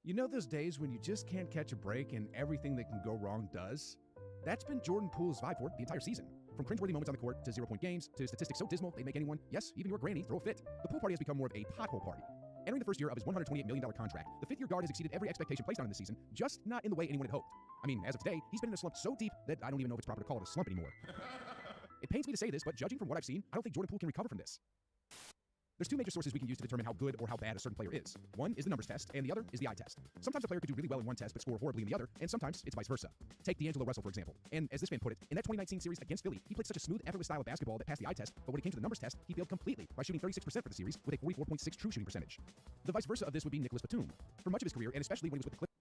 You know those days when you just can't catch a break and everything that can go wrong does? That's been Jordan Poole's vibe for the entire season. From cringeworthy moments on the court to 0-point games to statistics so dismal they make anyone, yes, even your granny, throw a fit. The pool party has become more of a pothole party. Entering the first year of his $128 million contract, the fifth-year guard has exceeded every expectation placed on him this season, just not in the way anyone had hoped. I mean, as of today, he's been in a slump so deep that I don't even know if it's proper to call it a slump anymore. It pains me to say this, but judging from what I've seen, I don't think Jordan Poole can recover from this. There's two major sources we can use to determine how good or how bad a certain player is. One is the numbers test, and the other is the eye test. Sometimes a player could do really well in one test but score horribly in the other, and sometimes it's vice versa. Take D'Angelo Russell, for example. And as this fan put it, in that 2019 series against Philly, he played such a smooth, effortless style of basketball that passed the eye test, but when it came to the numbers test, he failed completely by shooting 36% for the series with a 44.6 true shooting percentage. The vice versa of this would be Nicholas Batum. For much of his career, and especially when he was with the Clippers,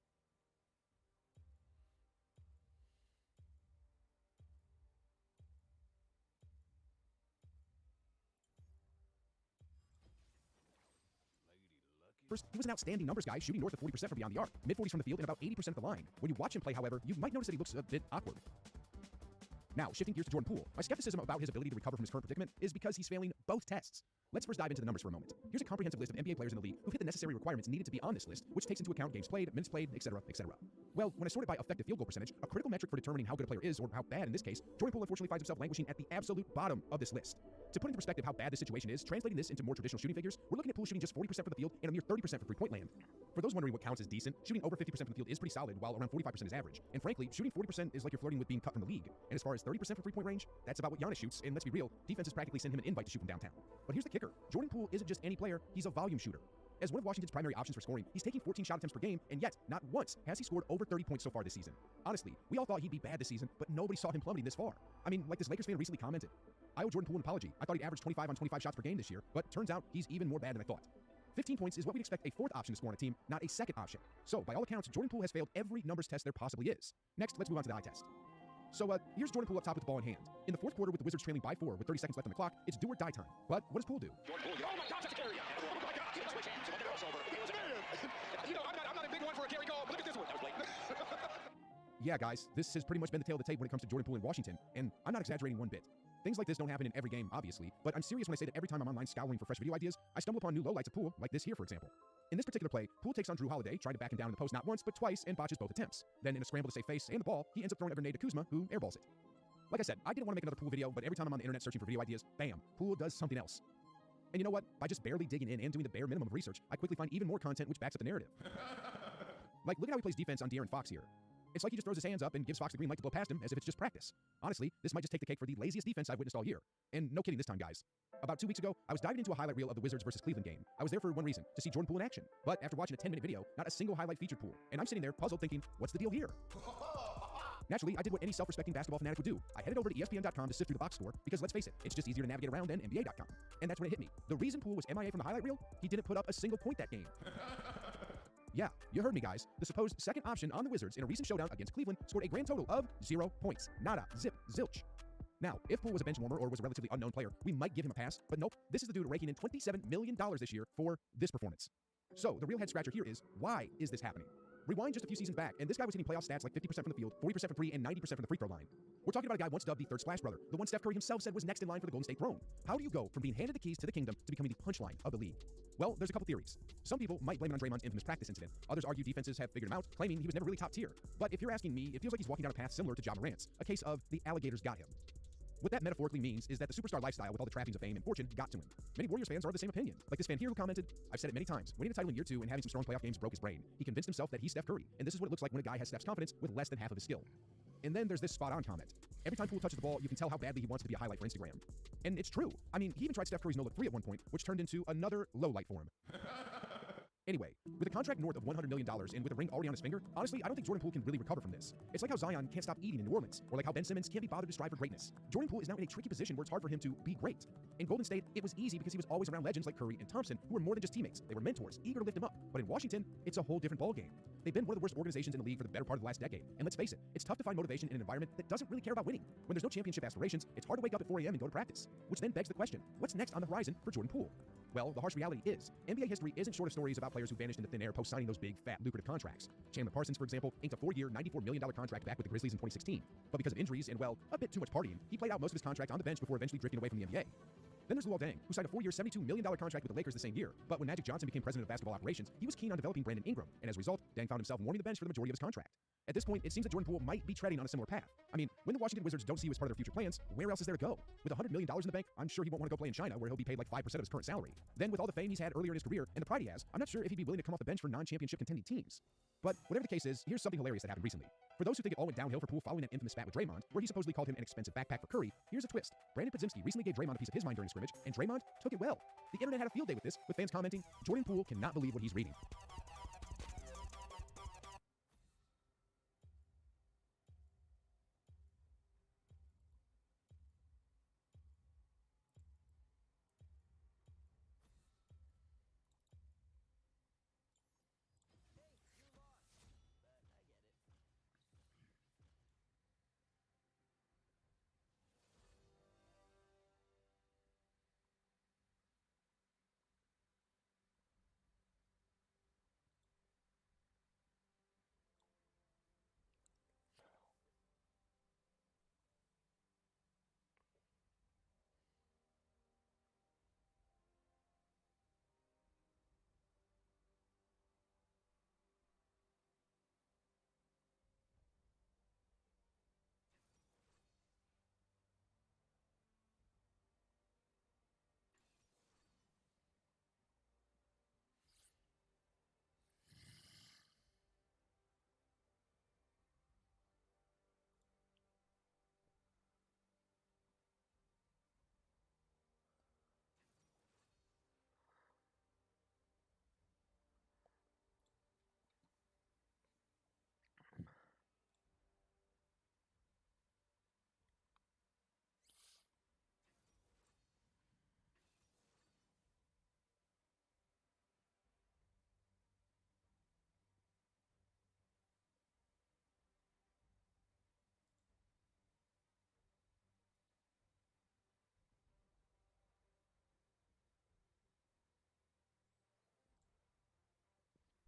first, he was an outstanding numbers guy, shooting north of 40% from beyond the arc, mid-40s from the field, and about 80% at the line. When you watch him play, however, you might notice that he looks a bit awkward. Now, shifting gears to Jordan Poole, my skepticism about his ability to recover from his current predicament is because he's failing both tests. Let's first dive into the numbers for a moment. Here's a comprehensive list of NBA players in the league who've hit the necessary requirements needed to be on this list, which takes into account games played, minutes played, etc., etc. Well, when I sort it by effective field goal percentage, a critical metric for determining how good a player is, or how bad in this case, Jordan Poole unfortunately finds himself languishing at the absolute bottom of this list. To put into perspective how bad this situation is, translating this into more traditional shooting figures, we're looking at Poole shooting just 40% from the field and a mere 30% from three-point land. For those wondering what counts as decent, shooting over 50% from the field is pretty solid, while around 45% is average. And frankly, shooting 40% is like you're flirting with being cut from the league. And as far as 30% from three-point range, that's about what Giannis shoots, and let's be real, defenses practically send him an invite to shoot from downtown. But here's the kicker. Jordan Poole isn't just any player, he's a volume shooter. As one of Washington's primary options for scoring, he's taking 14 shot attempts per game, and yet, not once has he scored over 30 points so far this season. Honestly, we all thought he'd be bad this season, but nobody saw him plummeting this far. I mean, like this Lakers fan recently commented, I owe Jordan Poole an apology. I thought he'd average 25 on 25 shots per game this year, but turns out he's even more bad than I thought. 15 points is what we'd expect a fourth option to score on a team, not a second option. So, by all accounts, Jordan Poole has failed every numbers test there possibly is. Next, let's move on to the eye test. So, here's Jordan Poole up top with the ball in hand. In the fourth quarter with the Wizards trailing by 4 with 30 seconds left on the clock, it's do or die time. But what does Poole do? Jordan Poole, oh my gosh, that's a carry! Oh my gosh, switch hands, look at crossover. You know, I'm not a big one for a carry goal, but look at this one. That was late. Yeah, guys, this has pretty much been the tail of the tape when it comes to Jordan Poole in Washington, and I'm not exaggerating one bit. Things like this don't happen in every game, obviously, but I'm serious when I say that every time I'm online scouring for fresh video ideas, I stumble upon new lowlights of Poole, like this here, for example. In this particular play, Poole takes on Drew Holiday, trying to back him down in the post not once, but twice, and botches both attempts. Then in a scramble to save face and the ball, he ends up throwing a grenade to Kuzma, who airballs it. Like I said, I didn't want to make another Poole video, but every time I'm on the internet searching for video ideas, bam, Poole does something else. And you know what? By just barely digging in and doing the bare minimum of research, I quickly find even more content which backs up the narrative. Like, look at how he plays defense on De'Aaron Fox here. It's like he just throws his hands up and gives Fox the green light to blow past him as if it's just practice. Honestly, this might just take the cake for the laziest defense I've witnessed all year. And no kidding this time, guys. About 2 weeks ago, I was diving into a highlight reel of the Wizards versus Cleveland game. I was there for one reason, to see Jordan Poole in action. But after watching a 10-minute video, not a single highlight featured Poole. And I'm sitting there puzzled thinking, what's the deal here? Naturally, I did what any self-respecting basketball fanatic would do. I headed over to ESPN.com to sift through the box score, because let's face it, it's just easier to navigate around than NBA.com. And that's when it hit me. The reason Poole was MIA from the highlight reel, he didn't put up a single point that game. Yeah, you heard me, guys. The supposed second option on the Wizards in a recent showdown against Cleveland scored a grand total of 0 points. Nada, zip, zilch. Now, if Poole was a bench warmer or was a relatively unknown player, we might give him a pass, but nope, this is the dude raking in $27 million this year for this performance. So, the real head scratcher here is, why is this happening? Rewind just a few seasons back, and this guy was hitting playoff stats like 50% from the field, 40% from 3, and 90% from the free throw line. We're talking about a guy once dubbed the third Splash Brother, the one Steph Curry himself said was next in line for the Golden State throne. How do you go from being handed the keys to the kingdom to becoming the punchline of the league? Well, there's a couple theories. Some people might blame it on Draymond's infamous practice incident. Others argue defenses have figured him out, claiming he was never really top tier. But if you're asking me, it feels like he's walking down a path similar to Ja Morant's, a case of the alligators got him. What that metaphorically means is that the superstar lifestyle with all the trappings of fame and fortune got to him. Many Warriors fans are of the same opinion. Like this fan here who commented, I've said it many times, winning a title in year 2 and having some strong playoff games broke his brain. He convinced himself that he's Steph Curry, and this is what it looks like when a guy has Steph's confidence with less than half of his skill. And then there's this spot-on comment. Every time Poole touches the ball, you can tell how badly he wants to be a highlight for Instagram. And it's true. I mean, he even tried Steph Curry's no-look 3 at one point, which turned into another low-light for him. Anyway, with a contract north of $100 million and with a ring already on his finger, honestly, I don't think Jordan Poole can really recover from this. It's like how Zion can't stop eating in New Orleans, or like how Ben Simmons can't be bothered to strive for greatness. Jordan Poole is now in a tricky position where it's hard for him to be great. In Golden State, it was easy because he was always around legends like Curry and Thompson, who were more than just teammates. They were mentors, eager to lift him up. But in Washington, it's a whole different ballgame. They've been one of the worst organizations in the league for the better part of the last decade. And let's face it, it's tough to find motivation in an environment that doesn't really care about winning. When there's no championship aspirations, it's hard to wake up at 4 a.m. and go to practice. Which then begs the question, what's next on the horizon for Jordan Poole? Well, the harsh reality is, NBA history isn't short of stories about players who vanished into thin air post-signing those big, fat, lucrative contracts. Chandler Parsons, for example, inked a 4-year, $94 million contract back with the Grizzlies in 2016. But because of injuries and, well, a bit too much partying, he played out most of his contract on the bench before eventually drifting away from the NBA. Then there's Luol Deng, who signed a 4-year, $72 million contract with the Lakers the same year, but when Magic Johnson became president of basketball operations, he was keen on developing Brandon Ingram, and as a result, Deng found himself warming the bench for the majority of his contract. At this point, it seems that Jordan Poole might be treading on a similar path. I mean, when the Washington Wizards don't see you as part of their future plans, where else is there to go? With $100 million in the bank, I'm sure he won't want to go play in China, where he'll be paid like 5% of his current salary. Then, with all the fame he's had earlier in his career and the pride he has, I'm not sure if he'd be willing to come off the bench for non-championship contending teams. But whatever the case is, here's something hilarious that happened recently. For those who think it all went downhill for Poole following that infamous spat with Draymond, where he supposedly called him an expensive backpack for Curry, here's a twist. Brandon Podziemski recently gave Draymond a piece of his mind during a scrimmage, and Draymond took it well. The internet had a field day with this, with fans commenting, Jordan Poole cannot believe what he's reading.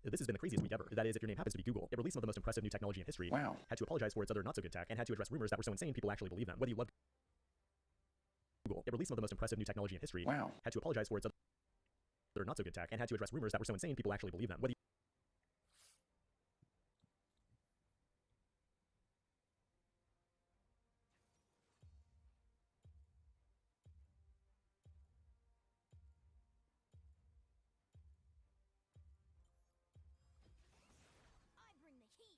This has been the craziest week ever. That is, if your name happens to be Google. It released some of the most impressive new technology in history. Wow. Had to apologize for its other not-so-good tech, and had to address rumors that were so insane people actually believe them. Whether you love Google, it released some of the most impressive new technology in history. Wow. Had to apologize for its other not-so-good tech, and had to address rumors that were so insane people actually believe them. Whether I bring the heat.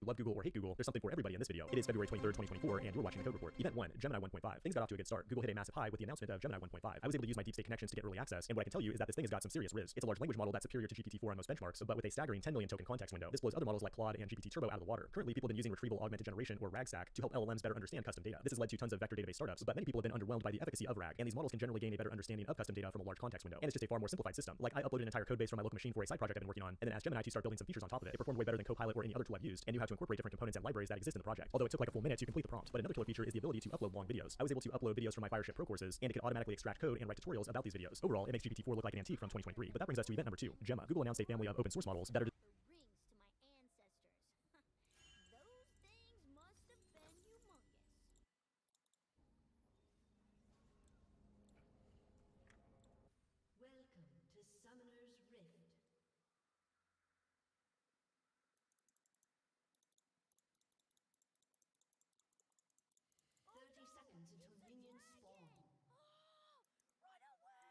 you love Google or hate Google, there's something for everybody in this video. It is February 23rd, 2024, and you're watching the Code Report. Event 1, Gemini 1.5. Things got off to a good start. Google hit a massive high with the announcement of Gemini 1.5. I was able to use my deep state connections to get early access, and what I can tell you is that this thing has got some serious riz. It's a large language model that's superior to GPT-4 on most benchmarks, but with a staggering 10 million token context window. This blows other models like Claude and GPT Turbo out of the water. Currently, people have been using retrieval augmented generation, or RAG-stack, to help LLMs better understand custom data. This has led to tons of vector database startups, but many people have been underwhelmed by the efficacy of RAG, and these models can generally gain a better understanding of custom data from a large context window. And it's just a far more simplified system. Like, I uploaded an entire code base from my local machine for a side project I've been working on, and then asked Gemini to start building some features on top of it. It performed way better than Copilot or any other tool I've used, and knew how to incorporate different components and libraries that exist in the project. Although it took like a full minute to complete the prompt. But another killer feature is the ability to upload long videos. I was able to upload videos from my Fireship Pro courses, and it could automatically extract code and write tutorials about these videos. Overall, it makes GPT-4 look like an antique from 2023. But that brings us to event number 2, Gemma. Google announced a family of open source models that are The rings to my ancestors. Those things must have been humongous. Welcome to Summoner's Rift. 30 seconds until minions spawn. Run away!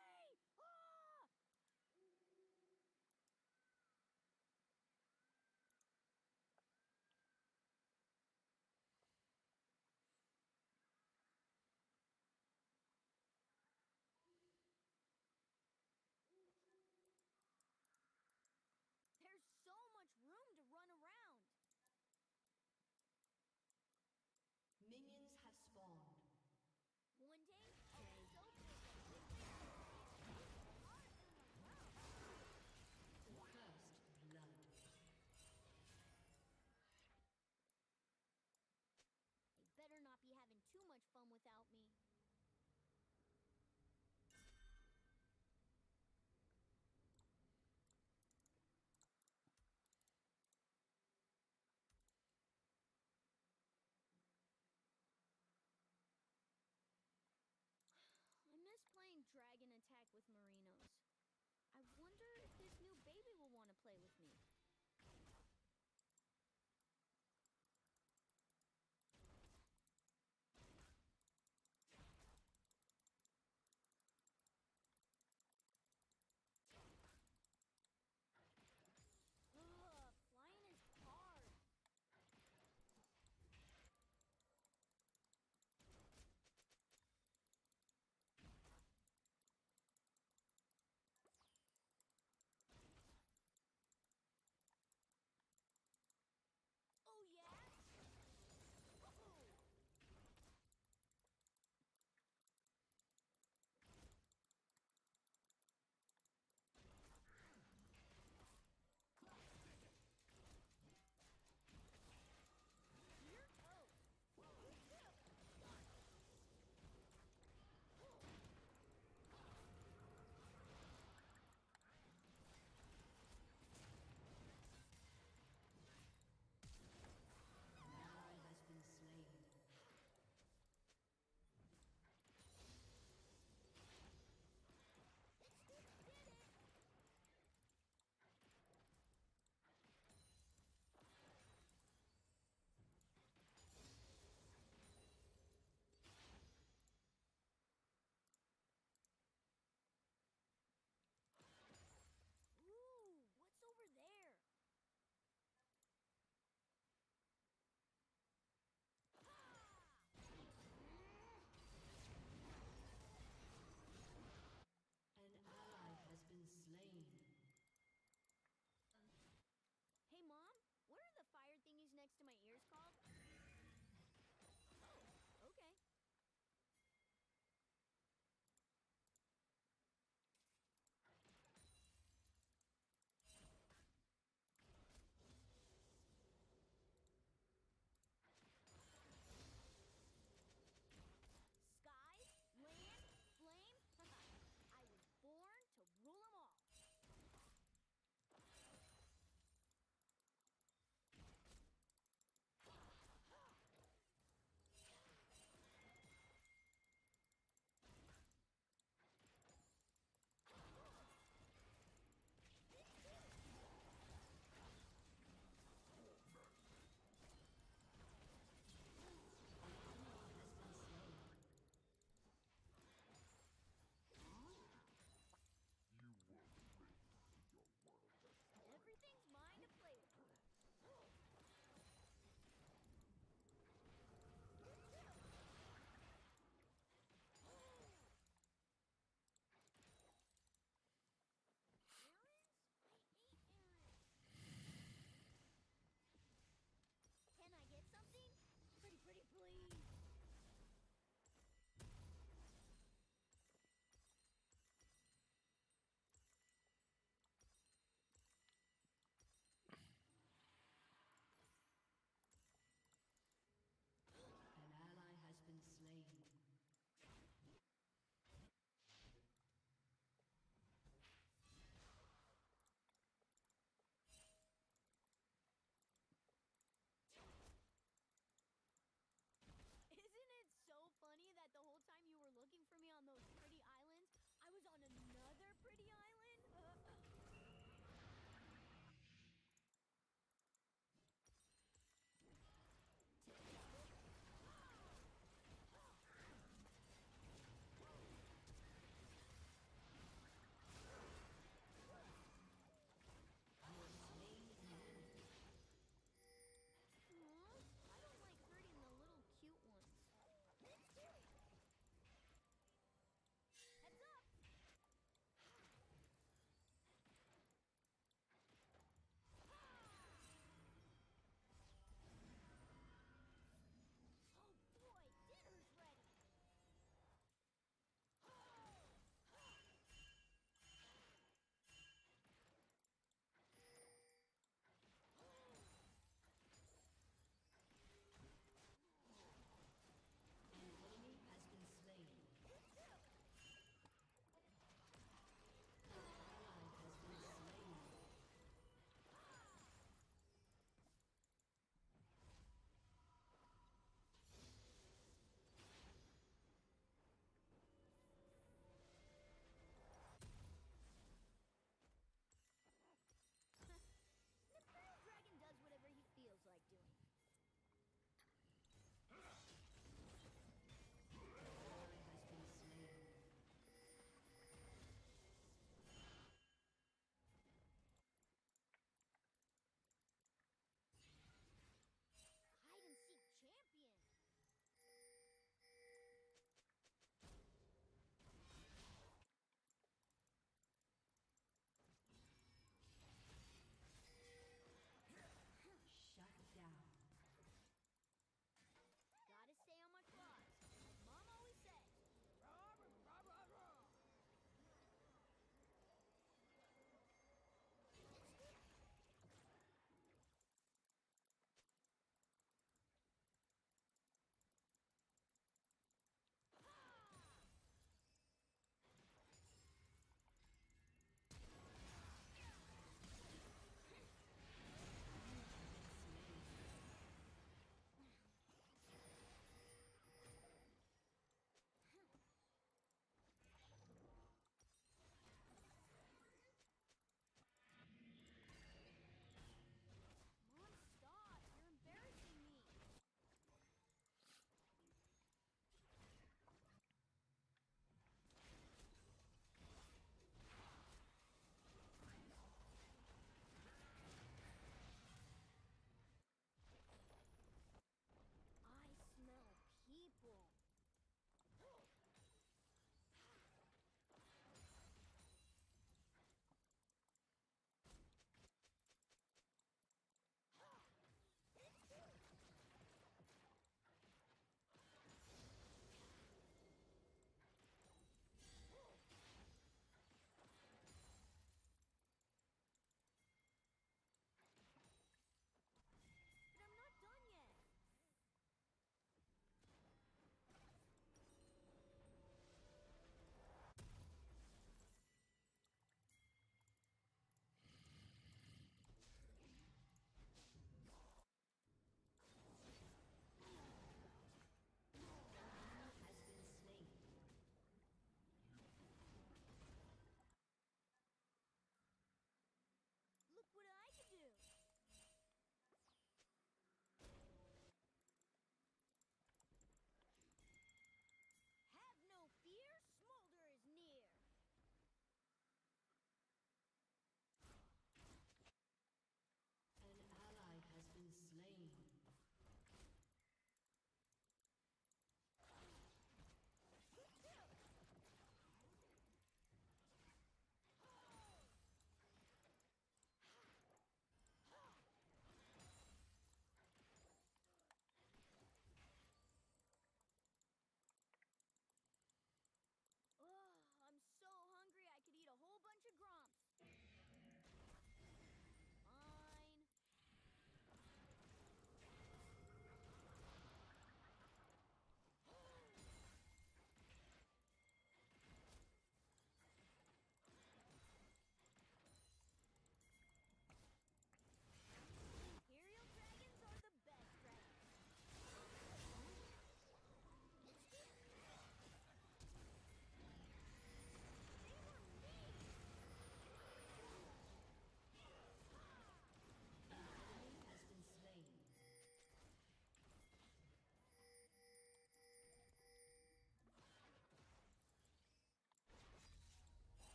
fun without me. I miss playing Dragon Attack with Marinos. I wonder if this new baby will want to play with me. Ugh, flying is hard.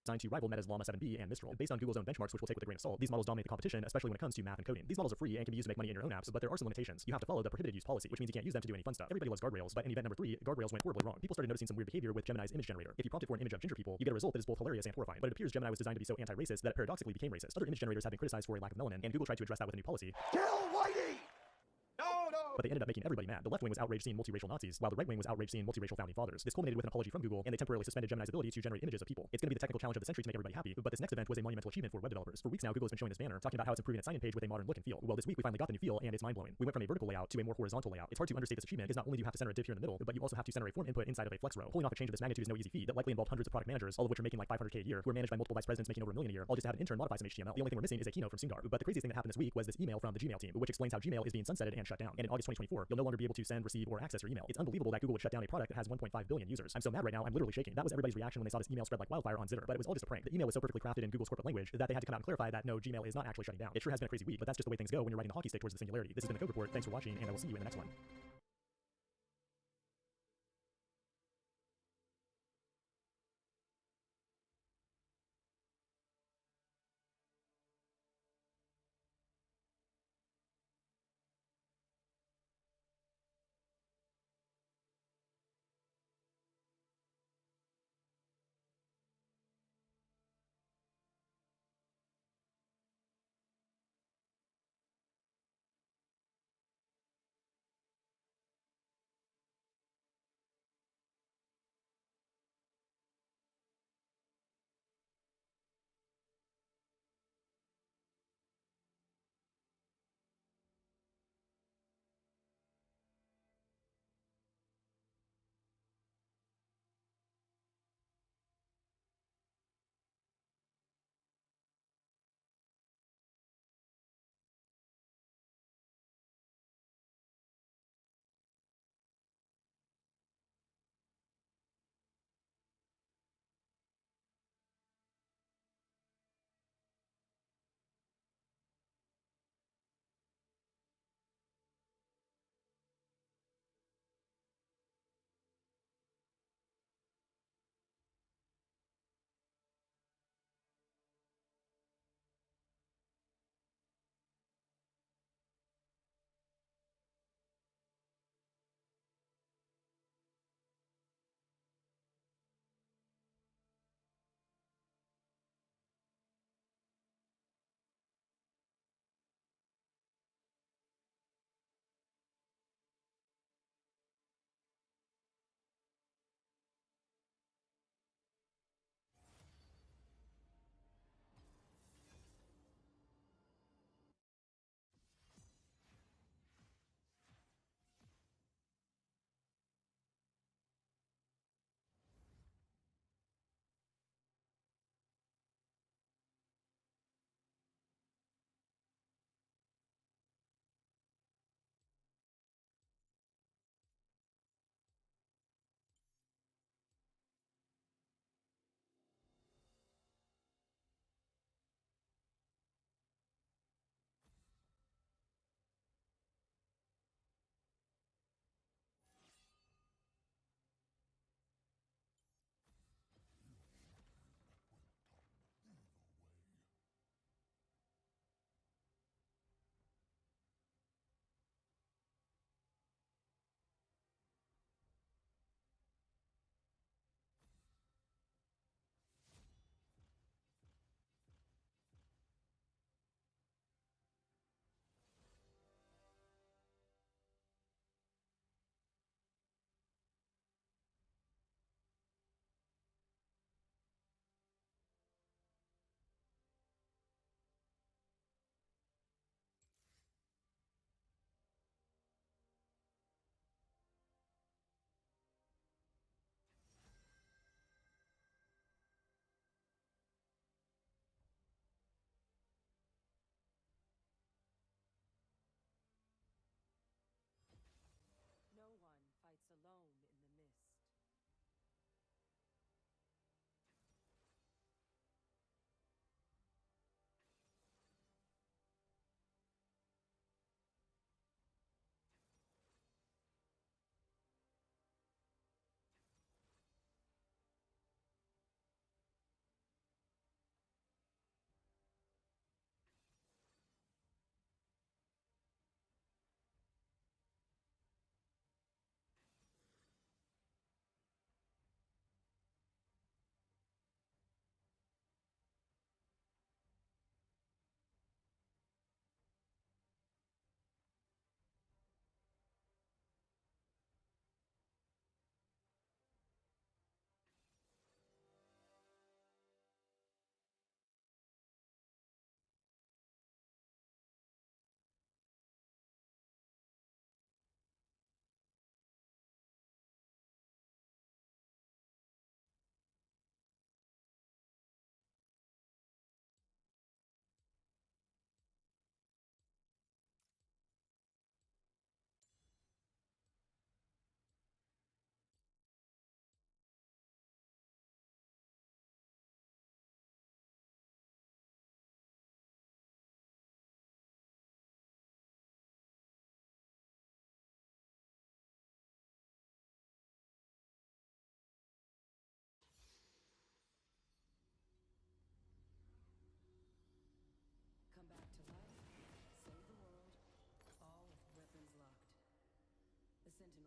designed to rival Meta's Llama 7B and Mistral. Based on Google's own benchmarks, which we'll take with a grain of salt, these models dominate the competition, especially when it comes to math and coding. These models are free and can be used to make money in your own apps, but there are some limitations. You have to follow the prohibited use policy, which means you can't use them to do any fun stuff. Everybody loves guardrails, but in event number 3, guardrails went horribly wrong. People started noticing some weird behavior with Gemini's image generator. If you prompted for an image of ginger people, you get a result that is both hilarious and horrifying. But it appears Gemini was designed to be so anti-racist that it paradoxically became racist. Other image generators have been criticized for a lack of melanin, and Google tried to address that with a new policy. Kill Whitey! No, no! But they ended up making everybody mad. The left wing was outraged seeing multiracial Nazis, while the right wing was outraged seeing multiracial founding fathers. This culminated with an apology from Google, and they temporarily suspended Gemini's ability to generate images of people. It's going to be the technical challenge of the century to make everybody happy, but this next event was a monumental achievement for web developers. For weeks now, Google has been showing this banner, talking about how it's improving its sign-in page with a modern look and feel. Well, this week we finally got the new feel, and it's mind-blowing. We went from a vertical layout to a more horizontal layout. It's hard to understate this achievement, because not only do you have to center a div here in the middle, but you also have to center a form input inside of a flex row. Pulling off a change of this magnitude is no easy feat. That likely involved hundreds of product managers, all of which are making like $500K a year, who are managed by multiple vice presidents making over $1 million a year, all just to have an intern modify some HTML. The only thing we're missing is a keynote from Sundar. But the craziest thing that happened this week was this email from the Gmail team, which explains how Gmail is being sunsetted and shut down. And in August 2024, you'll no longer be able to send, receive, or access your email. It's unbelievable that Google would shut down a product that has 1.5 billion users. I'm so mad right now, I'm literally shaking. That was everybody's reaction when they saw this email spread like wildfire on Zitter, but it was all just a prank. The email was so perfectly crafted in Google's corporate language that they had to come out and clarify that no, Gmail is not actually shutting down. It sure has been a crazy week, but that's just the way things go when you're riding the hockey stick towards the singularity. This has been the Code Report. Thanks for watching, and I will see you in the next one.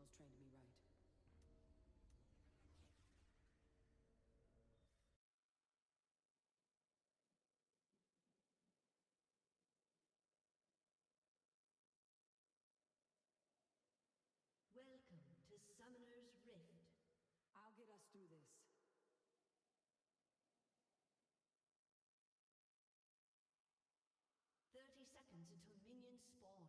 Marino's trained me right. Welcome to Summoner's Rift. I'll get us through this. Seconds until minions spawn.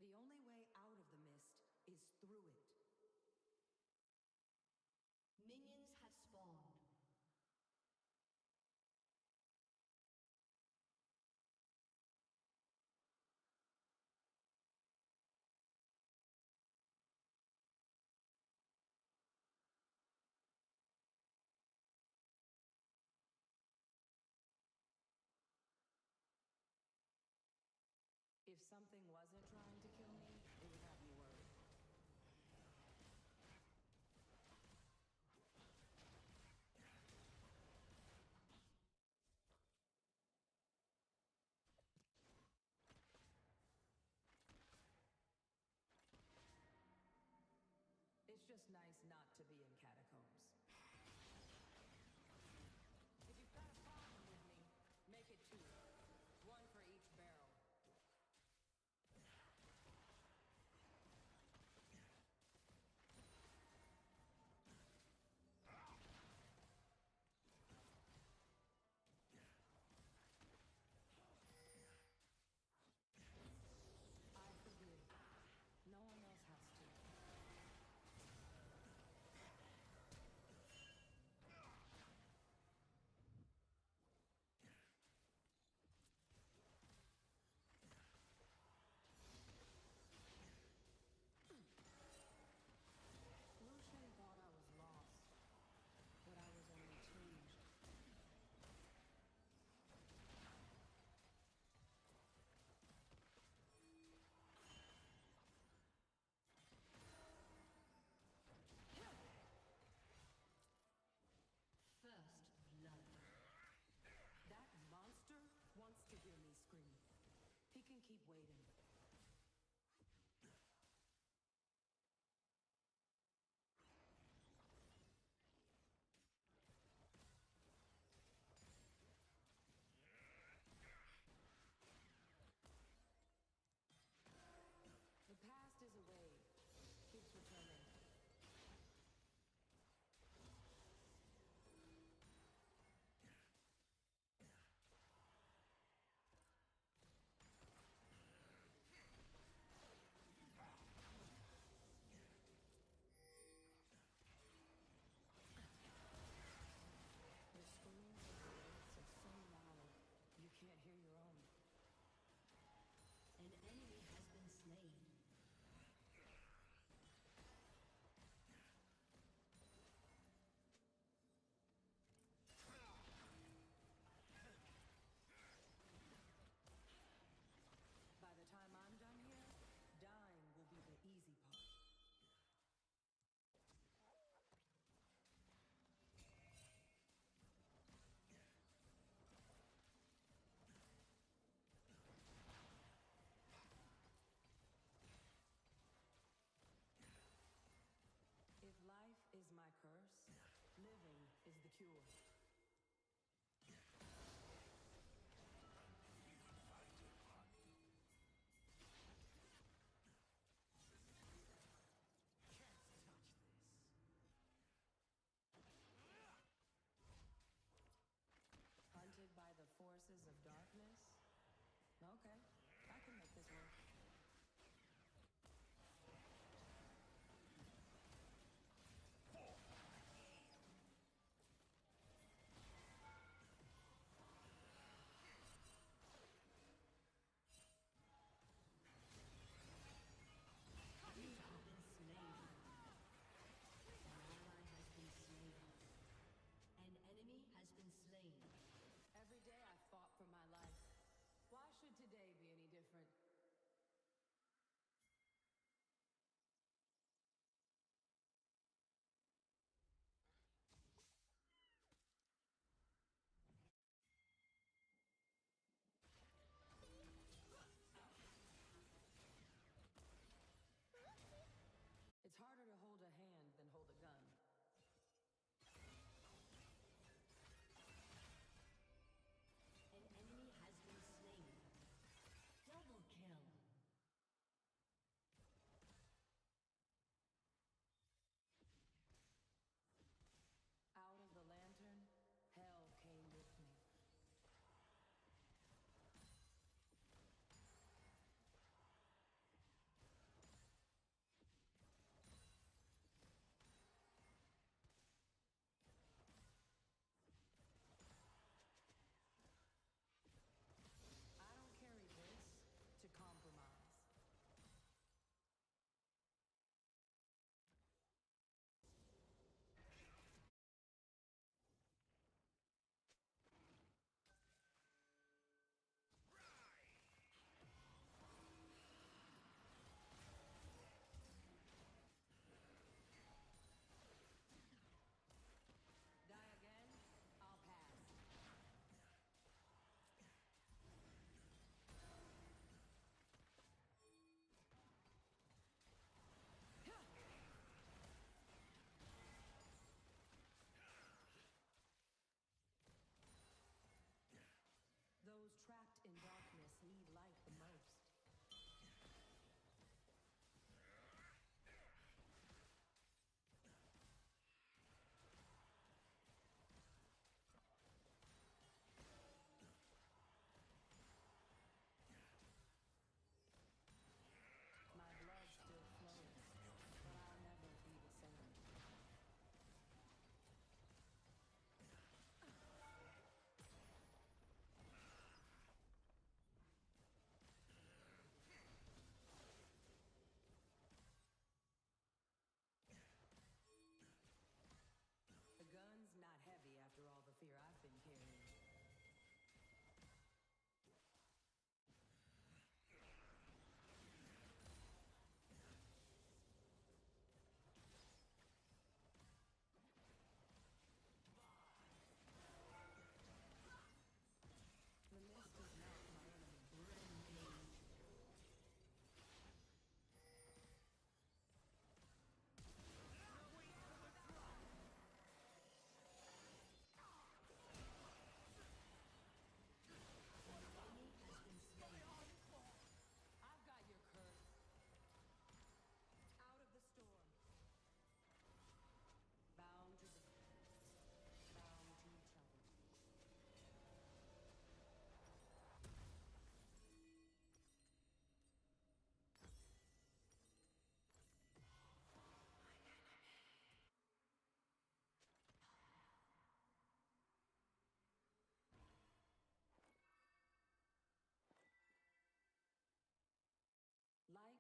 The only way out of the mist is through it. Minions have spawned. If something wasn't trying to kill me, it would have me worried. It's just nice not to be in catacombs. If you've got a problem with me, make it 2. 1 for each barrel. I forgive. No one else has to. Lucian thought I was lost, but I was only tinged. First blood. That monster wants to hear me scream. He can keep waiting. The past is a wave, keeps returning. Your screams and your waits are so loud, you can't hear your own. An enemy has been slain. By the time I'm done here, dying will be the easy part. If life is my curse, living is the cure. Hunted by the forces of darkness? Okay, I can make this work. You have been slain. An ally has been slain. An enemy has been slain. Every day I fought for my life. Why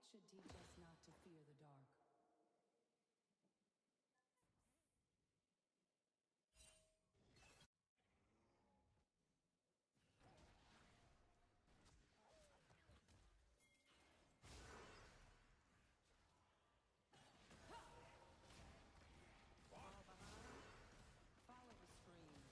should teach us not to fear the dark. Follow the screams.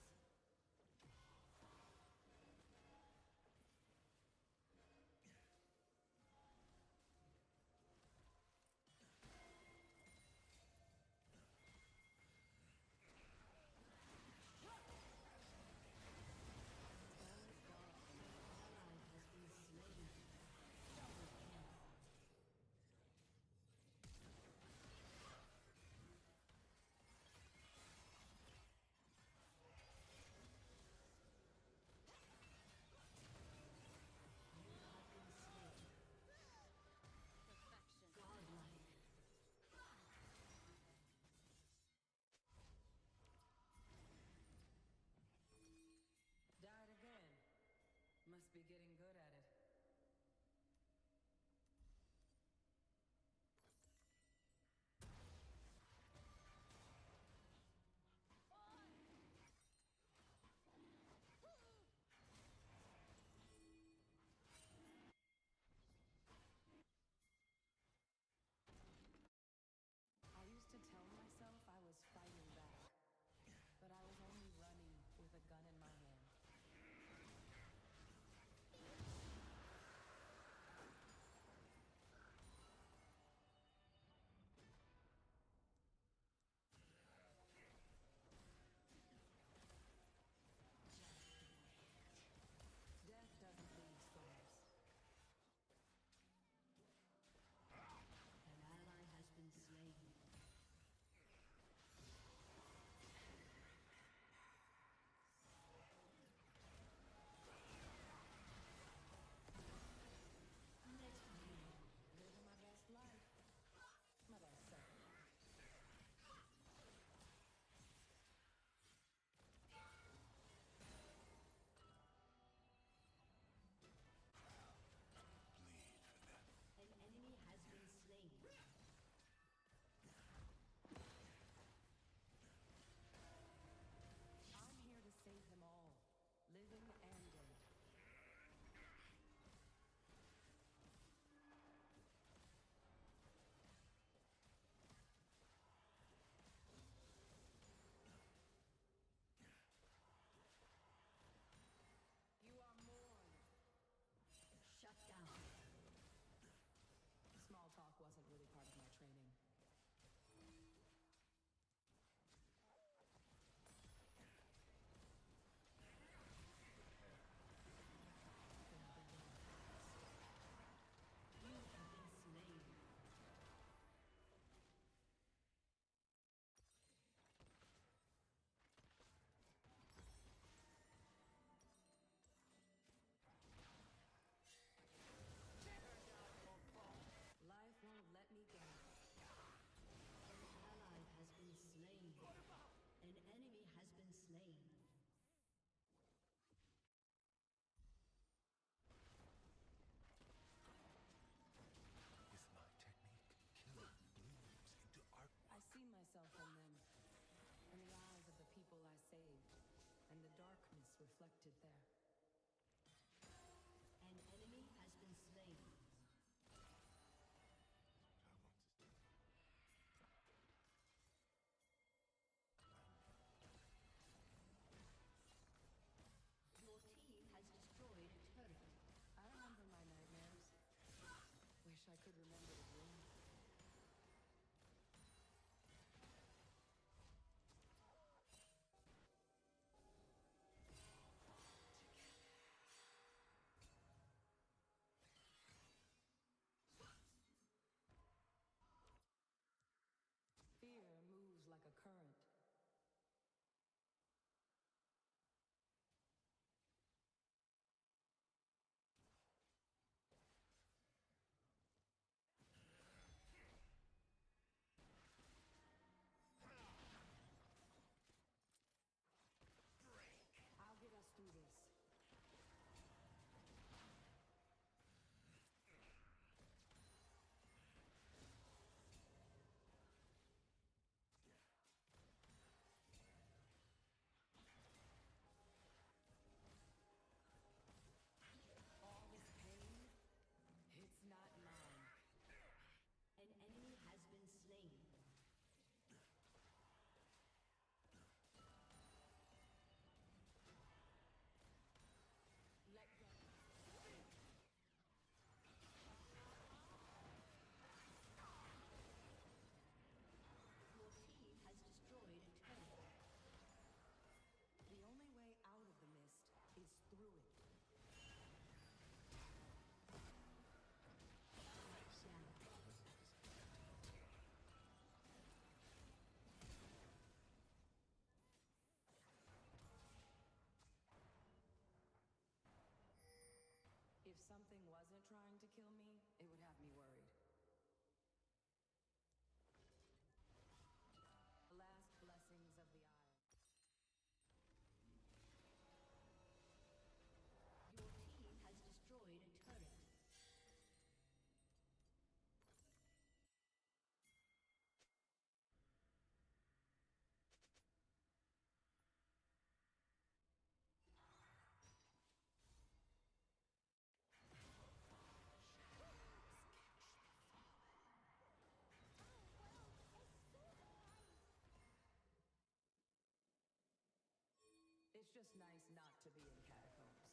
something wasn't trying to kill me, it would have me worried. The last blessings of the Isle. Your team has destroyed a turret. It's just nice not to be in catacombs.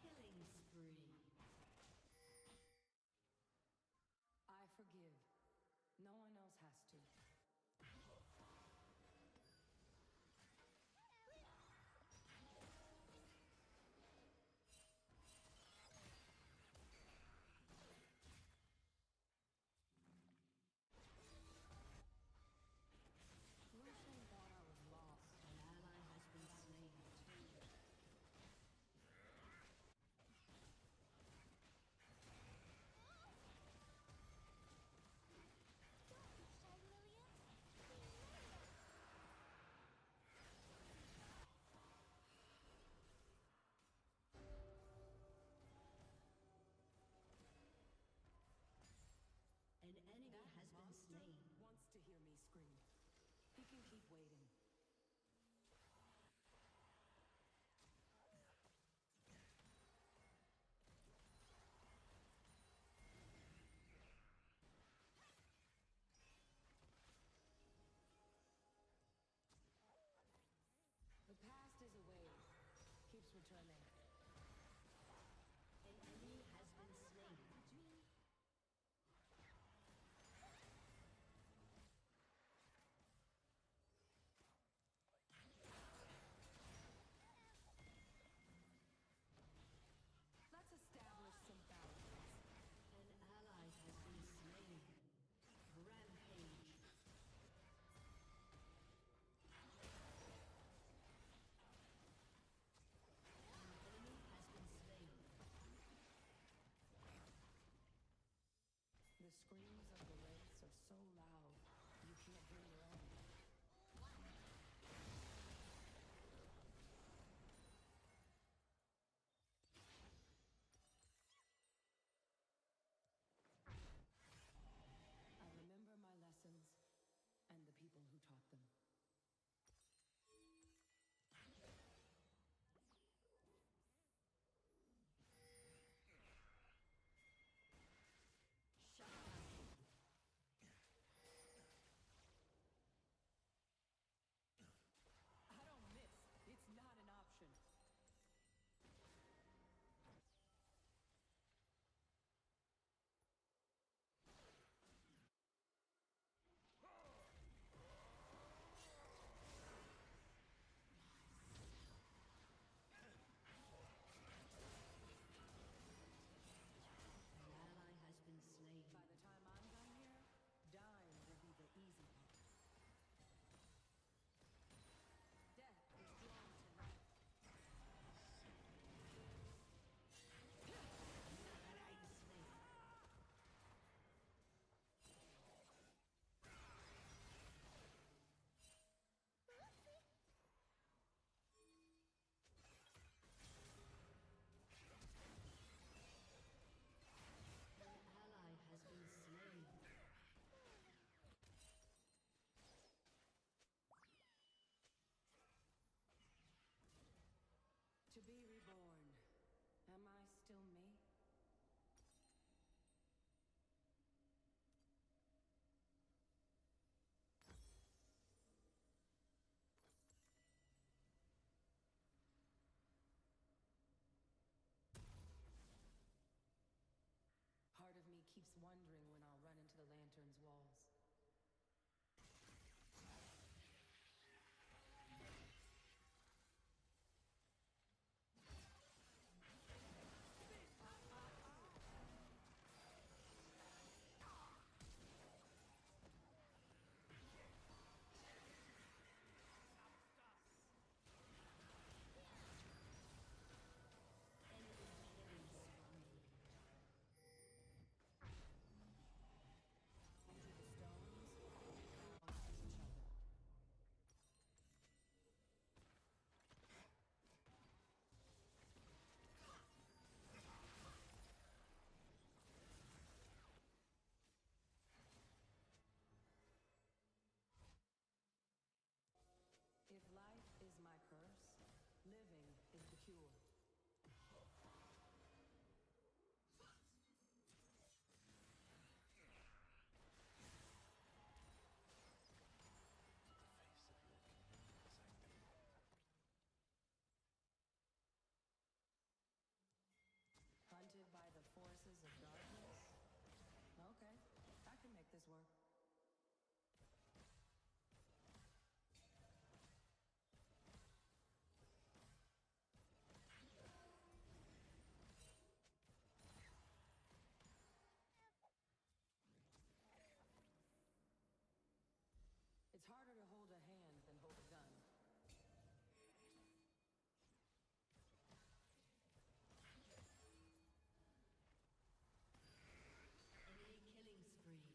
Killing spree. I forgive. No one else has to. Lucian thought I was lost. An ally has been slain. An enemy That has been monster slain. wants to hear me scream. He can keep waiting. The past is a wave. Keeps returning. An enemy has been slain. Let's establish some boundaries. An ally has been slain. Rampage. An this work? It's harder to hold a hand than hold a gun. Enemy killing spree.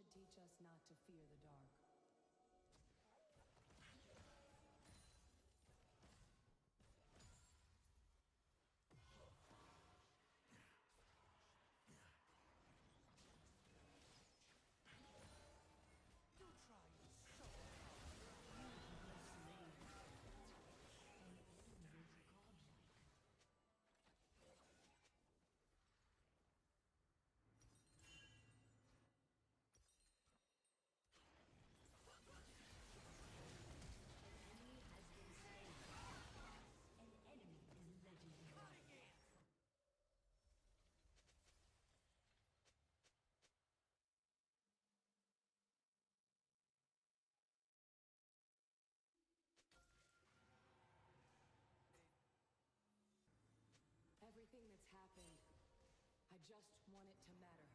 should teach us not to fear the dark. Everything that's happened, I just want it to matter.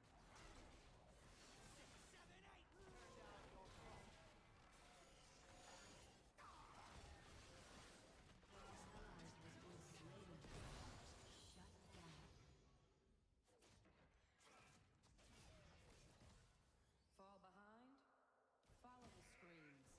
Fall behind? Follow the screams.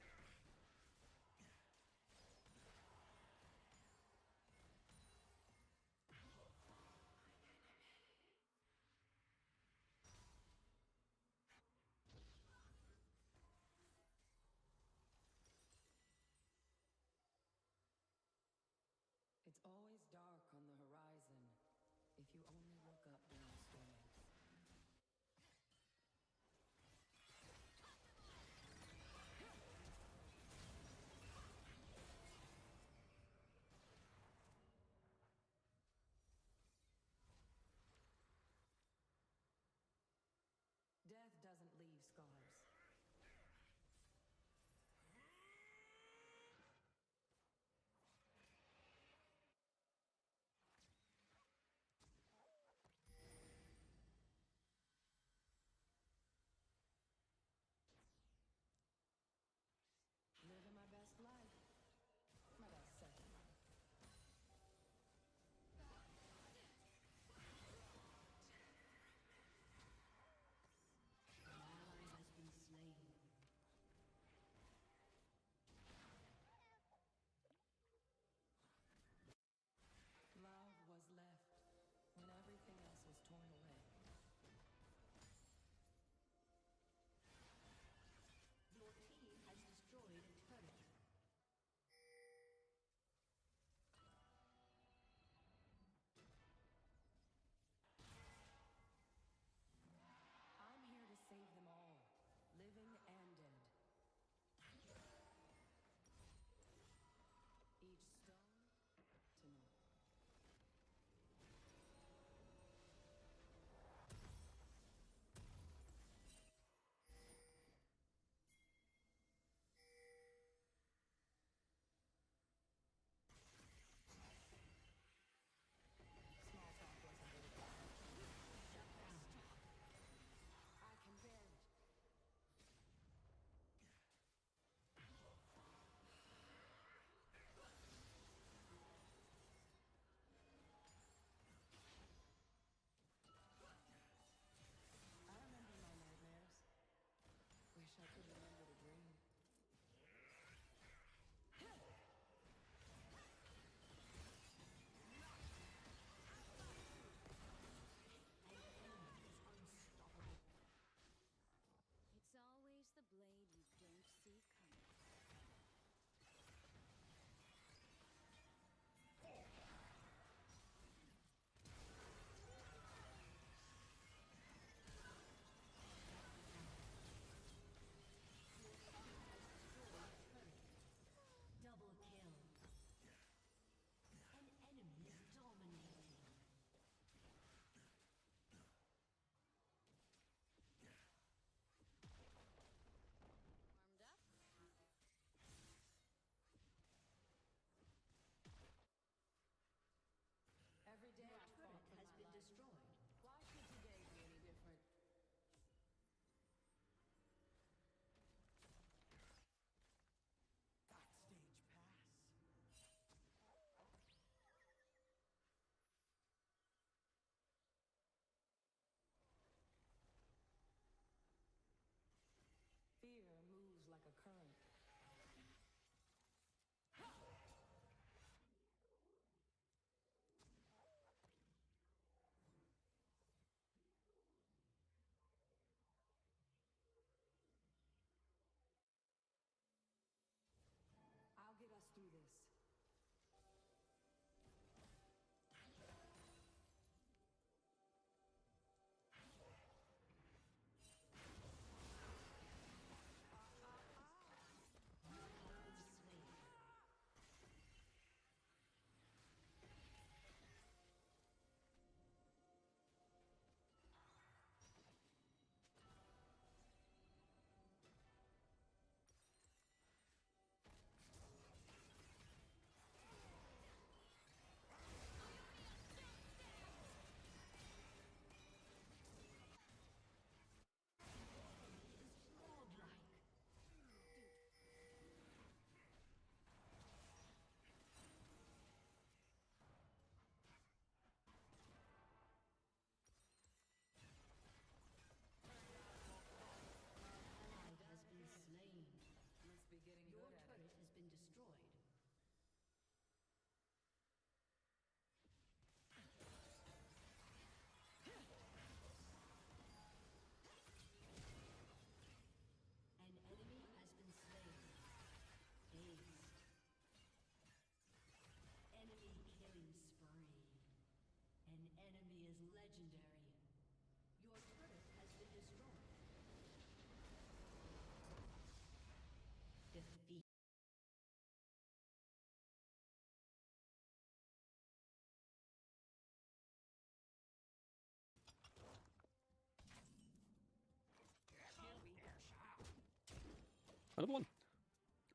Another one.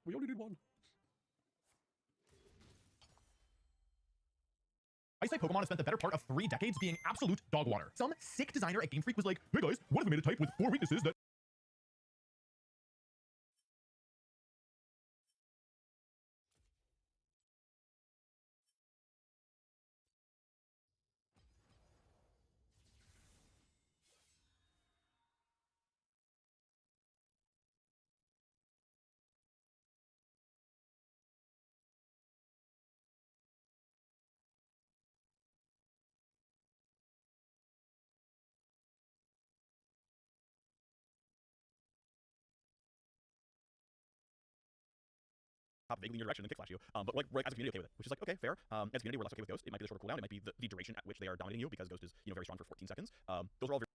We only need one. I say Pokemon has spent the better part of 3 decades being absolute dog water. Some sick designer at Game Freak was like, hey guys, what if we made a type with 4 weaknesses that hop vaguely in your direction and kick slash you. But like as a community, okay with it, which is like okay, fair. As a community, we're less okay with Ghost. It might be the shorter cooldown. It might be the duration at which they are dominating you because Ghost is very strong for 14 seconds. Those are all very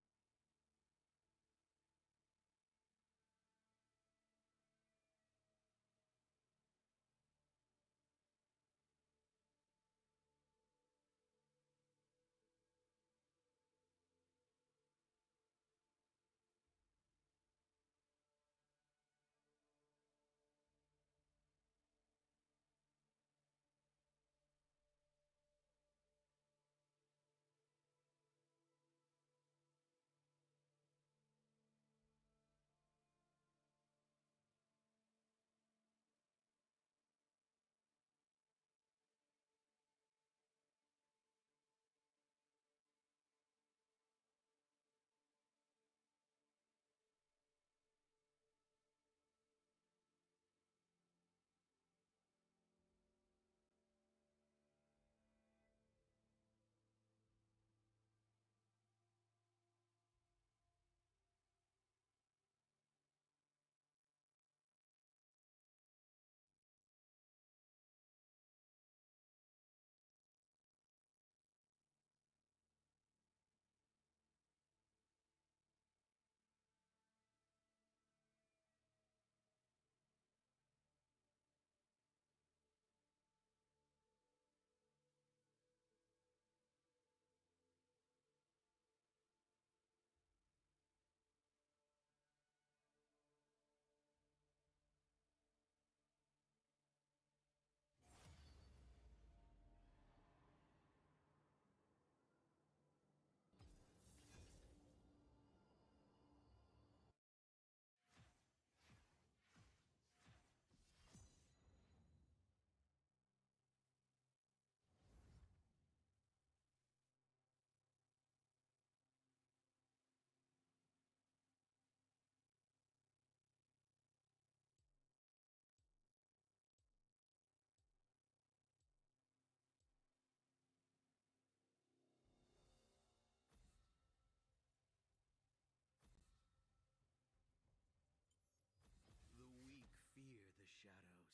The weak fear the shadows.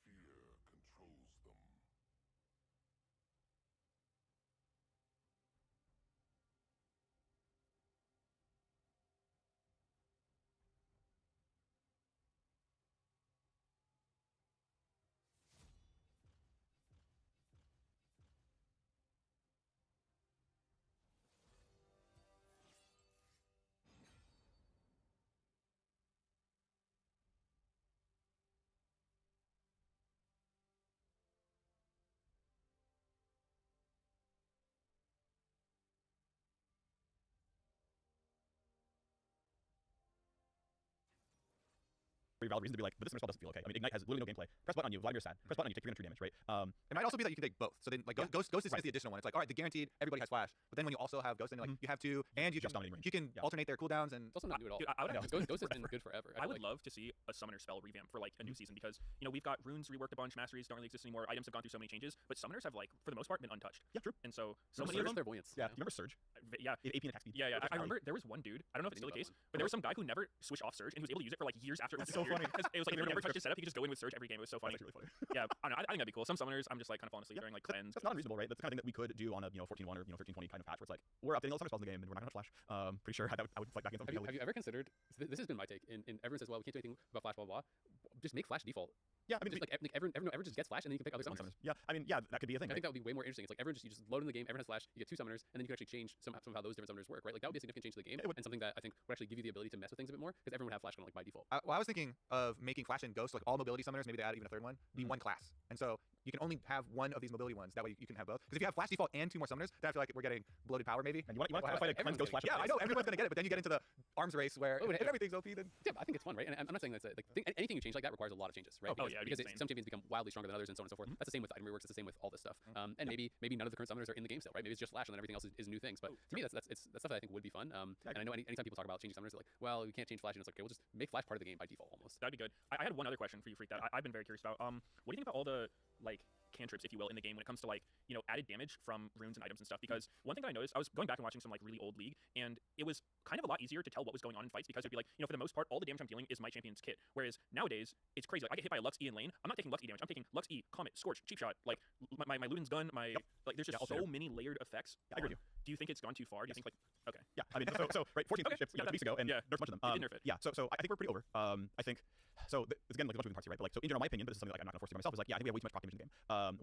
Fear controls them. very valid reason to be like, but this spell doesn't feel okay. I mean, Ignite has literally no gameplay. Press button on you, Vladimir's sad. Press button on you, take 300 damage, right? It might also be that you can take both. So then, like, Ghost is the additional one. It's like, all right, the guaranteed everybody has flash, but then when you also have Ghost, then like you have two, and you Just dominating range. you can alternate their cooldowns, and It's also not new at all. Dude, I would Ghost has been good forever. I feel would like. love to see a summoner spell revamp for like a new season because we've got runes reworked a bunch, masteries don't really exist anymore, items have gone through so many changes, but summoners have like for the most part been untouched. Yeah, true. And so Some many of them. their buoyance. Yeah, you remember Surge? Yeah. AP and attack speed. Yeah, Which I is remember there was one dude. I don't know if it's still the case, but there was some guy who never switched off Surge and he was able to use it for like years after it was That's so disappeared. funny. It was like if They he never never touched his setup, he could just go in with Surge every game. It was so funny. That's actually really funny. Yeah, I don't know. I think that'd be cool. Some summoners, I'm just like kind of falling asleep during like cleanse. That's not unreasonable, right? That's the kind of thing that we could do on a 14-1 or 13-20 kind of patch where it's like we're updating all the summer spells in the game and we're not gonna flash. Pretty sure I would fight back against them. Have you ever considered? This has been my take. And everyone says, well, we can't do anything about flash, blah blah blah. Just make flash default. Yeah, I mean, just, like everyone just gets flash, and then you can pick other summoners. Yeah, I mean, yeah, that could be a thing. I think that would be way more interesting. It's like everyone just you just load in the game, everyone has flash, you get 2 summoners, and then you can actually change somehow those different summoners work, right? Like that would be a significant change to the game, and something that I think would actually give you the ability to mess with things a bit more, because everyone would have flash kind of like by default. Well, I was thinking of making Flash and Ghost, like all mobility summoners, maybe they add even a third one, be one class. And so you can only have one of these mobility ones. That way you can have both. Because if you have Flash default and 2 more summoners, then I feel like we're getting bloated power maybe. And you want to fight a cleanse Ghost Flash? Yeah, I know everyone's gonna get it, but then you get into the arms race where if everything's OP, then yeah, I think it's fun, right? And I'm not saying that's like anything you change like that requires a lot of changes, right? Because some champions become wildly stronger than others, and so on and so forth. That's the same with item reworks. It's the same with all this stuff. And maybe none of the current summoners are in the game still, right? Maybe it's just Flash, and then everything else is new things. But to me, that's stuff that I think would be fun. And I know anytime people talk about changing summoners, they're like, well, we can't change Flash, and it's like, okay, we'll just make Flash part of the game by default almost. That'd be good. I had one other question for you, Freak, that I've been very curious about. What do you think about all the like cantrips, if you will, in the game when it comes to like, you know, added damage from runes and items and stuff? Because one thing that I noticed, I was going back and watching some like really old League, and it was kind of a lot easier to tell what was going on in fights, because it'd be like, you know, for the most part, all the damage I'm dealing is my champion's kit. Whereas nowadays, it's crazy. Like I get hit by a Lux E in lane, I'm not taking Lux E damage. I'm taking Lux E, Comet, Scorch, Cheap Shot, like my Luden's gun, my like there's just so many layered effects. I agree with you. Do you think it's gone too far? Do you think like okay? Yeah, I mean, so right, 14 ships 2 weeks ago, and nerfed a bunch of them. Did nerf it. Yeah, so I think we're pretty over. I think so. Again, like a bunch of moving parts here, right? But like, so in general, my opinion, but this is something like I'm not gonna force it myself, is like, yeah, I think we have way too much proc damage in the game.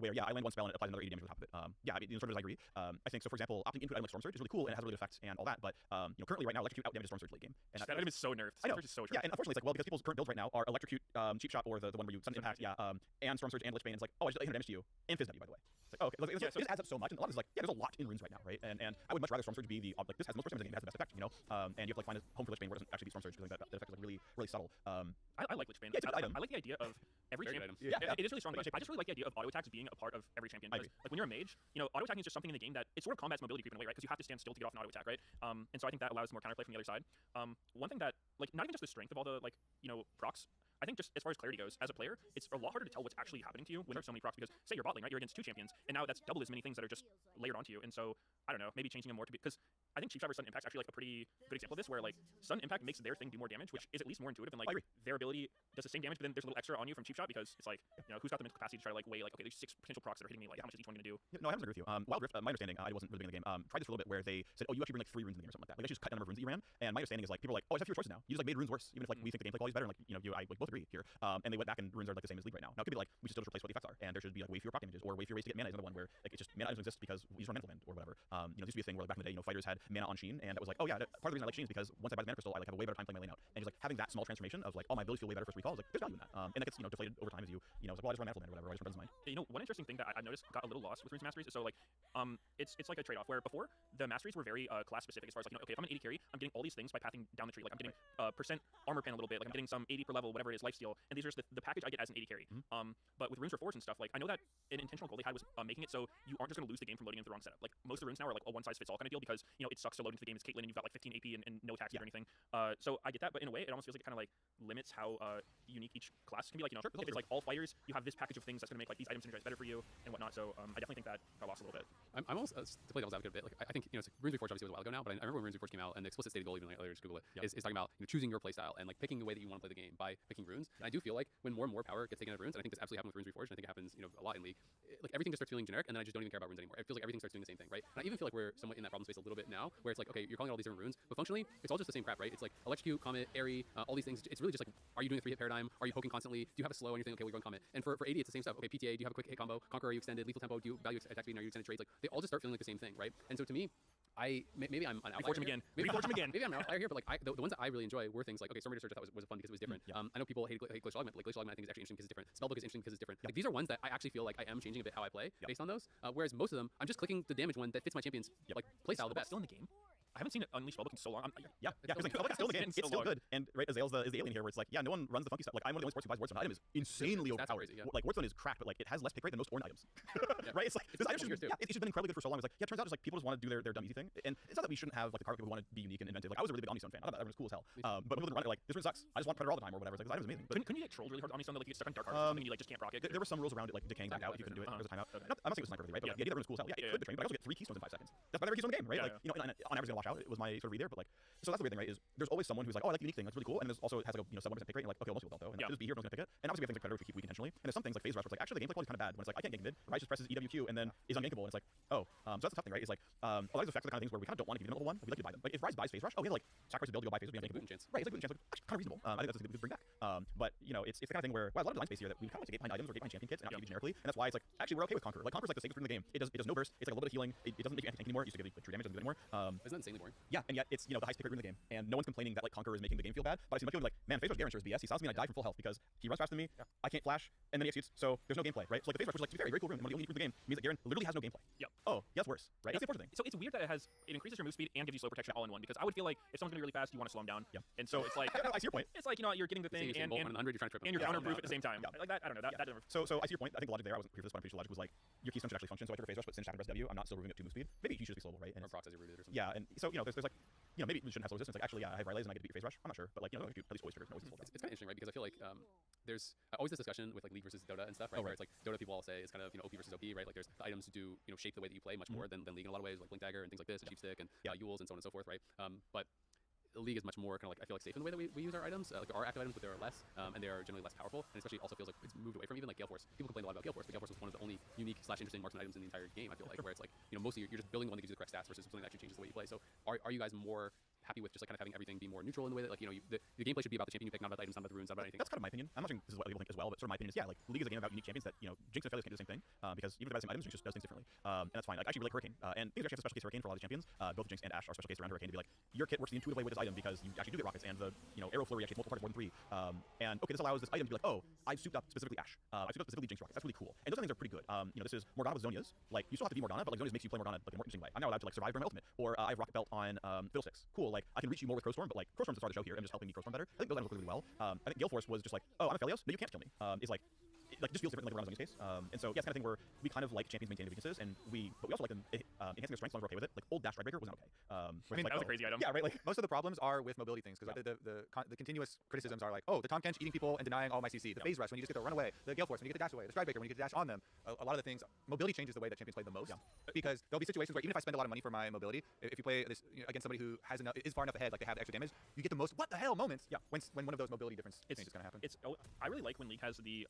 Where I land one spell and it applies another 80 damage on top of it. Yeah, I mean, in terms of I agree. I think so. For example, opting into an item like Storm Surge is really cool and it has a really good effect and all that. But you know, currently right now, Electrocute out damages Storm Surge late game. And that item is so nerfed. I know. Storm Surge is so yeah, and unfortunately, it's like, well, because people's current builds right now are Electrocute, Cheap Shot, or the one where you sudden impact, and Storm Surge and Lich Bane. It's like, oh, I just did 800 damage to you and Fizz W, by the way. It's like, oh, okay, it just adds up so much, and a lot is like, yeah, there's a lot in runes right now, right? And I would much rather Storm Surge be the like this has most damage in the game, it has the best effect, you know. And you have to like find a home for Lich Bane where it doesn't actually beat Storm Surge, because that effect is like really subtle. I like Lich Bane. Yeah, it's a good item. I like the idea of every champion. Yeah, it is really strong. But I just really like the idea of auto attacks being a part of every champion. Because like when you're a mage, you know, auto attacking is just something in the game that it's sort of combat's mobility creep in a way, right? Because you have to stand still to get off an auto attack, right? And so I think that allows more counterplay from the other side. One thing that like not even just the strength of all the like, you know, procs. I think just as far as clarity goes, as a player, it's a lot harder to tell what's actually happening to you when there's so many procs, because say you're bot lane, right? You're against 2 champions, and now that's double as many things that are just layered onto you. And so I don't know, maybe changing them more to be, because I think Cheap Shot versus Sudden Impact's actually like a pretty good example of this, where like Sudden Impact makes their thing do more damage, which is at least more intuitive, and like their ability does the same damage, but then there's a little extra on you from Cheap Shot, because it's like, you know, who's got the mental capacity to try to like weigh like, okay, there's 6 potential procs that are hitting me, like how much is each one gonna do? Yeah, no, I have to agree with you. Wild Rift, my understanding, I wasn't really big in the game. Tried this for a little bit where they said, oh, you actually bring like 3 runes in the game or something like that. Like they just cut the number of runes that you ran. And my understanding is like people are like, oh, I just have fewer choices now. You just like made runes worse, even if like we think the gameplay quality is better. And like, you know, I like both agree here. And they went back and runes are like the same as League right now. Now it could be like we should still just replace what the effects are, and there should be like way fewer proc damages, or way fewer ways to get mana is another one where like it's just mana items exist because we just run Mental Wind or whatever. You know, this used to be a thing where like, back in the day, you know, fighters had mana on Sheen, and that was like, oh yeah, part of the reason I like Sheen is because once I buy the mana crystal, I like have a way better time playing my lane out. And just like having that small transformation of like, oh, my abilities feel way better first recall, is like there's value in that. And that gets, you know, deflated over time as you know, it's like, well, I just run Mental Wind or whatever, I just run Presence Mind. You know, one interesting thing that I've noticed got a little lost with Runes Masteries is so like it's like a trade-off where before the masteries were very class specific, as far as like, you know, okay, if I'm an 80 carry, I'm getting all these things by pathing down the tree. Like I'm getting percent armor pen a little bit, like I'm getting some 80 per level, whatever it is, lifesteal, and these are just the package I get as an 80 carry. But with Runes for Forge and stuff, like I know that an intentional goal they had was making it so you aren't just going to lose the game from loading into the wrong setup. Like most of the runes now are like a one-size-fits-all kind of deal, because you know it sucks to load into the game as Caitlyn and you've got like 15 AP and no attacks or anything. So I get that, but in a way it almost feels like it kind of like limits how unique each class can be. Like, you know, if it's like all fighters, you have this package of things that's going to make like these items synergize better for you and whatnot. So I definitely think that got lost a little bit. I'm almost to play devil's advocate a bit. Like I think, you know, Runes Reforged obviously was a while ago now, but I remember when Runes Reforged came out and the explicit stated goal, even like earlier, just Google it, is talking about, you know, choosing your playstyle and like picking the way that you want to play the game by picking runes. And I do feel like when more and more power gets taken out of runes, and I think this absolutely happened with Runes Reforged, and I think it happens, you know, a lot in League. Like everything just starts feeling generic, and then I just don't even care about runes anymore. It feels like everything starts doing the same thing, right? And I even feel like we're somewhat in that problem space a little bit now, where it's like, okay, you're calling out all these different runes, but functionally it's all just the same crap, right? It's like Electrocute, Comet, Airy, all these things. It's really just like, are you doing a 3-hit paradigm? Are you poking constantly? Do you have a slow and you're thinking, okay, we're going Comet? And for 80, it's the same stuff. Okay, PTA, do you have a quick hit combo? Conquer, are you extended? Lethal tempo, do you value attack speed, and are you extended trades? Like they all just start feeling like the same thing, right? And so to me, maybe I'm an outlier. Reforge him again. Maybe I'm an outlier here, but like the ones that I really enjoy were things like, okay, Storm Raider Surge I thought was fun because it was different. I know people hate Glacial Augment, but like Glacial Augment I think is actually interesting because it's different. Spellbook is interesting because it's different. Like these are ones that I actually feel like I am changing a bit how I play based on those. Whereas most of them, I'm just clicking the damage one that fits my champion's like playstyle the best. Still in the game? I haven't seen it unleash Spellbook in so long. Yeah, because like, still in the game. It's still good. And right, Azael's the alien here, where it's like, yeah, no one runs the funky stuff. Like I'm one of the only sports who buys Wardstone. Item is insanely overpowered. Crazy, Like Wardstone is cracked, but like it has less pick rate than most Ornn items. Right? It's like this item should, it's just been incredibly good for so long. It's like, yeah, it turns out just like people just want to do their dumb easy thing. And it's not that we shouldn't have like the card people who want to be unique and inventive. Like I was a really big Omnistone fan. I thought that was cool as hell. But people that run it like, this rune sucks. I just want Predator all the time or whatever. It's like, this item is amazing. But couldn't you get trolled really hard on Omnistone, like you get stuck on Dark Heart or something and you like just can't proc it? There were some rules around it, like decaying back out if you couldn't do it. There was a timeout. I'm not saying it was sniper really, right? But like, the idea that rune is cool as hell. Yeah, it could betray, but I also get 3 keystones in 5 seconds. That's my favorite keystone in the game, right? Like, you know, on average, gonna wash Flash Out. It was my sort of read there, but like, so that's the weird thing, right? Is there's always someone who's like, oh, I like the unique thing, that's really cool, and there's also it has like a sub 1% pick rate, and you're like, okay, well, most people don't though, and just be here, no one's gonna pick it. And obviously we have things like Predator, which we keep weak intentionally, and there's some things like Phase Rush, where it's like actually the gameplay quality is kind of bad when it's like I can't gank mid, Ryze just presses EWQ and then is ungankable, and it's like, oh, so that's the tough thing, right? Is like a lot of these effects are the kind of things where we kind of don't want to give them level 1, but we like to buy them. Like if Ryze buys Phase Rush, oh, he has like sacrifice build to go buy Phase Rush, be ungankable. Chance. Right, it's like a chance, like, actually kind of reasonable. I think that's a good bring back. But you know, it's the kind of thing where a lot of design space here that we kind of like to get behind items or get behind champion kits and not generically, and that's why it's like actually we're okay with Conqueror. Like Conqueror's like the safest in the game. It does no burst. It's like a little bit of healing. It doesn't make you anti-tank anymore. It used to give you like, true damage. Doesn't do it anymore. Isn't that insanely boring? Yeah, and yet it's the highest pick rate in the game, and no one's complaining that like Conqueror is making the game feel bad. But I see much like, man, Phase Rush Garancher is BS. He stops me and I die from full health because he runs faster than me. I can't flash, and then he executes. So there's no gameplay, right? So like the Phase Rush, which is like to be fair, a very cool rune, one of the only runes in the game, means that Garen literally has no gameplay. Yep. Oh, yeah, that's worse, right? That's the important thing. So it's weird that it increases your move speed and gives you slow protection all in one, because I would feel like if someone's gonna be really fast, you want to slow them down. Yeah. And so it's like I see your point. It's like you're getting the thing and 100, you're trying to trip him. and you're counterproof at the same time. Like that, I don't know. That doesn't. So I see your point. I think the logic there, I wasn't here for this, but I'm pretty sure logic was like your keystone should actually function. So I took a Phase Rush, but since Shadow Press W, I'm not still moving at 2 move speed. Maybe you should be slowable, right? And or procs as you rooted or something. yeah, and so there's like maybe we shouldn't have slow resistance. Like actually, yeah, I have Rylays and I get to beat your Phase Rush. I'm not sure, but like at least always triggers. It's kind of interesting, right? Because I feel like there's always this discussion with like League versus Dota and stuff, right? Where it's like Dota people all say is kind of OP versus OP, right? Like there's the items do shape the way that you play much more than League in a lot of ways, like Blink Dagger and things like this, and Cheap Stick and Yules and so on and so forth, right? But League is much more kind of like, I feel like, safe in the way that we use our items, like our active items, but they are less, and they are generally less powerful, and especially also feels like it's moved away from even like Gale Force. People complain a lot about Gale Force, but Gale Force was one of the only unique / interesting marksman items in the entire game, I feel like, where it's like, mostly you're just building one that gives you the correct stats versus something that actually changes the way you play. So are you guys more happy with just like kind of having everything be more neutral in the way that like the gameplay should be about the champion you pick, not about the items, not about the runes, not about anything? That's kind of my opinion. I'm not saying this is what people think as well, but sort of my opinion is like League is a game about unique champions that Jinx and Aphelios can't do the same thing because even if they buy the same items, Jinx just does things differently, and that's fine. Like actually, really like Hurricane, and things actually have a special case Hurricane for a lot of champions. Both Jinx and Ashe are special case around Hurricane to be like your kit works the intuitive way with this item because you actually do get rockets and the arrow flurry actually has multiple targets more than 3. And okay, this allows this item to be like, oh, I've souped up specifically Ashe, I've souped up specifically Jinx rockets. That's really cool, and those things are pretty good. This is Morgana with Zonia's. Like you still have to be Morgana, but like Zonia's makes you play Morgana like in a more interesting way. I'm now allowed to like survive during my ultimate, or I have Rocket Belt on Fiddlesticks. Cool, like I can reach you more with Crowstorm, but like Crowstorm's the star of the show here and just helping me Crowstorm better. I think those items work really well. I think Gale Force was just like, oh, I'm Aphelios, no, you can't kill me. Is like. It just feels different like around Zonia's case. And so yeah, it's kind of thing where we kind of like champions maintaining weaknesses, but we also like them enhancing their strengths, so we're okay with it. Like old Dash Threadbreaker was not okay. I mean, that was a crazy item. Yeah, right. Like most of the problems are with mobility things because the continuous criticisms are like, oh, the Tahm Kench eating people and denying all my CC, the Phase Rush when you just get the runaway, the Gale Force when you get the dash away, the Threadbreaker when you get the dash on them. A lot of the things, mobility changes the way that champions play the most because there'll be situations where even if I spend a lot of money for my mobility, if you play this against somebody who has is far enough ahead, like they have the extra damage, you get the most what the hell moments. Yeah, when one of those mobility difference changes is going to happen. I really like when League has the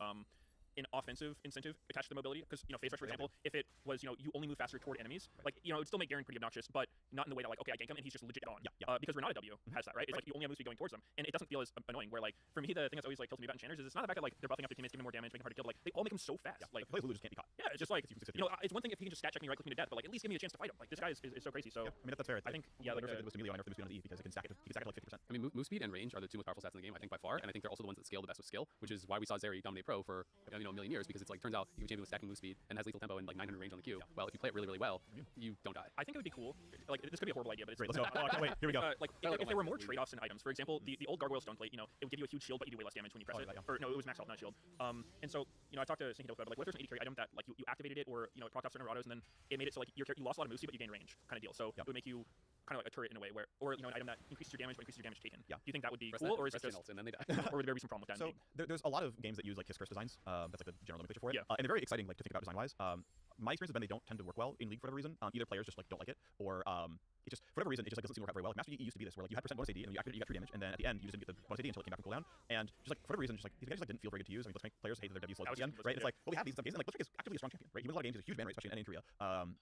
an offensive incentive attached to the mobility because Phase Rush, for example, if it was you only move faster toward enemies, like it'd still make Garen pretty obnoxious, but not in the way that like okay I gank him and he's just legit gone. Because Renata W has that, right? It's like you only have move speed going towards them, and it doesn't feel as annoying. Where like for me the thing that's always like tilts me about enchanters is it's not the fact that like they're buffing up their teammates, giving them more damage, making it hard to kill, but like they all make them so fast. Like Lulu just can't be caught. Yeah, it's just like it's one thing if he can just stat check me, right click me to death, but like at least give me a chance to fight him. Like this guy is so crazy. So I mean that's fair. I think like the Emilio, I know the boost on the E because it can stack it to like 50%. I mean move speed and range are the two most powerful stats in the game I think by far, and I think they're also the ones that scale the best with skill, which is why we saw Zeri dominate pro for a million years because it's like turns out you have a champion with stacking move speed and has lethal tempo and like 900 range on the Q. Well, if you play it really well, you don't die. I think it would be cool. Like this could be a horrible idea, but it's great. Let's go. Oh, I can't wait. Here we go. Like if there were more trade-offs in items, for example, the old Gargoyle Stone Plate, it would give you a huge shield, but you do way less damage when you press it. Or no, it was max health, not shield. And so I talked to Sneaky about like what if there's an 80 carry item that like you activated it or it procced off certain autos and then it made it so like you lost a lot of move speed but you gain range kind of deal. So it would make you kind of like a turret in a way where or an item that increases your damage but increases your damage taken. Do you think that would be cool or is it just and then they die? Or would there be some problem with that? So there's a lot of games that use like Kiss Curse designs. That's like the general nomenclature for it. And they're very exciting like to think about design wise. My experience has been they don't tend to work well in League for whatever reason. Either players just like don't like it, or it just for whatever reason it just like doesn't seem to work out very well. Like Master Yi used to be this where like you had % bonus AD and you activated, you got 3 damage, and then at the end you just didn't get the bonus AD until it came back from cooldown. And just like for whatever reason, just like these guys just like didn't feel very good to use. I mean, Blitzcrank players hated their W slow at the end, right? It's like well we have these in some games and like Blitzcrank is actively a strong champion, right? He wins a lot of games, he's a huge man rate, especially in Korea.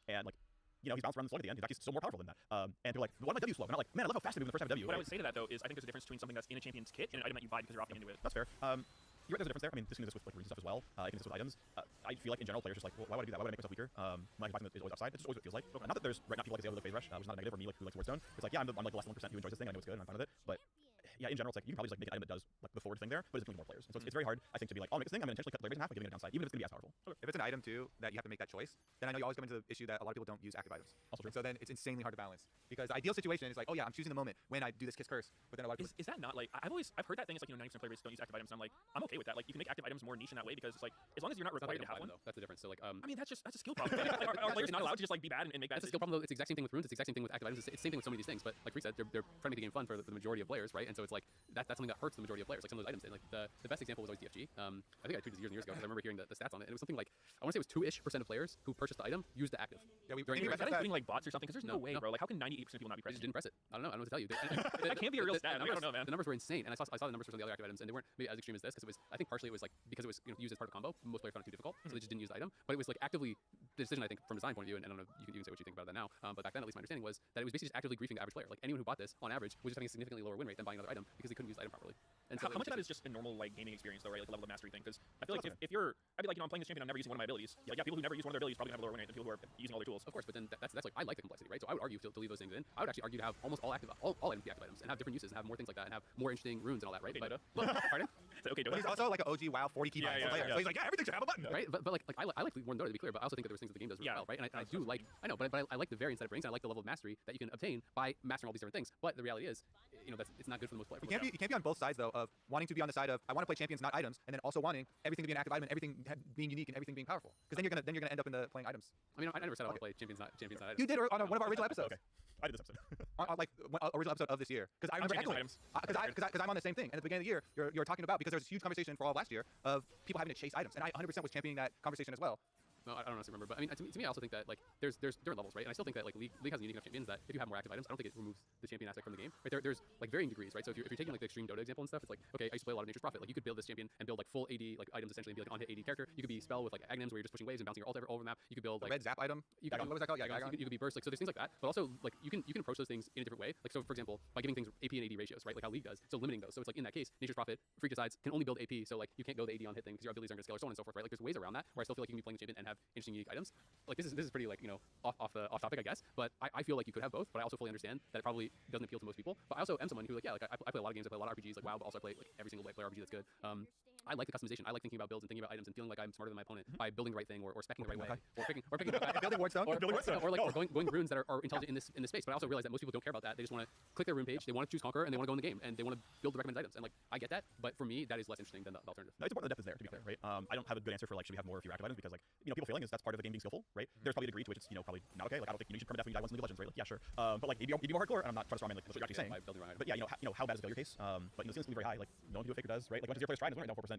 And like he's bounced around the slug at the end. He's actually still more powerful than that. And people are like, why am I W slow? And I'm like, man, I love how fast I move in the first half of W. What I would say to that though is I think there's a difference between something that's in a champion's kit and an item that you buy because you're opting into it. That's fair. You're right, there's a difference there. I mean, this is with like recent stuff as well. I can do this with items. I feel like in general, players just like, well, why would I do that? Why would I make myself weaker? My buying is always upside. That's just always what it feels like. Not that there's not people like Zale with Phase Rush, which is not a negative, or me like who likes Wardstone. It's like, yeah, I'm like the less than 1% who enjoys this thing. I know it's good and I'm fine with it. But yeah, in general, it's like you can probably just like make an item that does like the forward thing there, but it's more players. And so it's very hard, I think, to be like, I'll make this thing. I'm gonna intentionally cut the players in half by giving it a downside, even if it's gonna be as powerful. If it's an item too that you have to make that choice, then I know you always come into the issue that a lot of people don't use active items. Also true. So then it's insanely hard to balance because the ideal situation is like, oh yeah, I'm choosing the moment when I do this Kiss Curse, but then a lot of people is that not like I've heard that thing is like 90% players don't use active items. And I'm like I'm okay with that. Like you can make active items more niche in that way because it's like as long as you're not required to have one. Though. That's the difference. So like I mean that's a skill problem. Like, are players not allowed to just like be bad and make bad? That's a skill problem though. It's the exact same thing with runes. It's the exact same thing with active items. It's the same thing with so many of these things. But like Freak said, they're trying to make the game fun for the majority of players, right? And so it's like that's something that hurts the majority of players. Like some of those items, like the best example was always DFG. I think I tweeted this years and years ago because I remember hearing the stats on it. And it was something like I want to say it was 2-ish% of players who purchased the item used the active. Yeah, is that including like bots or something? Because there's no way, bro. Like how can 98% of people not be They pressing? just didn't press it. I don't know what to tell you. That can't be a real stat. I don't know, man. The numbers were insane, and I saw the numbers for some of the other active items, and they weren't maybe as extreme as this because it was. I think partially it was like because it was used as part of combo. Most players found it too difficult, so they just didn't use the item. But it was like actively the decision, I think, from a design point of view, and I don't know, you can say what you think about that now. But back then, at least my understanding was that it was basically just actively griefing the average player. Like anyone who bought this on average was just having a significantly lower win rate than buying another item because they couldn't use the item properly. And so how much of that is just a normal like gaming experience though, right? Like level of mastery thing. Because I feel like if you're, I'd be like, I'm playing this champion, I'm never using one of my abilities. Like, yeah, people who never use one of their abilities probably have a lower win rate than people who are using all their tools. Of course, but then that's like I like the complexity, right? So I would argue to leave those things in. I would actually argue to have almost all items be active items and have different uses and have more things like that and have more interesting runes and all that, right? Okay, but pardon? Okay, but he's also like an OG WoW 40 keybinds player. So he's like, yeah, everything should have a button. Right? But like I like more than Dota to be clear, but I also think that there's things that the game does really well, right? And I do like I know, but I like the variance that it brings and I like the level of mastery that you can obtain by mastering all these different things. But the reality is, it's not good for the most players. You can't be on both sides though of wanting to be on the side of I want to play champions, not items, and then also wanting everything to be an active item and everything being unique and everything being powerful. Because then you're gonna end up in the playing items. I mean, I never said I want to play champions, not items. You did on one of our original episodes. Okay. I did this episode. on like original episode of this year, because I remember echoing because I'm on the same thing. And at the beginning of the year, you're talking about because there was this huge conversation for all of last year of people having to chase items, and I 100% was championing that conversation as well. No, I don't honestly remember, but I mean, to me, I also think that like there's different levels, right? And I still think that like League has a unique enough champions that if you have more active items, I don't think it removes the champion aspect from the game. Right? There's like varying degrees, right? So if you're taking like the extreme Dota example and stuff, it's like okay, I used to play a lot of Nature's Prophet. Like you could build this champion and build like full AD like items essentially and be like on hit AD character. You could be spell with like Agnams where you're just pushing waves and bouncing your ult over the map. You could build like red zap item. What was that called? Yeah, you could be burst. Like so, there's things like that. But also like you can approach those things in a different way. Like so, for example, by giving things AP and AD ratios, right? Like how League does. So limiting those. So it's like in that case, Nature's Prophet, Freak Decides can only build AP. So like you can't go the AD on hit thing because your abilities aren't going to scale or so on and so forth, right? Like there's ways around that where I still feel like you can be playing the champion and have interesting unique items. Like this is pretty like off topic, I guess. But I feel like you could have both. But I also fully understand that it probably doesn't appeal to most people. But I also am someone who like I play a lot of games. I play a lot of RPGs like WoW, but also I play like every single player RPG that's good. I like the customization. I like thinking about builds and thinking about items and feeling like I'm smarter than my opponent by building the right thing or speccing the right way or picking building Wardstone or going runes that are intelligent in this space. But I also realize that most people don't care about that. They just want to click their rune page, they want to choose Conqueror, and they want to go in the game and they want to build the recommended items. And like I get that, but for me that is less interesting than the alternative. No, it's important the depth is there, to be fair, right? I don't have a good answer for like should we have more or fewer active items because like people failing is that's part of the game being skillful, right? There's probably a degree to which it's probably not okay. Like I don't think you should permanent death when you die once in League of Legends, right? Like, yeah, sure. But like you'd be more hardcore, and I'm not trying to strawman like what you're actually saying. But yeah, how bad is the failure case? But the ceiling's gonna be very high. Like no one can do what Faker does, right? Like once 0 players try and is down 4%,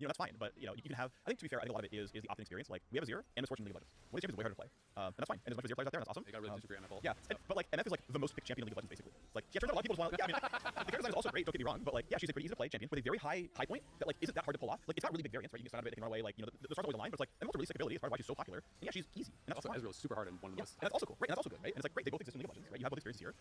that's fine. But you can have. I think to be fair, I think a lot of it is the opt-in experience. Like we have a Zero and Misfortune in League of Legends. One of these champions is way harder to play, and that's fine. And there's a bunch of Zero players out there, and that's awesome. They got really super NFL. Yeah, but like MF is like the most picked champion in League of Legends, basically. Like yeah, turns out a lot of people just want. Yeah, I mean, the character design is also great. Don't get me wrong, but like yeah, she's a pretty easy to play champion with a very high point that like isn't that hard to pull off. Like it's not really big variance, right? You can stand out of it, they can run away. Like the star's always the line, but it's like MF's a really sick ability. It's part of why she's so popular. And yeah, she's easy. And that's also Ezreal is super hard and one of the most. And that's also cool, right? And that's also good, right? And it's like great, they both exist in League of Legends, right? You have both experiences here.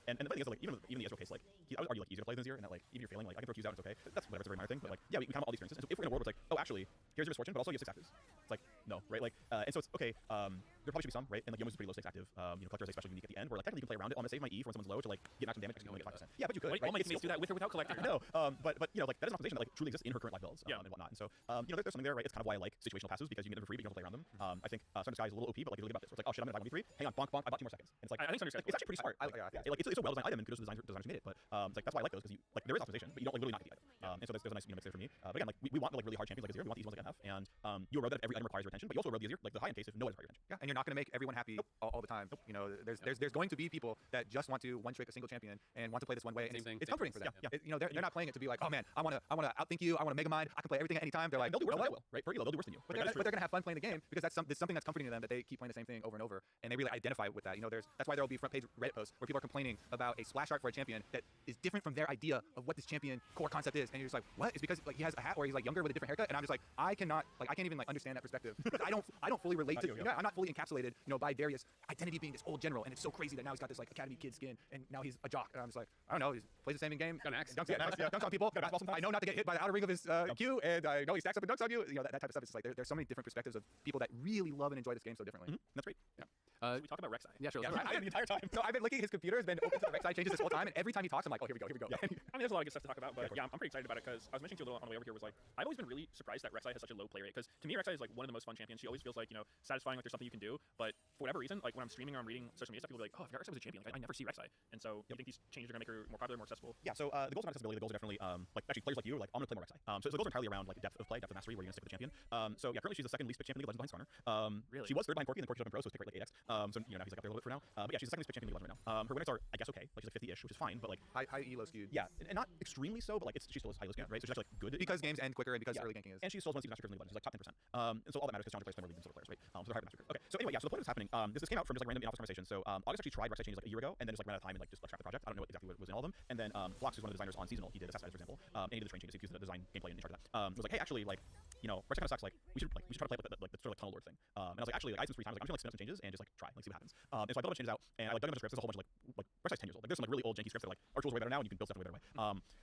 And the thing is like even the Ezreal case, like I would argue like easier to play than Zero, and that like even if you're failing, like I can throw Qs out, it's okay. That's whatever, it's a very minor thing. But like yeah, we can count all these experiences. And so if we're in a world where it's like, oh actually, here's your Misfortune, but also you have 6 actives. It's like no, right? Like and so it's okay. There probably should be some, right? And like Youmuu's is pretty low 6 active. Collector is especially unique at the end, where like technically you can play around it. I'm gonna save my E for when someone's low to like get maximum damage because you only get 5%. Yeah, but you could. All my teammates do that with or without Collector. No, but like that is an optimization that like truly exists in her current live builds and whatnot. And so there's something there, right? It's kind of why I like situational passes because you can get them for free, but you don't play around them. I think Thunder Sky is a little OP, but like if you look about this, where it's like oh shit, I'm gonna die 1v3. Hang on, bonk, I bought 2 more seconds. And it's like I think Thunder Sky it's actually pretty smart. Like it's a well-designed item, and kudos to the designers who made it. But it's like that's why I like those because you like there is optimization, but you don't like really not get the item. And so there's a nice mix there for me. But again, like we want like really hard champions like Azir. We want the easy ones like NF, and you erode that if every item requires your attention, but you also erode the Azir, like the high end case if no one requires your attention. Yeah, and you're not gonna make everyone happy all the time. There's going to be people that just want to one trick a single champion and want to play this one way. And it's comforting for them. Yeah. They're not playing it to be like, oh man, I wanna outthink you. I wanna Megamind. I can play everything at any time. They're like, they'll do worse than you will, right? For elo, they'll do worse than you. But they're gonna have fun playing the game because that's something that's comforting to them that they keep playing the same thing over and over, and they really identify with that. That's why there will be front page Reddit posts where people are complaining about a splash art for a champion that is different from their idea of what this champion core concept is, and you're just like, what? It's because like he has a hat or he's like younger with a different haircut, and I'm just like, I can't even like understand that perspective. I don't fully relate to. I'm not fully encapsulated, by various identity being this old general, and it's so crazy that now he's got this like academy kid skin, and now he's a jock, and I'm just like, I don't know, he plays the same game, dunks on people. I know not to get hit by the outer ring of his Q, and I know he stacks up and dunks on you. That type of stuff. It's just like there's so many different perspectives of people that really love and enjoy this game so differently. That's great. Yeah. Should we talk about Rek'Sai? Yeah, sure. Yeah, the entire time. So I've been looking. His computer has been open to the Rek'Sai changes this whole time, and every time he talks, I'm like, oh, here we go. Yeah. I mean, there's a lot of good stuff to talk about, but yeah, I'm pretty excited about it because I was mentioning to you a little on the way over here was like, I've always been really surprised that Rek'Sai has such a low play rate because to me, Rek'Sai is like one of the most fun champions. She always feels like, satisfying, like there's something you can do, but for whatever reason, like when I'm streaming or I'm reading social media stuff, people will be like, oh, I forgot Rek'Sai was a champion. Like, I never see Rek'Sai. And so you think these changes are gonna make her more popular, more accessible? Yeah, so the goals of accessibility, the goals are definitely like actually players like you are like, I'm gonna play more Rek'Sai. So the goals are entirely around like depth of play, depth of mastery, where you're gonna stick with the champion. So yeah, currently she's the second least picked champion in League of Legends behind Skarner. Really? She was third behind Corki, and then Corki's up in Pro, so it's picked right like 8x. So you know, he's like up there a little bit for now. But yeah, she's the second least picked champion in League of Legends right now. Her win rates are, I guess, okay. Like she's like 50-ish, which is fine, but like high elo skewed. Yeah, and not extremely so, but like she's still high elo skewed, right? So she's actually like good because games end quicker and because yeah. early ganking is. And she still has 1 season master curve in League of Legends. She's like top 10%. And so all that matters because challenger players play more League than solo players, right? So they're higher master curve. Okay, so anyway, yeah. So the point of this happening, this came out from just like random in-office conversation. So August actually tried Rek'Sai changes like a year ago, and then just like ran out of time and like just like scrapped the project. I don't know exactly what was in all of them. And then Flox, who's one of the designers on Seasonal, he did Assassin's, for example, and he did the train changes. He used the design gameplay and in charge of that. Was like, hey, actually, like, you know, Rek'Sai kind of sucks. Like, we should try to play like the sort of like tunnel lord thing. And I was like, actually, like, I had some free time. I was like, I'm just gonna like spin up some changes and just like try, like see what happens. And so I built a bunch of changes out, and I like dug into the scripts. There's a whole bunch of like Rek'Sai's 10 years old. Like there's some like really old janky scripts that are like our tools are way better now, and you can build stuff in a way better way.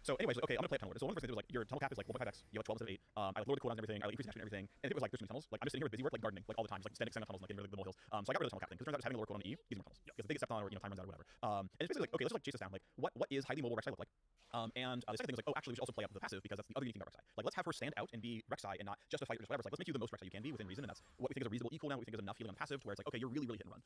So anyways, like, okay, I'm gonna play a tunnel lord. So one of the first things was like your tunnel cap is like 1.5x. You have 12 instead of 8. I like lowered the cooldowns and everything. I like increased the action and everything. And if it was like there's too many tunnels, like I'm just sitting here with busy work, like gardening, like all the time, just like standing on tunnels, like getting rid of the molehills. So I got rid of the tunnel cap thing because turns out just having a lower cooldown on E gives more tunnels. Yeah, because if they get stepped on or you know time runs out or whatever. And it's basically like, okay, let's just like chase this down. Like what is highly mobile Rek'Sai look like? And the second thing is like, oh, actually, we should also play up the passive because that's the other unique thing about Rek'Sai. Like, let's have her stand out and be Rek'Sai and not just a fight or just whatever. It's like, let's make you the most Rek'Sai you can be within reason, and that's what we think is a reasonable E cooldown. What we think is enough healing on the passive, to where it's like, okay, you're really hit and run.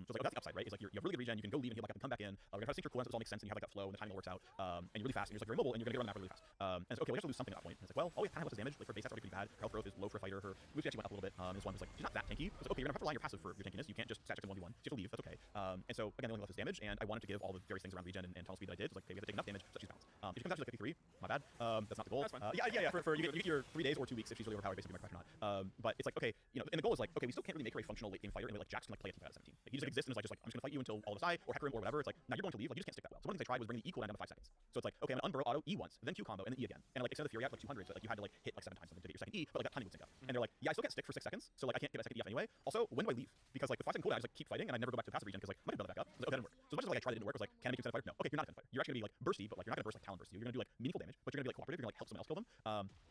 So it's like, oh, that's the upside, right? It's like you have really good regen, you can go leave and heal back up and come back in. We're gonna try to sync your cooldowns, so it all makes sense, and you have like that flow, and the timing all works out. And you're really fast, and you're just like very mobile, and you're gonna get around the map really fast. And so okay, we have to lose something at that point. And it's like, well, oh, we kind of less damage. Like her base stats already pretty bad. Her health growth is low for a fighter. Her move actually went up a little bit. This one was like, she's not that tanky. So okay, you're gonna have to rely on your passive for your tankiness. You can't just stat check in 1v1. So you have to leave. That's okay. And so again, the only left is damage, and I wanted to give all the various things around regen and tunnel speed that I did. It was like, okay, we have to take enough damage so that she's balanced. If she comes out to like 53, my bad. That's not the goal. Yeah. For you get your 3 days or 2 weeks if she's really overpowered, basically my crash or not. But it's like, okay, you know, and the goal is like, okay, we still can't really make her a functional late game fighter, and like Jax can like play a team fight out of 17. Like, he just exists and is like, I'm just gonna fight you until all of us die or hacker him or whatever. It's like, now you're going to leave. Like you just can't stick that well. So one of the things I tried was bring the E cooldown down to 5 seconds. So it's like, okay, I'm gonna unburrow auto E once, then Q combo, and then E again, and like extend the Fury out to like 200. So like you had to like hit like 7 times something to get your second E, but like that timing would sync up. And they're like, yeah, I still can't stick for 6 seconds, so like I can't get my second E off anyway. Also, when do I leave? Because like with 5 second cooldown, I just like keep fighting and I never go back to the passive region because like I might build it back up. So, okay, that didn't work. So as much as like I tried it didn't work, was like, can I make you a fighter? No. Okay, you're not a fighter. You're actually gonna be like bursty, but like you're not gonna burst like Talon burst you. You're gonna do like meaningful damage, but you're gonna be like cooperative. You're gonna like help someone else kill them.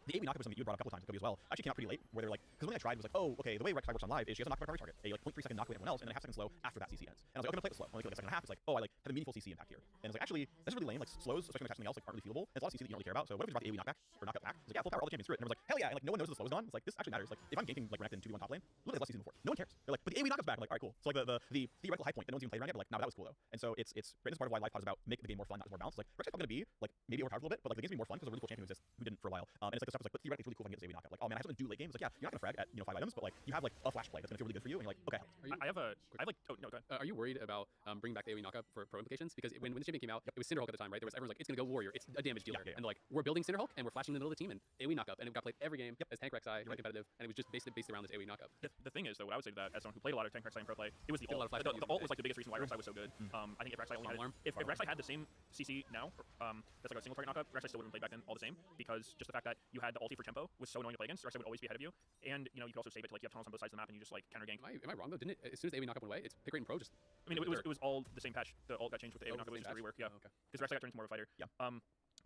The AoE knockup was something you brought up a couple times with Kobe as well. Actually came out pretty late, where they're like, because when I tried it was like, oh, okay, the way Rek'Sai works on live is she has a knockback primary target, a like 0.3 second knock away everyone else, and then a half second slow after that CC ends. And I was like, okay, I'm gonna play it slow. Only like a second and a half. It's like, oh, I like have a meaningful CC impact here. And it's like, actually, that's really lame. Like slows, especially when attaching something else, like aren't really feelable. And it's a lot of CC that you don't really care about. So what if we brought the AoE knockback or knockup back? It's like, yeah, full power, all the champions through it. And everyone's like, hell yeah, and like no one knows the slow is gone. It's like this actually matters. Like if I'm ganking like Renekton 2v1 top lane, look at this last season before. No one cares. They're like, but the AoE knockup's back. I'm like, all right, cool. So like the theoretical high point that no one's even played around yet, but like, no, that was cool though. And so it's great as part of why live pod is about making the game more fun, not more balanced. Like Rek'Sai's probably gonna be like maybe overpowered a little bit, but like the game's gonna be more fun because a really cool champion who exists who didn't for a while. And it's like the stuff is like, but theoretically it's really cool if I can get this AoE knockup. Like, oh man, I have something to do late games. Like, yeah, you're not gonna frag at 5 items, but like you have like a flash play that's gonna feel really good for you, and you're like, okay. I have like oh no, go ahead. Are you worried about bringing back the AoE knockup for pro implications? Because when the champion came out, it was Cinderhulk at the time, right? There was everyone's like, it's gonna go warrior, it's a damage dealer, and like we're building Cinderhulk and we're flashing in the middle of the team and AoE knockup, and it got played every game as tank Rek'Sai, really competitive, and it was just based around this AoE knockup. The thing is though, what I would say to that as someone who played a lot of tank Rek'Sai in pro play, it was the ult. The ult was like the biggest reason why Rek'Sai was so good. I think if Rek'Sai only had if Rek'Sai had the same CC now, that's like a single target knockup, Rek'Sai still would have played back then all the same, because just the fact that you had the ulti for tempo was so annoying to play against. Rek'Sai would always be ahead of you, and you know you could also save it to like you have tunnels on both sides of the map and you just like counter gank. Am I wrong though? Didn't it, as soon as the AoE knockup went away, it's pick rate and pro just? I mean, it was all the same patch. The ult got changed with the AoE knockup. It was just a rework. Yeah. Because Rek'Sai got turned into more of a fighter. Yeah.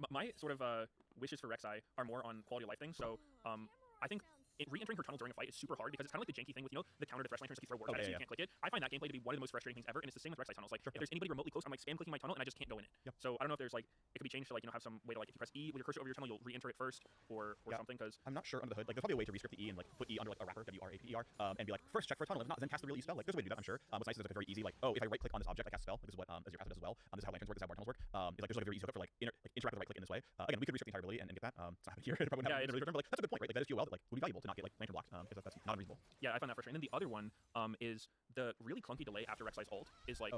My sort of wishes for Rek'Sai are more on quality of life things. So I think re-entering her tunnel during a fight is super hard because it's kind of like the janky thing with, you know, the counter to Thresh Lanterns if you throw wards at it so you can't click it. I find that gameplay to be one of the most frustrating things ever, and it's the same with Rek'Sai tunnels. Like, if there's anybody remotely close, I'm like spam clicking my tunnel and I just can't go in it. So I don't know if there's like, it could be changed to like, you know, have some way to like, if you press E with your cursor over your tunnel, you'll re-enter it first or something, because I'm not sure under the hood. Like, there's probably a way to rescript the E and like put E under like a wrapper, W-R-A-P-E-R, and be like, first check for a tunnel, if not, then cast the real E spell. Like, there's a way to do that, I'm sure. What's nice is it's like a very easy, like, oh, if I right click on this object, I cast a spell. Like, this is what Azure passive does as well. This is how lanterns work, this is how war tunnels work. It's like there's like a very easy hookup for like interact with the right click in this way. Again, we could rescript the entire ability and get that. It's not happening here. It probably wouldn't happen really, but like, that's a good point, right? Like, that is QOL that like would be valuable to not get like lantern blocked, because that's not unreasonable. Yeah, I find that frustrating. And then the other one is the really clunky delay after Rek'Sai's ult is like,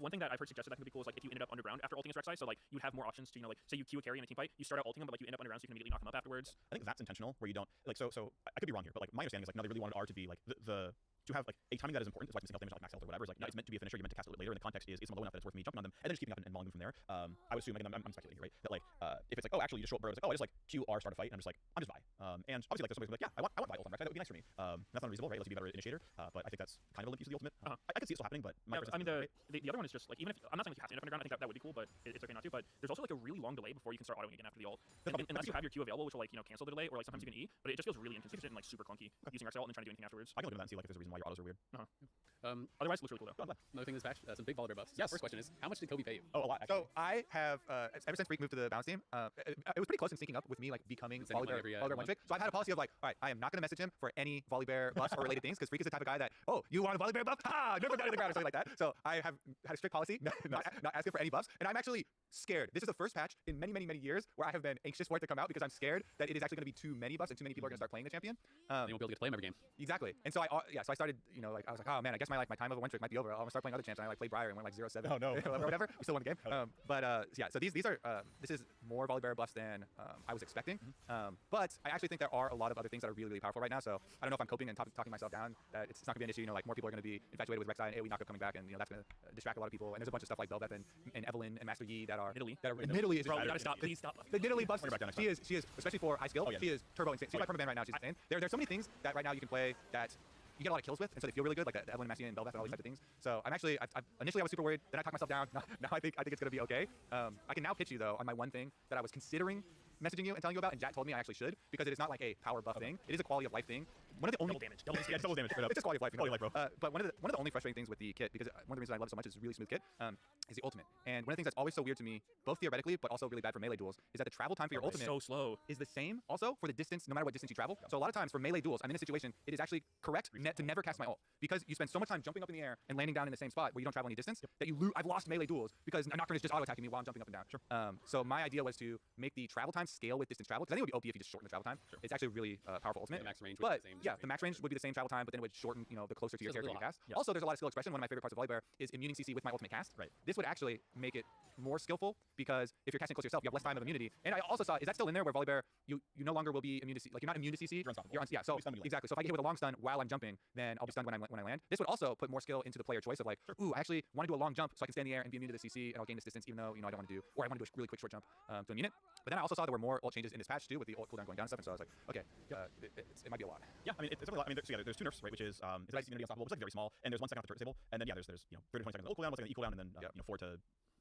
one thing that I've heard suggested that could be cool is like if you ended up underground after ulting as Rek'Sai, so like you'd have more options to, you know, like say you Q a carry in a team fight, you start out ulting him, but like you end up underground so you can immediately knock him up afterwards. I think that's intentional, where you don't like so I could be wrong here, but like my understanding is like no, they really wanted R to be like the to have like a timing that is important. That's why missing health damage like max health or whatever. It's like no, it's meant to be a finisher. You're meant to cast it a little later, and the context is someone low enough that it's worth me jumping on them and then just keeping up and mulling them from there. I would assume, again, I'm speculating here, right? That like if it's like, oh, actually you just show up bro, it's like, oh, I just like QR start a fight, and I'm just Vi. And obviously like there's somebody's like, yeah, I want Vi ult on Rek'Sai. That would be nice for me. That's not unreasonable, right? Let's be a better initiator. But I think that's kind of a limp use of the ultimate. I could see it still happening, but my I mean the other one is just like, even if I'm not saying like you have to end up underground, I think that would be cool, but it's okay not to. But there's also like a really long delay before you can start autoing again after the ult. Unless you have your Q available, which will like, you know, cancel the delay, or like sometimes you can E, but it just feels really inconsistent and like super clunky using Rek'Sai ult and then trying to do anything afterwards. I can look at that and see like if there's a reason why your autos are weird. Otherwise, it looks really cool though. Oh, I'm glad. Another thing in this patch, some big volibear buffs. Yes. First question is, how much did Kobe pay you? Oh, a lot. So I have ever since Freak moved to the balance team, it was pretty close in syncing up with me like becoming Sending money Volibear every one month. trick. So I've had a policy of like, all right, I am not going to message him for any Volibear buffs or related things because Freak is the type of guy that, oh, you want a Volibear buff? Ha! Never down to the ground or something like that. So I have had a strict policy, not asking for any buffs, and I'm actually scared. This is the first patch in many, many, many years where I have been anxious for it to come out because I'm scared that it is actually going to be too many buffs and too many people are going to start playing the champion. You won't be able to get to play him every game. Exactly. And so so I started, you know, like I was like, oh man, I guess my time of a one trick might be over. I'm gonna start playing other champs. And I like played Briar and went like 0-7. Oh no. or whatever. We still won the game. So these are this is more Volibear buffs than I was expecting. But I actually think there are a lot of other things that are really, really powerful right now. So I don't know if I'm coping and talking myself down that it's not gonna be an issue. You know, like more people are gonna be infatuated with Rek'Sai and AoE Knockup coming back, and you know that's gonna distract a lot of people. And there's a bunch of stuff like Bel'Veth and Evelynn and Master Yi that are Nidalee is Bro, you gotta stop. Please stop. the Nidalee buffs. Bring her back down next She is especially for high skill. Oh, yeah. She is turbo insane. She's my permaban right now. She's insane. There's so many things that right now you can play that you get a lot of kills with, and so they feel really good, like the Evelynn, Massey, and Bel'Veth and all these types of things. So I'm actually, initially I was super worried, then I talked myself down. Now I think it's gonna be okay. I can now pitch you though on my one thing that I was considering messaging you and telling you about, and Jack told me I actually should because it is not like a power buff thing. It is a quality of life thing. One of the only Double damage. Double damage. it's just quality of life. Quality of life, bro. But one of the only frustrating things with the kit, because one of the reasons I love it so much is a really smooth kit, is the ultimate. And one of the things that's always so weird to me, both theoretically but also really bad for melee duels, is that the travel time for your ultimate so slow. is the same also for the distance, no matter what distance you travel. So a lot of times for melee duels, I'm in a situation, it is actually correct to never cast my ult because you spend so much time jumping up in the air and landing down in the same spot where you don't travel any distance that you lose. I've lost melee duels because Nocturne is just auto attacking me while I'm jumping up and down. Sure. So my idea was to make the travel time scale with distance travel because I think it would be OP if you just shorten the travel time. Sure. It's actually really powerful ultimate. The max range would be But the same. yeah, the max range would be the same travel time, but then it would shorten, you know, the closer to your Feels a character you little cast. Yeah. Also, there's a lot of skill expression. One of my favorite parts of Volibear is immuning CC with my ultimate cast. Right. This would actually make it more skillful because if you're casting close to yourself, you have less time of immunity. And I also saw, is that still in there where Volibear, you no longer will be immune to like you're not immune to CC. You're unstoppable. Yeah. So You stun me like- exactly. So if I get hit with a long stun while I'm jumping, then I'll be stunned when I land. This would also put more skill into the player choice of like, ooh, I actually want to do a long jump so I can stay in the air and be immune to the CC and I'll gain this distance even though you know I don't want to do, or I want to do a really quick short jump to immune it. But then I also saw there were more ult changes in this patch too with the ult cooldown going down and stuff. And so I was like, okay, it might be a lot. Yeah, I mean, it's definitely a lot. I mean, there's two nerfs, right? Which is it's like immunity unstoppable, which is like very small, and there's 1 second off the turret disable, and then yeah, there's you know 30 to 20 seconds of ult cooldown, 1 second E cooldown, and then you know 4 to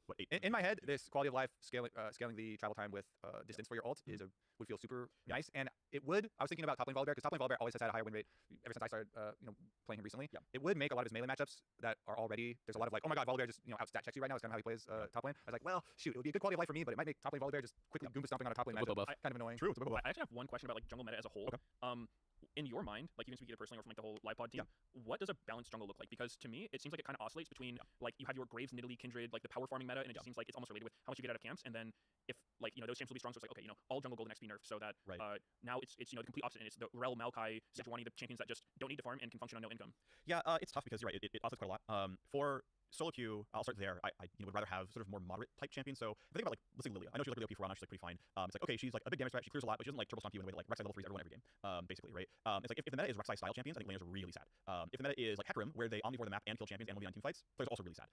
what 8. In my head, this quality of life scaling the travel time with distance for your ult would feel super nice, and it would. I was thinking about top lane Volibear because top lane Volibear always has had a higher win rate ever since I started you know playing him recently. Yeah. It would make a lot of his melee matchups that are already there's a lot of like, oh my god, Volibear just you know outstat checks you right now. It's kind of how he plays top lane. I was like, well, shoot, it would be a good quality of life for me, but it might make top lane Volibear just quickly Goomba stomping on a top lane With matchup buff. kind of annoying. True. It's a bit of a I actually have one question about like jungle meta as a whole. Okay. In your mind, like you can speak either personally or from like the whole live pod team, what does a balanced jungle look like? Because to me, it seems like it kind of oscillates between like you have your Graves, Nidalee, Kindred, like the power farming meta, and it just seems like it's almost related with how much you get out of camps. And then if like you know those champs will be strong, so it's like okay, you know all jungle golden XP nerfed, so that now it's you know the complete opposite, and it's the Rel, Maokai, Sejuani, the champions that just don't need to farm and can function on no income. Yeah, it's tough because you're right. It oscillates quite a lot. For solo queue, I'll start there. I you know, would rather have sort of more moderate type champions. So if I think about like let's say Lilia, I know she's like really OP for Rana, she's like pretty fine. It's like okay, she's like a big damage threat, she clears a lot, but she doesn't like turbo stomp you in the way that like Rek'Sai level 3s everyone every game. Basically, right? It's like if the meta is Rek'Sai style champions, I think laners are really sad. If the meta is like Hecarim, where they omnivore the map and kill champions and will be on team fights, players are also really sad.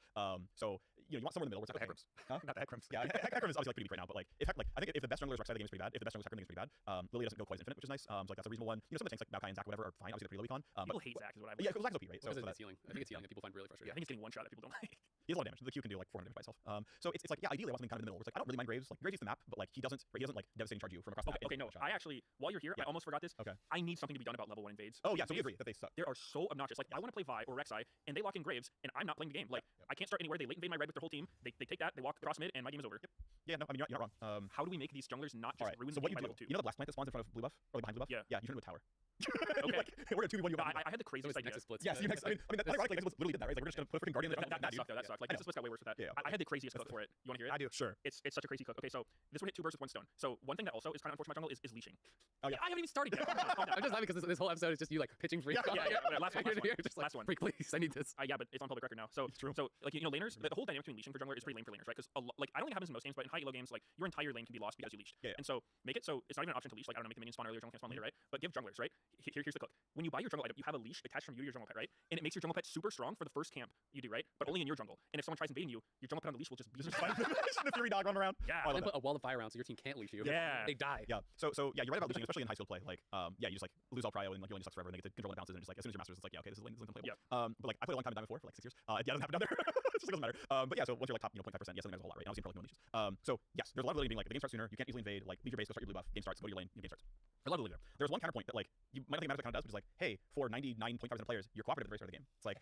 So you know you want somewhere in the middle where it's like Hecrims. Huh? Not the Hecrims. Yeah, Hecarim is obviously like pretty weak right now, but like if I think if the best jungler is Rek'Sai, the game is pretty bad. If the best jungler is Hecarim, the game is pretty bad. Lilia doesn't go quite as infinite, which is nice. So like that's a reasonable one. You know some of the tanks like Maokai and Zac, whatever, are fine. Obviously they're pretty low econ. People hate Zac is what I Yeah, because Zac's OP, right? So So it's healing. I think it's healing that people find really frustrating. I think it's getting one shot that people don't like. he has a lot of damage. The Q can do like 400 damage by itself. So it's like yeah, ideally I want something kind of in the middle. Where it's like I don't really mind Graves. Like Graves eats the map, but like he doesn't like devastating charge you from across the map. Okay, no. I actually, while you're here, I almost forgot this. Okay. I need something to be done about level 1 invades. Oh yeah, so we agree that they suck. They are so obnoxious. Like I want to play Vi or Rek'Sai, and they lock in Graves, and I'm not playing the game. Like I can't start anywhere. They late invade my red with their whole team. They take that. They walk across mid, and my game is over. Yep. Yeah, no, I mean you're not wrong. How do we make these junglers not just ruin so the what game you by do? level 2? You know the blast plant that spawns in front of blue buff or like behind blue buff? Yeah. You turn into a tower. Okay. Like, we're at 2v1. I had the craziest idea. Nexus splits. Yes, I mean, ironically, Nexus literally did that, right? Like, we're just gonna put a freaking guardian. That sucked. Though. That sucked. Like Nexus Splits got way worse with that. Yeah. I had the craziest cook for it. You want to hear it? I do. Sure. It's such a crazy cook. Okay, so this would hit 2 birds with 1 stone. So one thing that also is kind of unfortunate about jungle is leashing. Oh yeah. I haven't even started yet. I'm just laughing because this whole episode is just you like pitching Freak. Yeah. Last one. Just like, Last one. Freak, please, I need this. Yeah, but it's on public record now. So it's true. So like you know laners, the whole dynamic between leashing for jungler is pretty lame for laners, right? Because like I don't think it happens in most games, but in high elo games, like your entire lane can be lost because you leashed. Yeah. And so make it so it's not even an option to leash. Like I don't know, make the minion spawn earlier, jungle can spawn later, right? But give junglers, right? Here's the cook. When you buy your jungle item, you have a leash attached from you to your jungle pet, right? And it makes your jungle pet super strong for the first camp you do, right? But only in your jungle. And if someone tries invading you, your jungle pet on the leash will just be Just the Fury dog running around. Yeah. Oh, I love Then that. put a wall of fire around so your team can't leash you. Yeah. They die. Yeah. So yeah, you're right about leashing, especially in high skill play. Like yeah, you just like lose all prio and like you only just sucks forever and they get to control and bounces and just like as soon as you're masters, it's like yeah, okay, this is unplayable. Yeah. But like I played a long time in Diamond 4 for like 6 years. Yeah, it doesn't happen down there. just like, doesn't matter. But yeah, so once you're like top, 0.5%, yes, something matters a whole lot, right? And obviously in Pro League unleashes. So yes, there's a lot of ability being like the game starts sooner, you can't easily invade, like leave your base, go start your blue buff, game starts, go to your lane, game starts. There's a lot of ability there. There's one counterpoint that like you might not think it matters, but it kind of does, which is like, hey, for 99.5% of players, you're cooperative at the very start of the game. It's like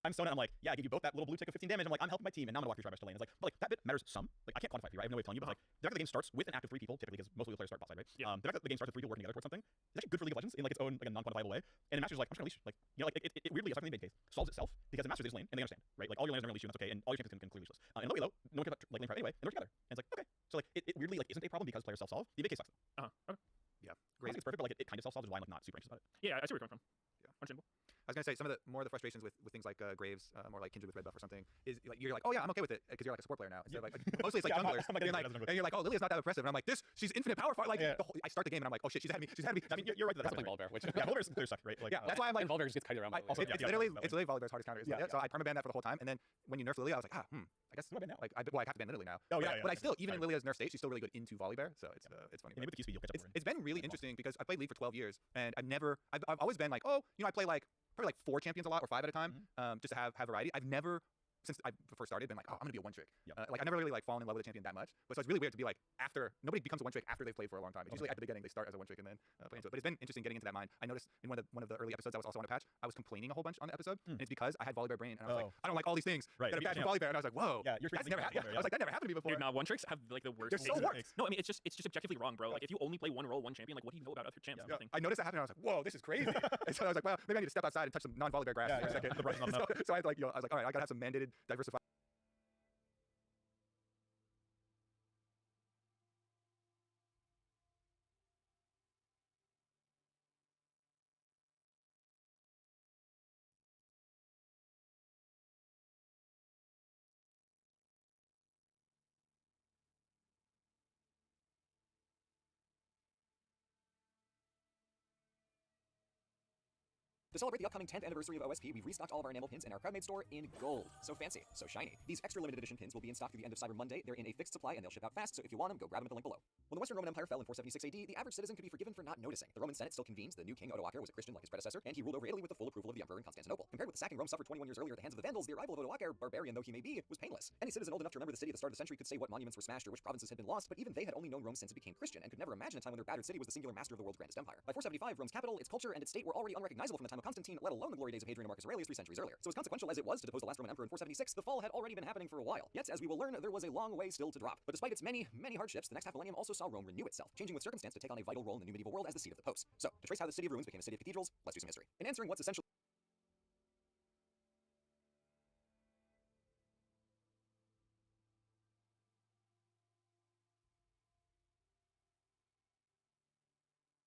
I'm stoned and I'm like, yeah, I give you both that little blue tick of 15 damage. I'm like, I'm helping my team, and now I'm gonna walk your Tribush to lane. It's like, but like that bit matters some. Like I can't quantify it for you, right? I have no way of telling you, but like the fact that the game starts with an active 3 people, typically because most of the players start bot side, right? Yeah. The fact that the game starts with 3 people working together towards something is actually good for League of Legends in like its own like a non-quantifiable way. And in Masters like, I'm just gonna leash, like like it weirdly, especially in the main case, solves itself because in Masters they just lane and they understand, right? Like all your laners are gonna leash you, and that's okay, and all your champions can clearly leashless. In low, no one cares about like lane prep anyway, and they're together. And it's like, okay, so like it weirdly like isn't a problem because players self-solve. The ABK sucks though. Okay. Yeah, Great. It's perfect, but like it kind of self-solves, is why I'm like not super anxious about it. Yeah, I see where you're coming from. Yeah. Understandable. I was gonna say some of the frustrations with things like Graves or like Kindred with red buff or something is like you're like, oh yeah, I'm okay with it because you're like a support player now. Instead of like mostly it's like junglers. And you're like, oh, Lilia's not that impressive, and I'm like, she's infinite power. Like I start the game and I'm like, oh shit, she's ahead of me. I mean, you're right. That's playing Volibear, which yeah, Volibear's clear suck, right? Like yeah, that's why I'm like, and Volibear just gets kited around. Also, it's literally Volibear's hardest counter. So I permaban that for the whole time, and then when you nerf Lilia, I was like, I guess I have to ban Lily now. Oh yeah, but I still, even in Lilia's nerf state, she's still really good into Volibear. So it's funny. Maybe with the QSP you'll catch up. It's been really interesting because I played League for 12 years, and I've always been like, oh, I play like probably like 4 champions a lot or 5 at a time, just to have variety. I've never, since I first started, been like, oh, I'm gonna be a one trick. Like I never really like fallen in love with a champion that much. But so it's really weird to be like after nobody becomes a one trick after they've played for a long time. It's usually at the beginning they start as a one trick and then play into it. But it's been interesting getting into that mind. I noticed in one of the early episodes I was also on a patch, I was complaining a whole bunch on the episode, and it's because I had Volibear brain and I was like, I don't like all these things. Right. That are bad for Volibear, and I was like, whoa. Yeah, that's never happened. I was like, that never happened to me before. Dude, nah, one tricks have like the worst. They're so warped. No, I mean it's just objectively wrong, bro. Like if you only play one role, one champion, like what do you know about other champs? Yeah. Nothing. I noticed that happening. And I was like, whoa, this is crazy. And so I was like, well, maybe I need to step outside and touch some non-Volibear grass for a second. So I was like, I was like, all right, I gotta have some mandated diversified. To celebrate the upcoming 10th anniversary of OSP, we've restocked all of our enamel pins in our crowd-made store in gold. So fancy, so shiny. These extra limited edition pins will be in stock through the end of Cyber Monday. They're in a fixed supply and they'll ship out fast, so if you want them, go grab them at the link below. When the Western Roman Empire fell in 476 AD, the average citizen could be forgiven for not noticing. The Roman Senate still convenes, the new king Odoacer was a Christian like his predecessor, and he ruled over Italy with the full approval of the emperor in Constantinople. Compared with the sacking Rome suffered 21 years earlier at the hands of the Vandals, the arrival of Odoacer, barbarian though he may be, was painless. Any citizen old enough to remember the city at the start of the century could say what monuments were smashed or which provinces had been lost, but even they had only known Rome since it became Christian and could never imagine a time when their battered city was the singular master of the world's grandest empire. By 475, Rome's capital, its culture, and its state were already unrecognizable from the time of Constantine, let alone the glory days of Hadrian and Marcus Aurelius 3 centuries earlier. So as consequential as it was to depose the last Roman emperor in 476, the fall had already been happening for a while. Yet, as we will learn, there was a long way still to drop. But despite its many hardships, the next half millennium also saw Rome renew itself, changing with circumstance to take on a vital role in the new medieval world as the seat of the popes. So, to trace how the city of ruins became a city of cathedrals, let's do some history. In answering what's essentially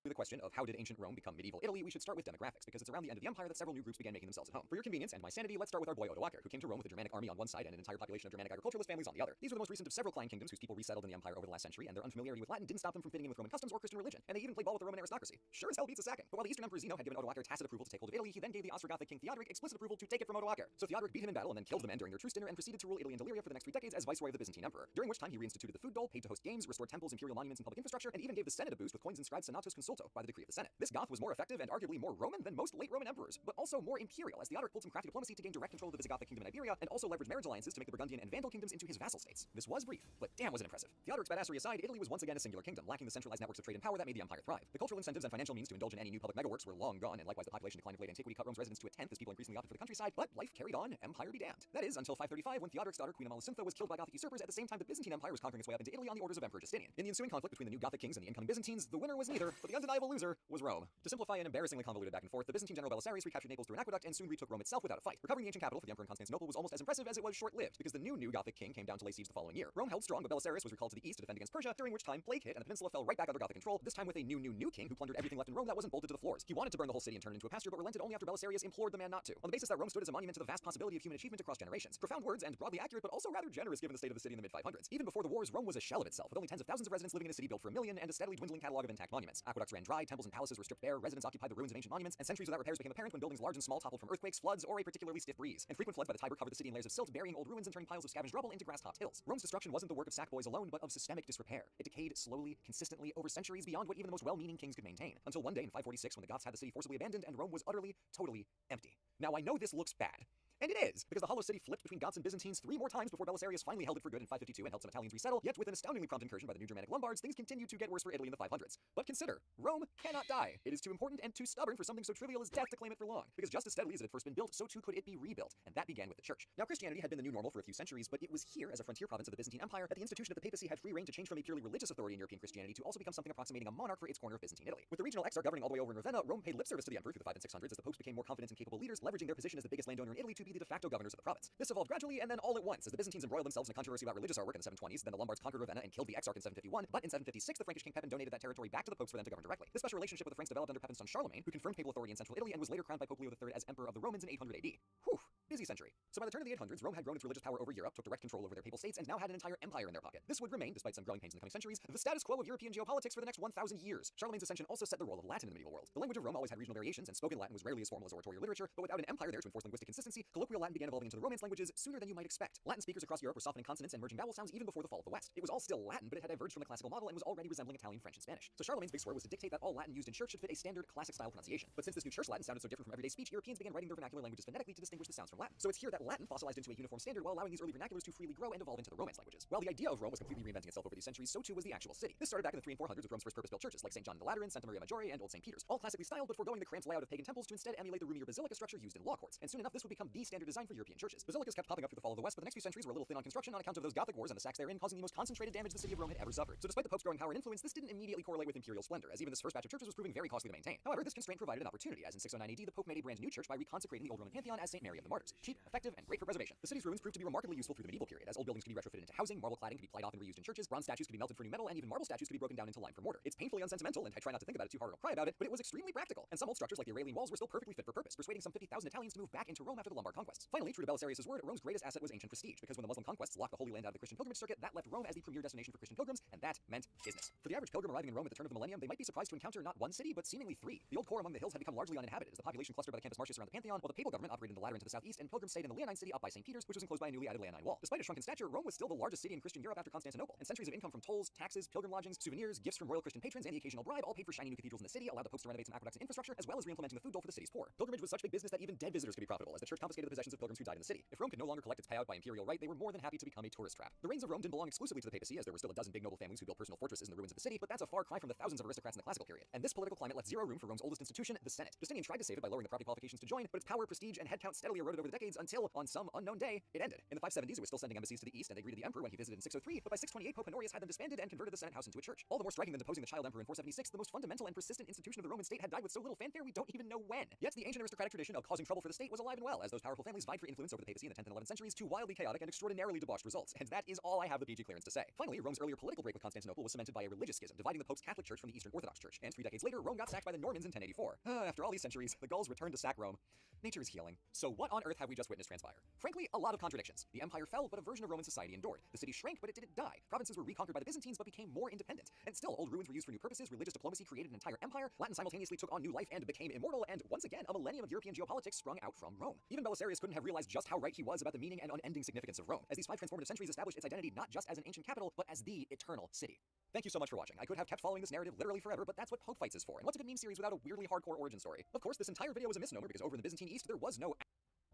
the question of how did ancient Rome become medieval Italy, we should start with demographics, because it's around the end of the empire that several new groups began making themselves at home. For your convenience and my sanity, let's start with our boy Odoacer, who came to Rome with a Germanic army on one side and an entire population of Germanic agriculturalist families on the other. These were the most recent of several client kingdoms whose people resettled in the empire over the last century, and their unfamiliarity with Latin didn't stop them from fitting in with Roman customs or Christian religion, and they even played ball with the Roman aristocracy. Sure as hell beats a sacking. But while the Eastern Emperor Zeno had given Odoacer tacit approval to take hold of Italy, he then gave the Ostrogothic king Theodoric explicit approval to take it from Odoacer. So Theodoric beat him in battle and then killed the men during their truce dinner and proceeded to rule Italy and Illyria for the next 3 decades as viceroy of the Byzantine emperor, during which time he reinstituted the food dole, paid to host games, restored temples, imperial monuments, and public infrastructure, and even gave the Senate a boost with coins inscribed Senatus Consulto by the decree of the Senate. This Goth was more effective and arguably more Roman than most late Roman emperors, but also more imperial, as Theodoric pulled some crafty diplomacy to gain direct control of the Visigothic kingdom in Iberia, and also leveraged marriage alliances to make the Burgundian and Vandal kingdoms into his vassal states. This was brief, but damn was it impressive. Theodoric's badassery aside, Italy was once again a singular kingdom, lacking the centralized networks of trade and power that made the empire thrive. The cultural incentives and financial means to indulge in any new public megaworks were long gone, and likewise the population decline of late antiquity cut Rome's residents to a tenth as people increasingly opted for the countryside, but life carried on, empire be damned. That is, until 535, when Theodoric's daughter Queen Amalasuntha was killed by Gothic usurpers at the same time the Byzantine Empire was conquering its way up into Italy on the orders of Emperor Justinian. In the ensuing conflict between the new Gothic kings and the incoming Byzantines, the winner was neither, but the undeniable reliable loser was Rome. To simplify an embarrassingly convoluted back and forth, the Byzantine general Belisarius recaptured Naples through an aqueduct and soon retook Rome itself without a fight. Recovering the ancient capital for the emperor in Constantinople was almost as impressive as it was short-lived, because the new Gothic king came down to lay siege the following year. Rome held strong, but Belisarius was recalled to the east to defend against Persia, during which time plague hit and the peninsula fell right back under Gothic control, this time with a new king who plundered everything left in Rome that wasn't bolted to the floors. He wanted to burn the whole city and turn it into a pasture, but relented only after Belisarius implored the man not to, on the basis that Rome stood as a monument to the vast possibility of human achievement across generations. Profound words and broadly accurate, but also rather generous given the state of the city in the mid-500s. Even before the wars, Rome was a shell of itself, with only tens of thousands of residents living in a city built for 1 million and a steadily dwindling catalog of intact monuments. Aqueducts ran dry, temples and palaces were stripped bare, residents occupied the ruins of ancient monuments, and centuries without repairs became apparent when buildings large and small toppled from earthquakes, floods, or a particularly stiff breeze. And frequent floods by the Tiber covered the city in layers of silt, burying old ruins and turning piles of scavenged rubble into grass-topped hills. Rome's destruction wasn't the work of sackboys alone, but of systemic disrepair. It decayed slowly, consistently, over centuries beyond what even the most well-meaning kings could maintain, until one day in 546 when the Goths had the city forcibly abandoned and Rome was utterly, totally empty. Now I know this looks bad. And it is, because the hollow city flipped between Goths and Byzantines 3 more times before Belisarius finally held it for good in 552 and helped some Italians resettle, yet with an astoundingly prompt incursion by the new Germanic Lombards, things continued to get worse for Italy in the 500s. But consider, Rome cannot die. It is too important and too stubborn for something so trivial as death to claim it for long. Because just as steadily as it had first been built, so too could it be rebuilt. And that began with the church. Now Christianity had been the new normal for a few centuries, but it was here, as a frontier province of the Byzantine Empire, that the institution of the papacy had free reign to change from a purely religious authority in European Christianity to also become something approximating a monarch for its corner of Byzantine Italy. With the regional exarch governing all the way over in Ravenna, Rome paid lip service to the emperor through the 500s and 600s as the popes became more confident and capable leaders, leveraging their position as the biggest landowner in Italy to be the de facto governors of the province. This evolved gradually and then all at once, as the Byzantines embroiled themselves in a controversy about religious artwork in the 720s, then the Lombards conquered Ravenna and killed the exarch in 751, but in 756 the Frankish king Pepin donated that territory back to the popes for them to govern directly. This special relationship with the Franks developed under Pepin's son Charlemagne, who confirmed papal authority in central Italy and was later crowned by Pope Leo III as emperor of the Romans in 800 AD. Whew, busy century. So by the turn of the 800s, Rome had grown its religious power over Europe, took direct control over their papal states, and now had an entire empire in their pocket. This would remain, despite some growing pains in the coming centuries, the status quo of European geopolitics for the next 1,000 years. Charlemagne's ascension also set the role of Latin in the medieval world. The language of Rome always had regional variations, and spoken Latin was rarely as formal as oratory or literature, but without an empire there to enforce linguistic consistency, colloquial Latin began evolving into the Romance languages sooner than you might expect. Latin speakers across Europe were softening consonants and merging vowel sounds even before the fall of the West. It was all still Latin, but it had diverged from the classical model and was already resembling Italian, French, and Spanish. So Charlemagne's big swerve was to dictate that all Latin used in church should fit a standard classic-style pronunciation. But since this new church Latin sounded so different from everyday speech, Europeans began writing their vernacular languages phonetically to distinguish the sounds from Latin. So it's here that Latin fossilized into a uniform standard while allowing these early vernaculars to freely grow and evolve into the Romance languages. While the idea of Rome was completely reinventing itself over these centuries, so too was the actual city. This started back in the 3 and 400s with Rome's first purpose-built churches like St. John the Lateran, Santa Maria Maggiore, and Old St. Peter's, all classically styled but foregoing the cramped layout of pagan temples to instead emulate the roomier basilica structure used in law courts. And soon enough this would become the standard design for European churches. Basilicas kept popping up through the fall of the West, but the next few centuries were a little thin on construction on account of those Gothic wars and the sacks therein, causing the most concentrated damage the city of Rome had ever suffered. So despite the Pope's growing power and influence, this didn't immediately correlate with imperial splendor, as even this first batch of churches was proving very costly to maintain. However, this constraint provided an opportunity, as in 609 AD the Pope made a brand new church by reconsecrating the old Roman pantheon as St. Mary of the Martyrs. Cheap, effective, and great for preservation. The city's ruins proved to be remarkably useful through the medieval period, as old buildings could be retrofitted into housing, marble cladding could be plied off and reused in churches, bronze statues could be melted for new metal, and even marble statues could be broken down into lime for mortar. It's painfully unsentimental, and I try not to think about it too hard or cry about it, but it was extremely practical, and some old structures like the Aurelian walls were still perfectly fit for purpose, persuading some 50,000 Italians to move back into Rome after the Lombard conquests. Finally, true to Belisarius' word, Rome's greatest asset was ancient prestige, because when the Muslim conquests locked the Holy Land out of the Christian pilgrimage circuit, that left Rome as the premier destination for Christian pilgrims, and that meant business. For the average pilgrim arriving in Rome at the turn of the millennium, they might be surprised to encounter not one city, but seemingly 3. The old core among the hills had become largely uninhabited, as the population clustered by the Campus Martius around the Pantheon, while the papal government operated in the Lateran to the southeast, and pilgrims stayed in the Leonine city up by St. Peter's, which was enclosed by a newly added Leonine wall. Despite its shrunken stature, Rome was still the largest city in Christian Europe after Constantinople, and centuries of income from tolls, taxes, pilgrim lodgings, souvenirs, gifts from royal Christian patrons, and the occasional bribe all paid for shiny new cathedrals in the city, allowed the popes to renovate some aqueducts and infrastructure, as well as re-implementing the food dole for the city's poor. Pilgrimage was such big business that even dead visitors could be profitable, as the church confiscated the possessions of pilgrims who died in the city. If Rome could no longer collect its payout by imperial right, they were more than happy to become a tourist trap. The reins of Rome didn't belong exclusively to the papacy, as there were still a dozen big noble families who built personal fortresses in the ruins of the city, but that's a far cry from the thousands of aristocrats in the classical period. And this political climate left zero room for Rome's oldest institution, the Senate. Justinian tried to save it by lowering the property qualifications to join, but its power, prestige, and headcount steadily eroded over the decades until, on some unknown day, it ended. In the 570s, it was still sending embassies to the east, and they greeted the emperor when he visited in 603, but by 628, Pope Honorius had them disbanded and converted the Senate house into a church. All the more striking than deposing the child emperor in 476, the most fundamental and persistent institution of the Roman state had died with so little fanfare we don't even know when. Yet the ancient aristocratic tradition of causing trouble for the state was alive and well, as those powerful families vied for influence over the papacy in the 10th and 11th centuries to wildly chaotic and extraordinarily debauched results. And that is all I have the PG clearance to say. Finally, Rome's earlier political break with Constantinople was cemented by a religious schism, dividing the Pope's Catholic Church from the Eastern Orthodox Church. And 3 decades later, Rome got sacked by the Normans in 1084. After all these centuries, the Gauls returned to sack Rome. Nature is healing. So what on earth have we just witnessed transpire? Frankly, a lot of contradictions. The empire fell, but a version of Roman society endured. The city shrank, but it didn't die. Provinces were reconquered by the Byzantines, but became more independent. And still, old ruins were used for new purposes, religious diplomacy created an entire empire, Latin simultaneously took on new life and became immortal, and once again, a millennium of European geopolitics sprung out from Rome. Even Belisarius couldn't have realized just how right he was about the meaning and unending significance of Rome, as these 5 transformative centuries established its identity not just as an ancient capital, but as the eternal city. Thank you so much for watching. I could have kept following this narrative literally forever, but that's what Poke Fights is for, and what's a good meme series without a weirdly hardcore origin story? Of course, this entire video was a misnomer, because over in the Byzantine East, there was no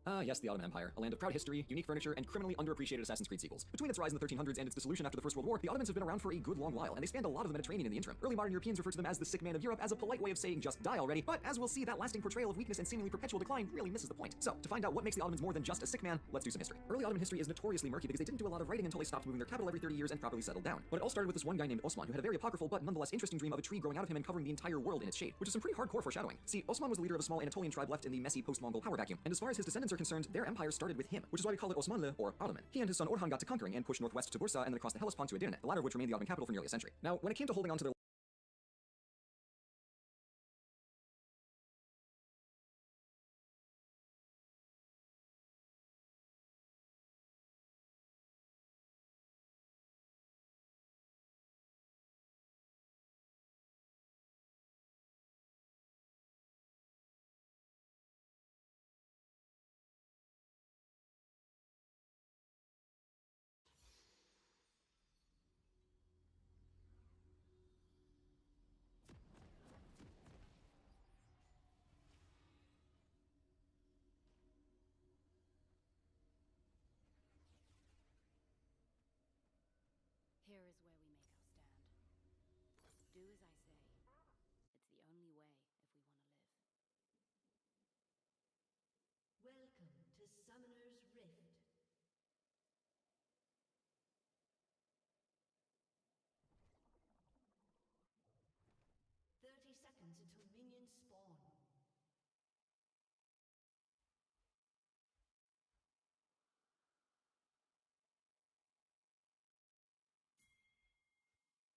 Ah, yes, the Ottoman Empire, a land of proud history, unique furniture, and criminally underappreciated Assassin's Creed sequels. Between its rise in the 1300s and its dissolution after the First World War, the Ottomans have been around for a good long while, and they spanned a lot of the Mediterranean in the interim. Early modern Europeans refer to them as the sick man of Europe as a polite way of saying just die already, but as we'll see, that lasting portrayal of weakness and seemingly perpetual decline really misses the point. So, to find out what makes the Ottomans more than just a sick man, let's do some history. Early Ottoman history is notoriously murky because they didn't do a lot of writing until they stopped moving their capital every 30 years and properly settled down. But it all started with this one guy named Osman, who had a very apocryphal but nonetheless interesting dream of a tree growing out of him and covering the entire world in its shade, which is some pretty hardcore foreshadowing. See, Osman was the leader of a small Anatolian tribe left in the messy post-Mongol power vacuum, and as far as his descendants are concerned, their empire started with him, which is why we call it Osmanlı or Ottoman. He and his son Orhan got to conquering and pushed northwest to Bursa and then across the Hellespont to Edirne, the latter of which remained the Ottoman capital for nearly a century. Now, when it came to holding on to their Here is where we make our stand. Do as I say. It's the only way if we want to live. Welcome to Summoner's Rift. Seconds until minions spawn.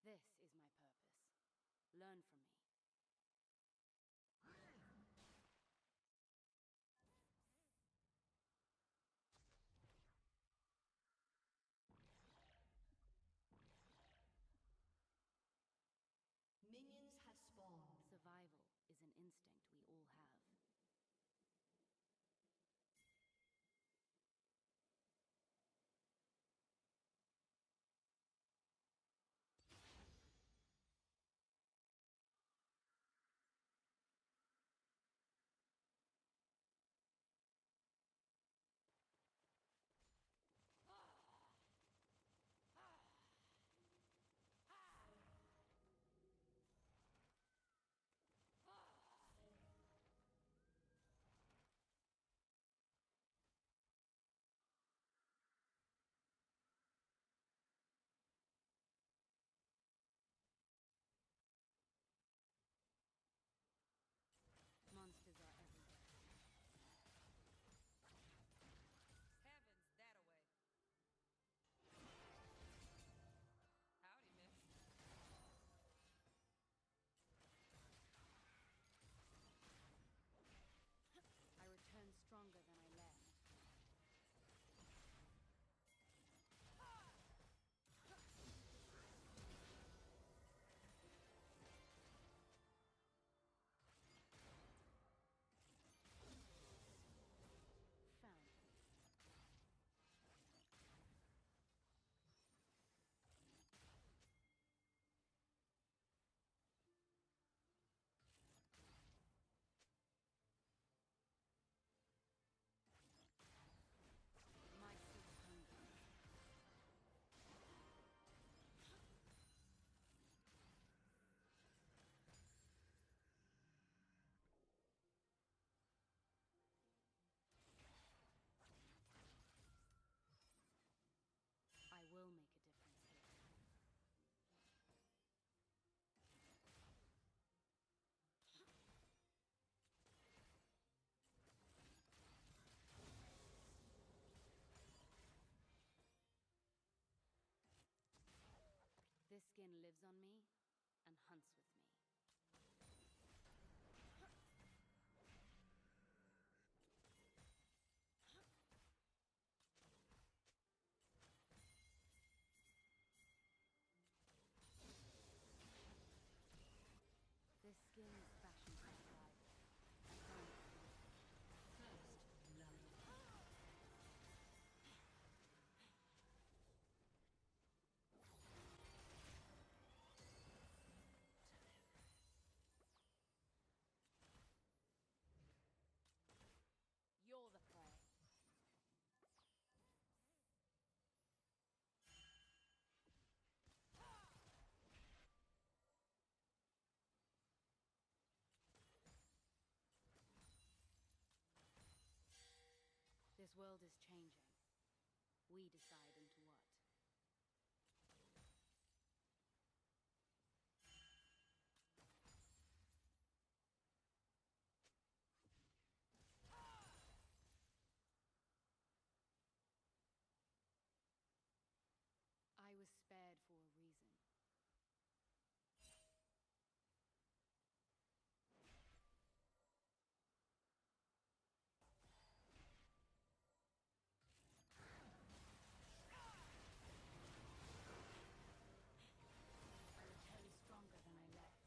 This is my purpose. Learn from me. Minions have spawned. Survival is an instinct we all have. Monsters are everywhere. Heavens, that away. Howdy, miss. I return stronger than I left. Found it. My seat hunger. I will make a difference here. This skin lives on me and hunts with me. This skin is fashioned for survival. I found it for you. First blood. world is changing. We decide into what. I was spared for a reason. I return stronger than I left.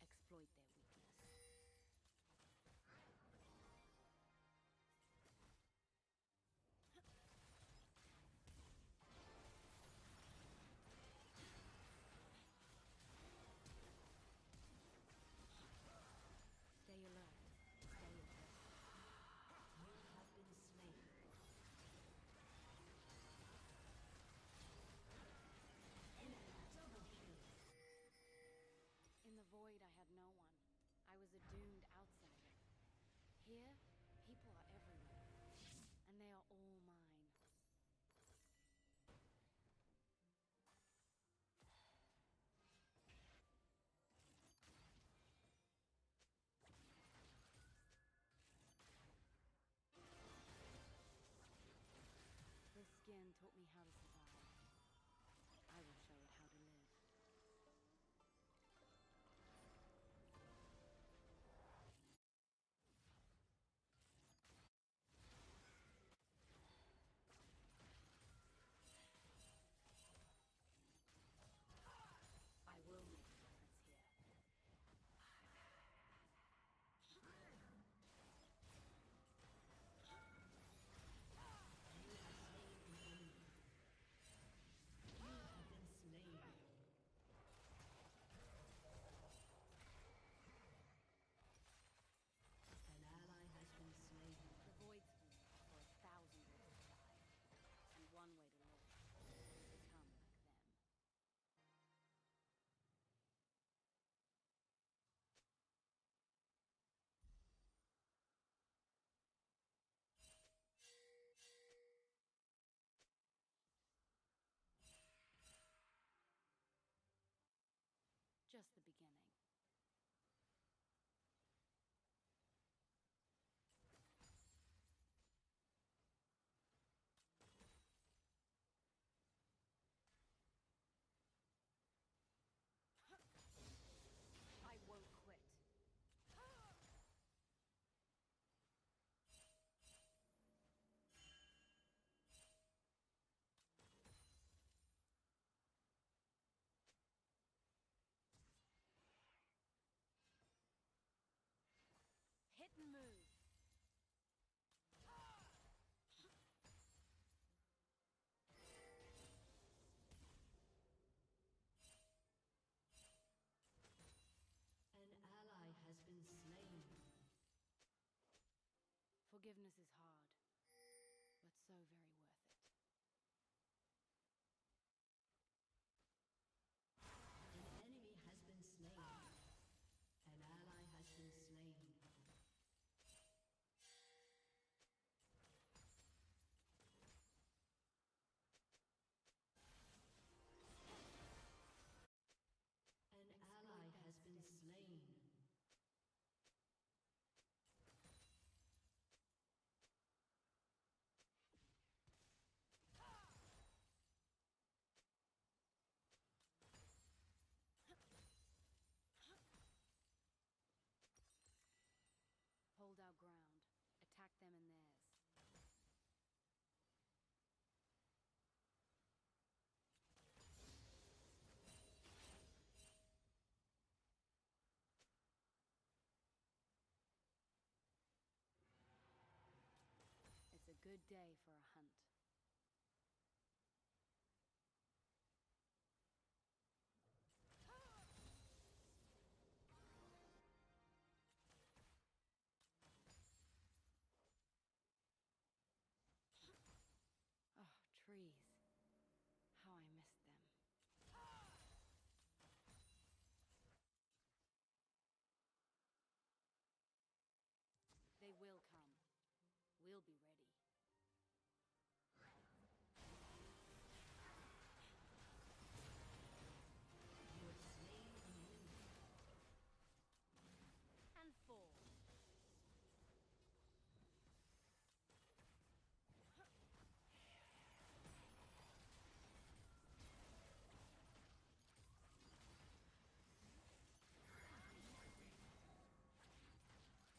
Exploit their weakness. Stay alert. Stay aggressive. You have been slain. Double kill. In the void, I had no one. I was a doomed outsider. Here, people are everywhere. And they are all mine. This skin taught me how to survive. I will show it how to live. I will make a difference here. An ally has been slain. The void's for 1,000 ways to die. And one way to live is become like them. Just the beginning. I won't quit. Hit and move. An ally has been slain. Forgiveness is hard, but so very worth it. An enemy has been slain. An ally has been slain. An ally has been slain. Hold our ground. Attack them and theirs. It's a good day for a hunt. will be ready. You have slain an enemy. And fall.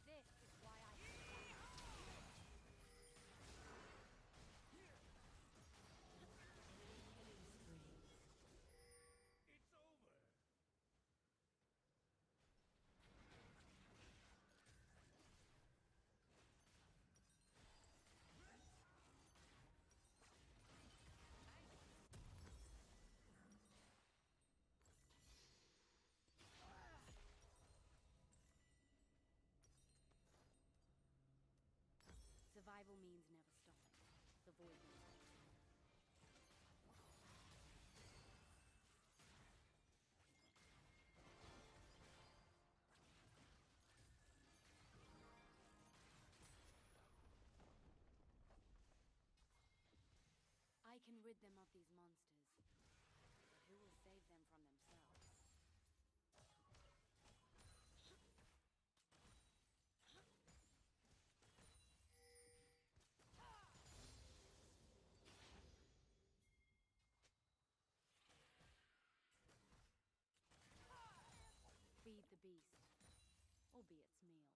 This is why I It's over. Survival means never stopping. The void means waiting. I can rid them of these monsters, but who will save them from themselves? Feed the beast, or be its meal.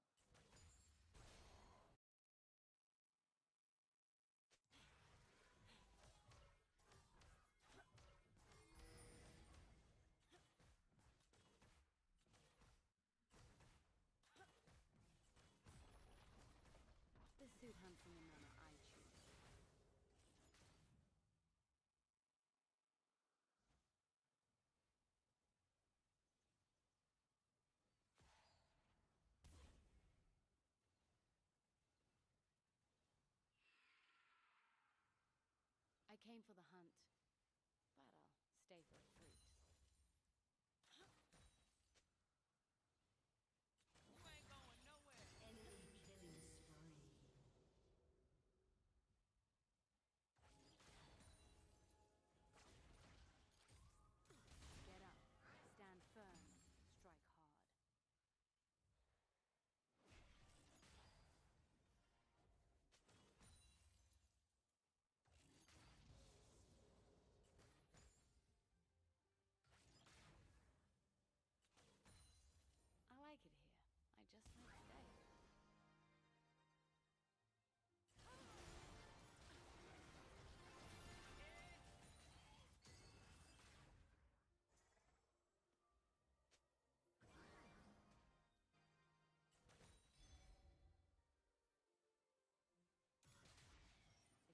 The suit hunts in the manner I choose. I came for the hunt, but I'll stay for the fruit. You ain't going nowhere. Enemy killing spree. Get up, stand firm, strike hard. I like it here. I just might stay.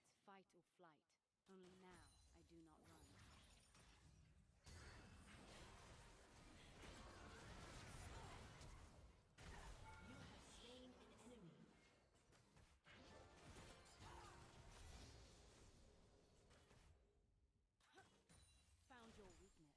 It's fight or flight. Only now I do not run. You have slain an enemy. Found your weakness.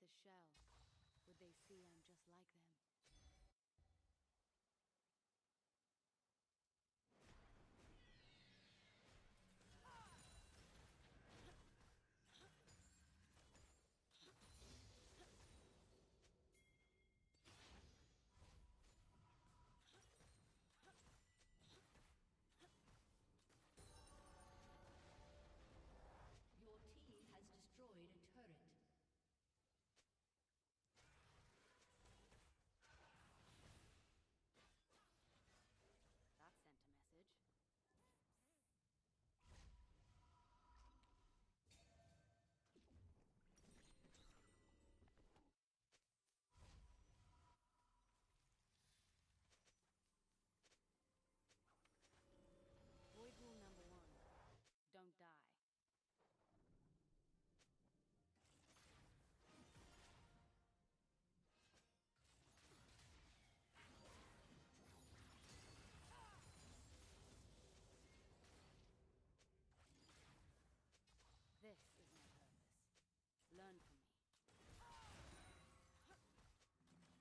the shell, would they see I'm just like them? Your team has destroyed a turret. That sent a message. Void rule number 1. Don't die. This is my purpose. Learn from me. The hunt will resume.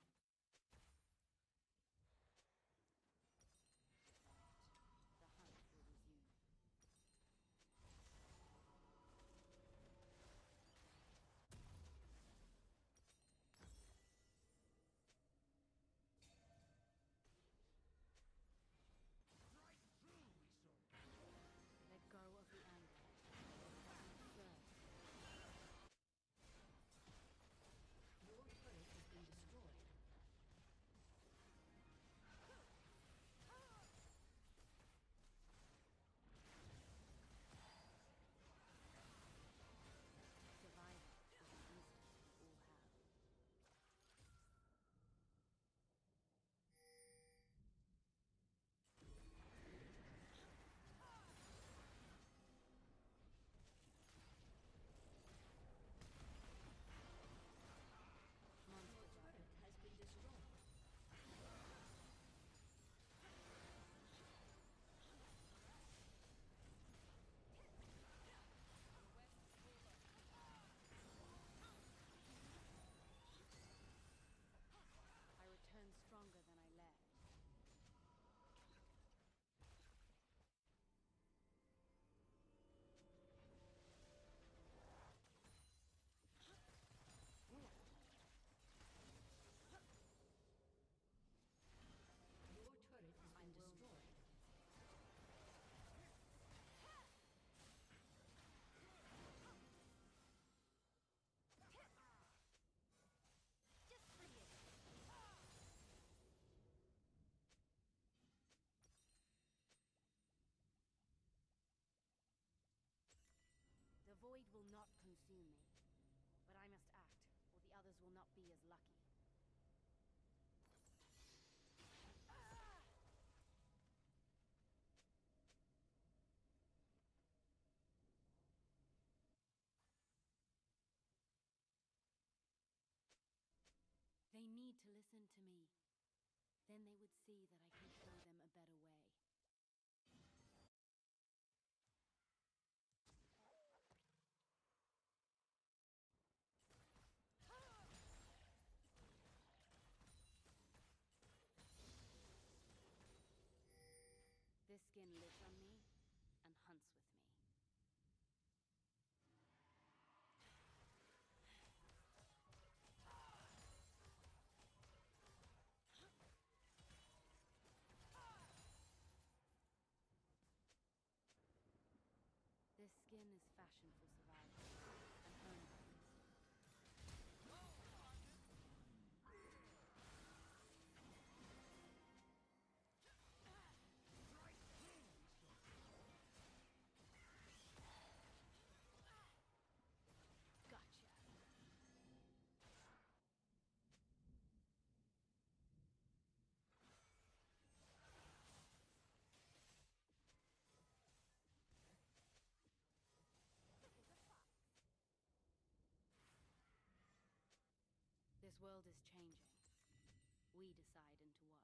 Let go of the anger. Serve. Your turret has been destroyed. Survival is an instinct we all have. Your turret has been destroyed. I return stronger than I left. Your turret has been destroyed. Just brilliant. The void will not consume me, but I must act, or the others will not be as lucky. They need to listen to me. Then they would see that I can show them a better way. This skin lives on me and hunts with me. This skin is fashioned for survival and earned by instinct. Gotcha. This world is changing. We decide into what.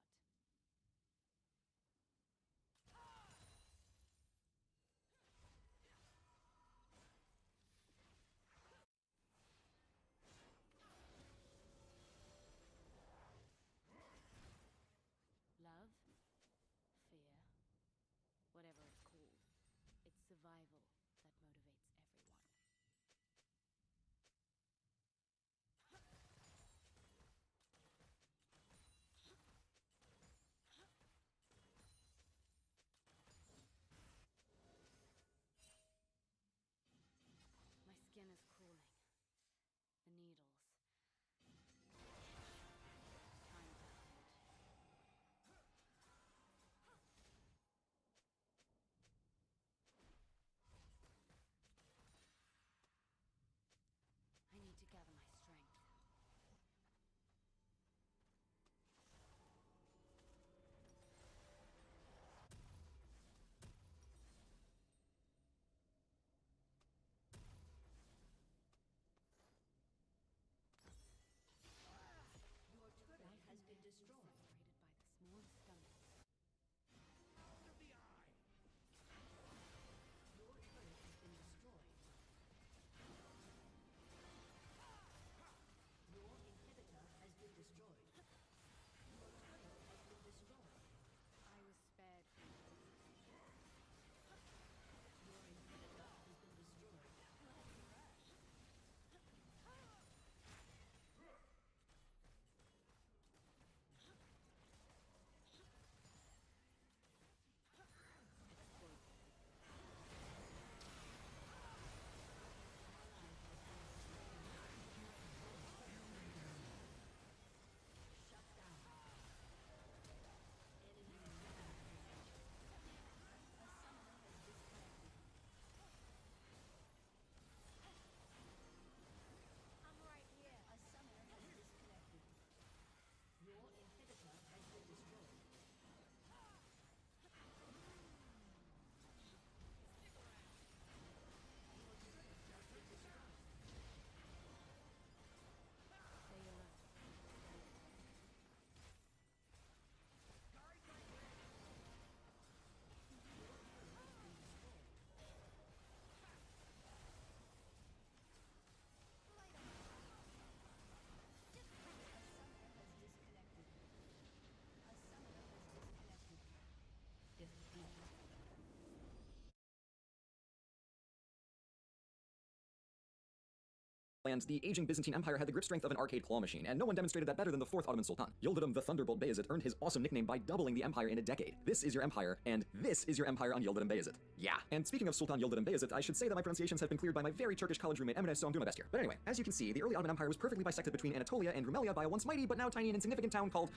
And the aging Byzantine Empire had the grip strength of an arcade claw machine, and no one demonstrated that better than the 4th Ottoman Sultan. Yildirim the Thunderbolt Bayezid earned his awesome nickname by doubling the empire in a decade. This is your empire, and this is your empire on Yildirim Bayezid. Yeah. And speaking of Sultan Yildirim Bayezid, I should say that my pronunciations have been cleared by my very Turkish college roommate Emine, so I'm doing my best here. But anyway, as you can see, the early Ottoman Empire was perfectly bisected between Anatolia and Rumelia by a once mighty but now tiny and insignificant town called,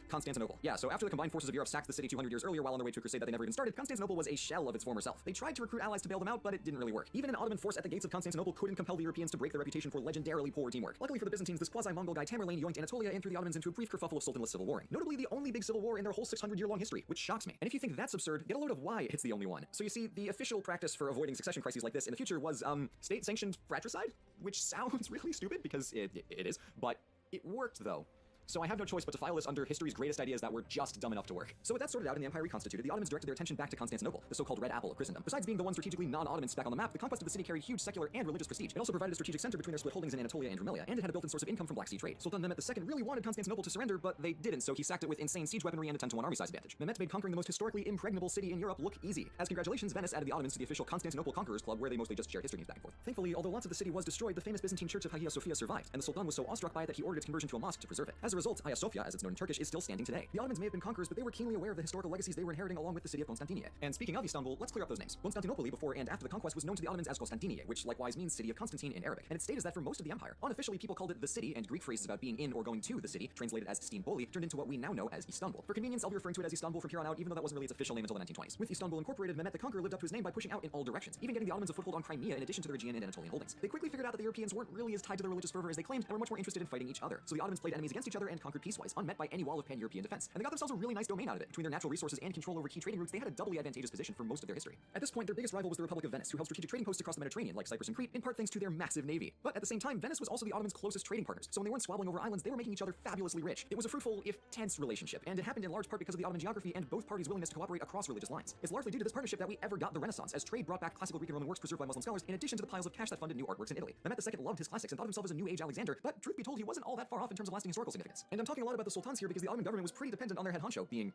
Constantinople. Yeah, so after the combined forces of Europe sacked the city 200 years earlier while on their way to a crusade that they never even started, Constantinople was a shell of its former self. They tried to recruit allies to bail them out, but it didn't really work. Even an Ottoman force at the gates of Constantinople couldn't compel the Europeans to break their reputation for legendarily poor teamwork. Luckily for the Byzantines, this quasi-Mongol guy Tamerlane yoinked Anatolia and threw the Ottomans into a brief kerfuffle of sultanless civil warring. Notably the only big civil war in their whole 600-year-long history, which shocks me. And if you think that's absurd, get a load of why it's the only one. So you see, the official practice for avoiding succession crises like this in the future was, state-sanctioned fratricide? Which sounds really stupid because it is, but it worked though. So I have no choice but to file this under history's greatest ideas that were just dumb enough to work. So with that sorted out and the empire reconstituted, the Ottomans directed their attention back to Constantinople, the so-called Red Apple of Christendom. Besides being the one strategically non-Ottoman speck on the map, the conquest of the city carried huge secular and religious prestige. It also provided a strategic center between their split holdings in Anatolia and Rumelia, and it had a built-in source of income from Black Sea trade. Sultan Mehmet II really wanted Constantinople to surrender, but they didn't, so he sacked it with insane siege weaponry and a 10-to-1 army size advantage. Mehmet made conquering the most historically impregnable city in Europe look easy. As congratulations, Venice added the Ottomans to the official Constantinople Conquerors Club, where they mostly just shared history news back and forth. Thankfully, although lots of the city was destroyed, the famous Byzantine church of Hagia Sophia survived, and the Sultan was so awestruck by it that he ordered its conversion to a mosque to preserve it. As a result, Hagia Sophia, as it's known in Turkish, is still standing today. The Ottomans may have been conquerors, but they were keenly aware of the historical legacies they were inheriting along with the city of Constantinople. And speaking of Istanbul, let's clear up those names. Constantinople, before and after the conquest, was known to the Ottomans as Constantiniye, which likewise means city of Constantine in Arabic. And it stayed as that for most of the empire. Unofficially, people called it the city, and Greek phrases about being in or going to the city, translated as Stinboli, turned into what we now know as Istanbul. For convenience, I'll be referring to it as Istanbul from here on out, even though that wasn't really its official name until the 1920s. With Istanbul incorporated, Mehmet the Conqueror lived up to his name by pushing out in all directions, even getting the Ottomans a foothold on Crimea in addition to their Aegean and Anatolian holdings. They quickly figured out that the Europeans weren't really as tied to their religious fervor as they claimed, and were much more interested in fighting each other. So the Ottomans played enemies against each other and conquered peacewise, unmet by any wall of pan-European defense. And they got themselves a really nice domain out of it. Between their natural resources and control over key trading routes, they had a doubly advantageous position for most of their history. At this point, their biggest rival was the Republic of Venice, who held strategic trading posts across the Mediterranean, like Cyprus and Crete, in part thanks to their massive navy. But at the same time, Venice was also the Ottomans' closest trading partners, so when they weren't squabbling over islands, they were making each other fabulously rich. It was a fruitful, if tense, relationship, and it happened in large part because of the Ottoman geography and both parties' willingness to cooperate across religious lines. It's largely due to this partnership that we ever got the Renaissance, as trade brought back classical Greek and Roman works preserved by Muslim scholars, in addition to the piles of cash that funded new artworks in Italy. Mehmet II loved his classics and thought of himself as a New Age Alexander, but truth be told, he wasn't all that far off in terms of lasting historical significance. And I'm talking a lot about the sultans here because the Ottoman government was pretty dependent on their head honcho being,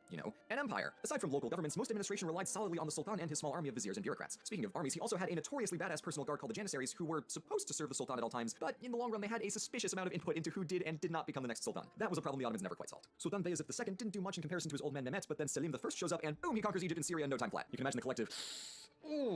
an empire. Aside from local governments, most administration relied solidly on the sultan and his small army of viziers and bureaucrats. Speaking of armies, he also had a notoriously badass personal guard called the Janissaries, who were supposed to serve the sultan at all times, but in the long run they had a suspicious amount of input into who did and did not become the next sultan. That was a problem the Ottomans never quite solved. Sultan Bayezid II didn't do much in comparison to his old man Mehmet, but then Selim I shows up and boom, he conquers Egypt and Syria in no time flat. You can imagine the collective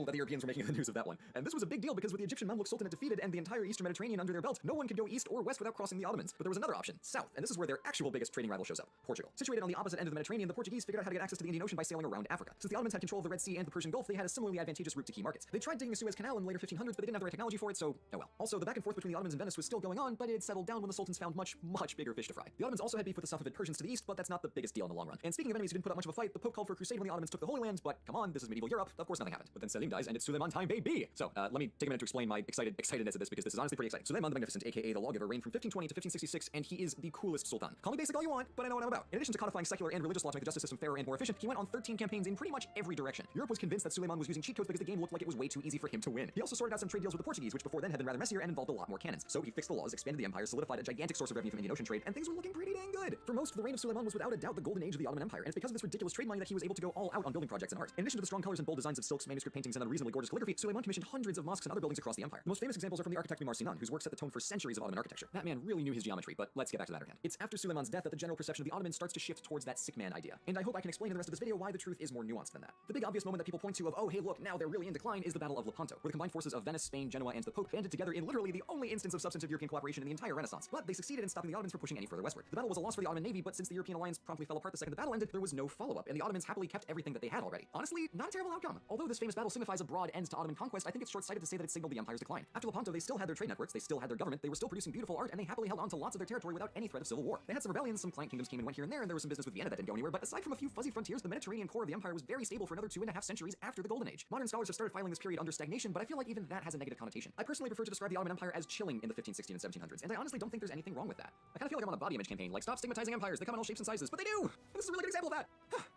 that the Europeans were making the news of that one. And this was a big deal because with the Egyptian Mamluk Sultanate defeated and the entire Eastern Mediterranean under their belt, no one could go east or west without crossing the Ottomans. But there was another option, south, and this is where their actual biggest trading rival shows up, Portugal. Situated on the opposite end of the Mediterranean, the Portuguese figured out how to get access to the Indian Ocean by sailing around Africa. Since the Ottomans had control of the Red Sea and the Persian Gulf, they had a similarly advantageous route to key markets. They tried digging the Suez Canal in the later 1500s, but they didn't have the right technology for it, so oh well. Also, the back and forth between the Ottomans and Venice was still going on, but it had settled down when the Sultans found much bigger fish to fry. The Ottomans also had beef with the Safavid Persians to the east, but that's not the biggest deal in the long run. And speaking of enemies who didn't put up much of a fight, the Pope called for a crusade when the Ottomans took the Holy Land, but come on, this is medieval Europe. Of course nothing happened. But then Selim dies, and it's Suleiman time, baby! So, let me take a minute to explain my excitedness at this, because this is honestly pretty exciting. Suleiman the Magnificent, aka the Lawgiver, reigned from 1520 to 1566, and he is the coolest sultan. Call me basic all you want, but I know what I'm about. In addition to codifying secular and religious law to make the justice system fairer and more efficient, he went on 13 campaigns in pretty much every direction. Europe was convinced that Suleiman was using cheat codes because the game looked like it was way too easy for him to win. He also sorted out some trade deals with the Portuguese, which before then had been rather messier and involved a lot more cannons. So he fixed the laws, expanded the empire, solidified a gigantic source of revenue from Indian Ocean trade, and things were looking pretty dang good. For most, the reign of Suleiman was without a doubt the golden age of the Ottoman Empire, and it's because of this ridiculous trade money that he was able to go all out on building projects and art. In addition to the strong colors and bold designs of silks, manuscript paintings, and unreasonably gorgeous calligraphy, Suleiman commissioned hundreds of mosques and other buildings across the empire. The most famous examples are from the architect Mimar Sinan, whose work set the tone for centuries of Ottoman architecture. That man really knew his geometry, but let's get back to that again. It's after Suleiman's death that the general perception of the Ottomans starts to shift towards that sick man idea. And I hope I can explain in the rest of this video why the truth is more nuanced than that. The big obvious moment that people point to of, oh hey look, now they're really in decline, is the Battle of Lepanto, where the combined forces of Venice, Spain, Genoa, and the Pope banded together in literally the only instance of substantive European cooperation in the entire Renaissance. But they succeeded in stopping the Ottomans from pushing any further westward. The battle was a loss for the Ottoman navy, but since the European alliance promptly fell apart the second the battle ended, there was no follow-up, and the Ottomans happily kept everything that they had already. Honestly, not a terrible outcome. Although this famous battle signifies a broad end to Ottoman conquest, I think it's short-sighted to say that it signaled the empire's decline. After Lepanto, they still had their trade networks, they still had their government, they were still producing beautiful art, and they happily held on to lots of their territory without any threat of civil war. They had some rebellions, some client kingdoms came and went here and there, and there was some business with Vienna that didn't go anywhere, but aside from a few fuzzy frontiers, the Mediterranean core of the empire was very stable for another 2.5 centuries after the Golden Age. Modern scholars have started filing this period under stagnation, but I feel like even that has a negative connotation. I personally prefer to describe the Ottoman Empire as chilling in the 1516 and 1700s, and I honestly don't think there's anything wrong with that. I kind of feel like I'm on a body image campaign, like stop stigmatizing empires, they come in all shapes and sizes, but they do! And this is a really good example of that.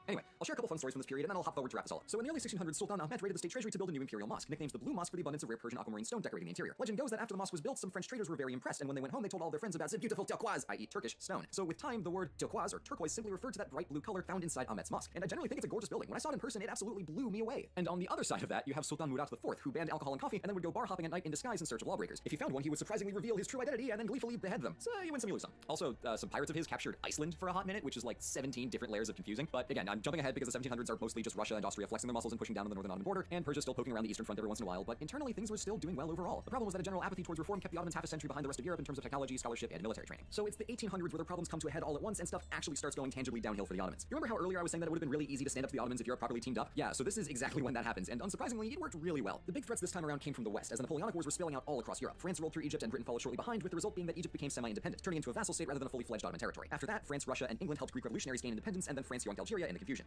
Anyway, I'll share a couple fun stories from this period, and then I'll hop forward to wrap this all up. So in the early 1600s, Sultan Ahmed raided the state treasury to build a new imperial mosque, nicknamed the Blue Mosque for the abundance of rare Persian aquamarine stone decorating the interior. Legend goes that after the mosque was built, some French traders were very impressed, and when they went home, they told all their friends about the beautiful turquoise, i.e. Turkish stone. So with time, the word turquoise or turquoise simply referred to that bright blue color found inside Ahmed's mosque. And I generally think it's a gorgeous building. When I saw it in person, it absolutely blew me away. And on the other side of that, you have Sultan Murat IV, who banned alcohol and coffee, and then would go bar hopping at night in disguise in search of lawbreakers. If he found one, he would surprisingly reveal his true identity and then gleefully behead them. So you win some, you lose some. Also, some pirates of his captured Iceland for a hot minute, which is like 17 different layers of confusing. But again, I'm jumping ahead because the 1700s are mostly just Russia and Austria flexing their muscles and pushing down on the northern Ottoman border, and Persia still poking around the eastern front every once in a while, but internally things were still doing well overall. The problem was that a general apathy towards reform kept the Ottomans half a century behind the rest of Europe in terms of technology, scholarship, and military training. So it's the 1800s where the problems come to a head all at once and stuff actually starts going tangibly downhill for the Ottomans. You remember how earlier I was saying that it would have been really easy to stand up to the Ottomans if Europe properly teamed up? Yeah, so this is exactly when that happens, and unsurprisingly, it worked really well. The big threats this time around came from the west, as the Napoleonic Wars were spilling out all across Europe. France rolled through Egypt and Britain followed shortly behind, with the result being that Egypt became semi-independent, turning into a vassal state rather than a fully fledged Ottoman territory. After that, France, Russia, and England helped Greek revolutionaries gain independence, and then France yoinked Algeria into confusion.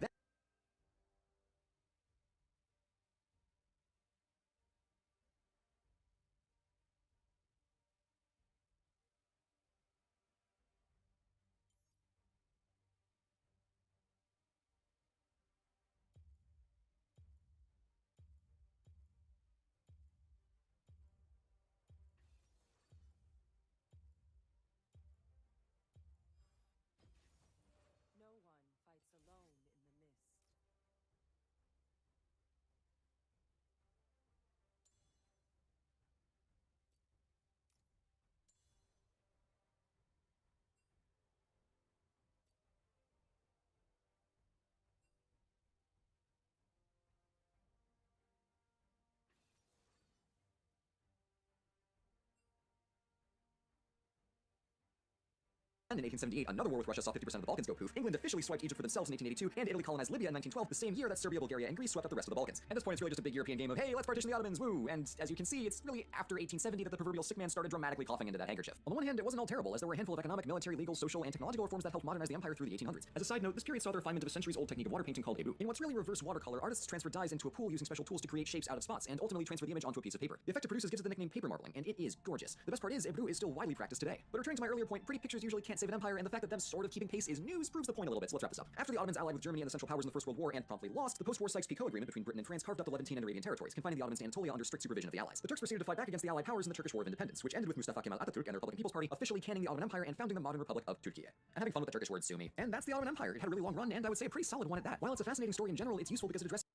No one fights alone in the mist. In 1878, another war with Russia saw 50% of the Balkans go poof. England officially swiped Egypt for themselves in 1882, and Italy colonized Libya in 1912, the same year that Serbia, Bulgaria, and Greece swept up the rest of the Balkans. At this point, it's really just a big European game of, hey, let's partition the Ottomans, woo! And as you can see, it's really after 1870 that the proverbial sick man started dramatically coughing into that handkerchief. On the one hand, it wasn't all terrible, as there were a handful of economic, military, legal, social, and technological reforms that helped modernize the empire through the 1800s. As a side note, this period saw the refinement of a centuries-old technique of water painting called ebru. In what's really reverse watercolor, artists transfer dyes into a pool using special tools to create shapes out of spots, and ultimately transfer the image onto a piece of paper. The effect it produces gives it the nickname paper marbling, and it is gorgeous. The best part is, ebru is still widely practiced today. But returning to my earlier point, pretty pictures usually can't save an empire, and the fact that them sort of keeping pace is news proves the point a little bit, so let's wrap this up. After the Ottomans allied with Germany and the Central Powers in the First World War and promptly lost, the post-war Sykes-Picot Agreement between Britain and France carved up the Levantine and Arabian territories, confining the Ottomans to Anatolia under strict supervision of the Allies. The Turks proceeded to fight back against the Allied powers in the Turkish War of Independence, which ended with Mustafa Kemal Atatürk and the Republican People's Party officially canning the Ottoman Empire and founding the modern Republic of Turkey. And having fun with the Turkish word, sue me. And that's the Ottoman Empire. It had a really long run, and I would say a pretty solid one at that. While it's a fascinating story in general, it's useful because it addresses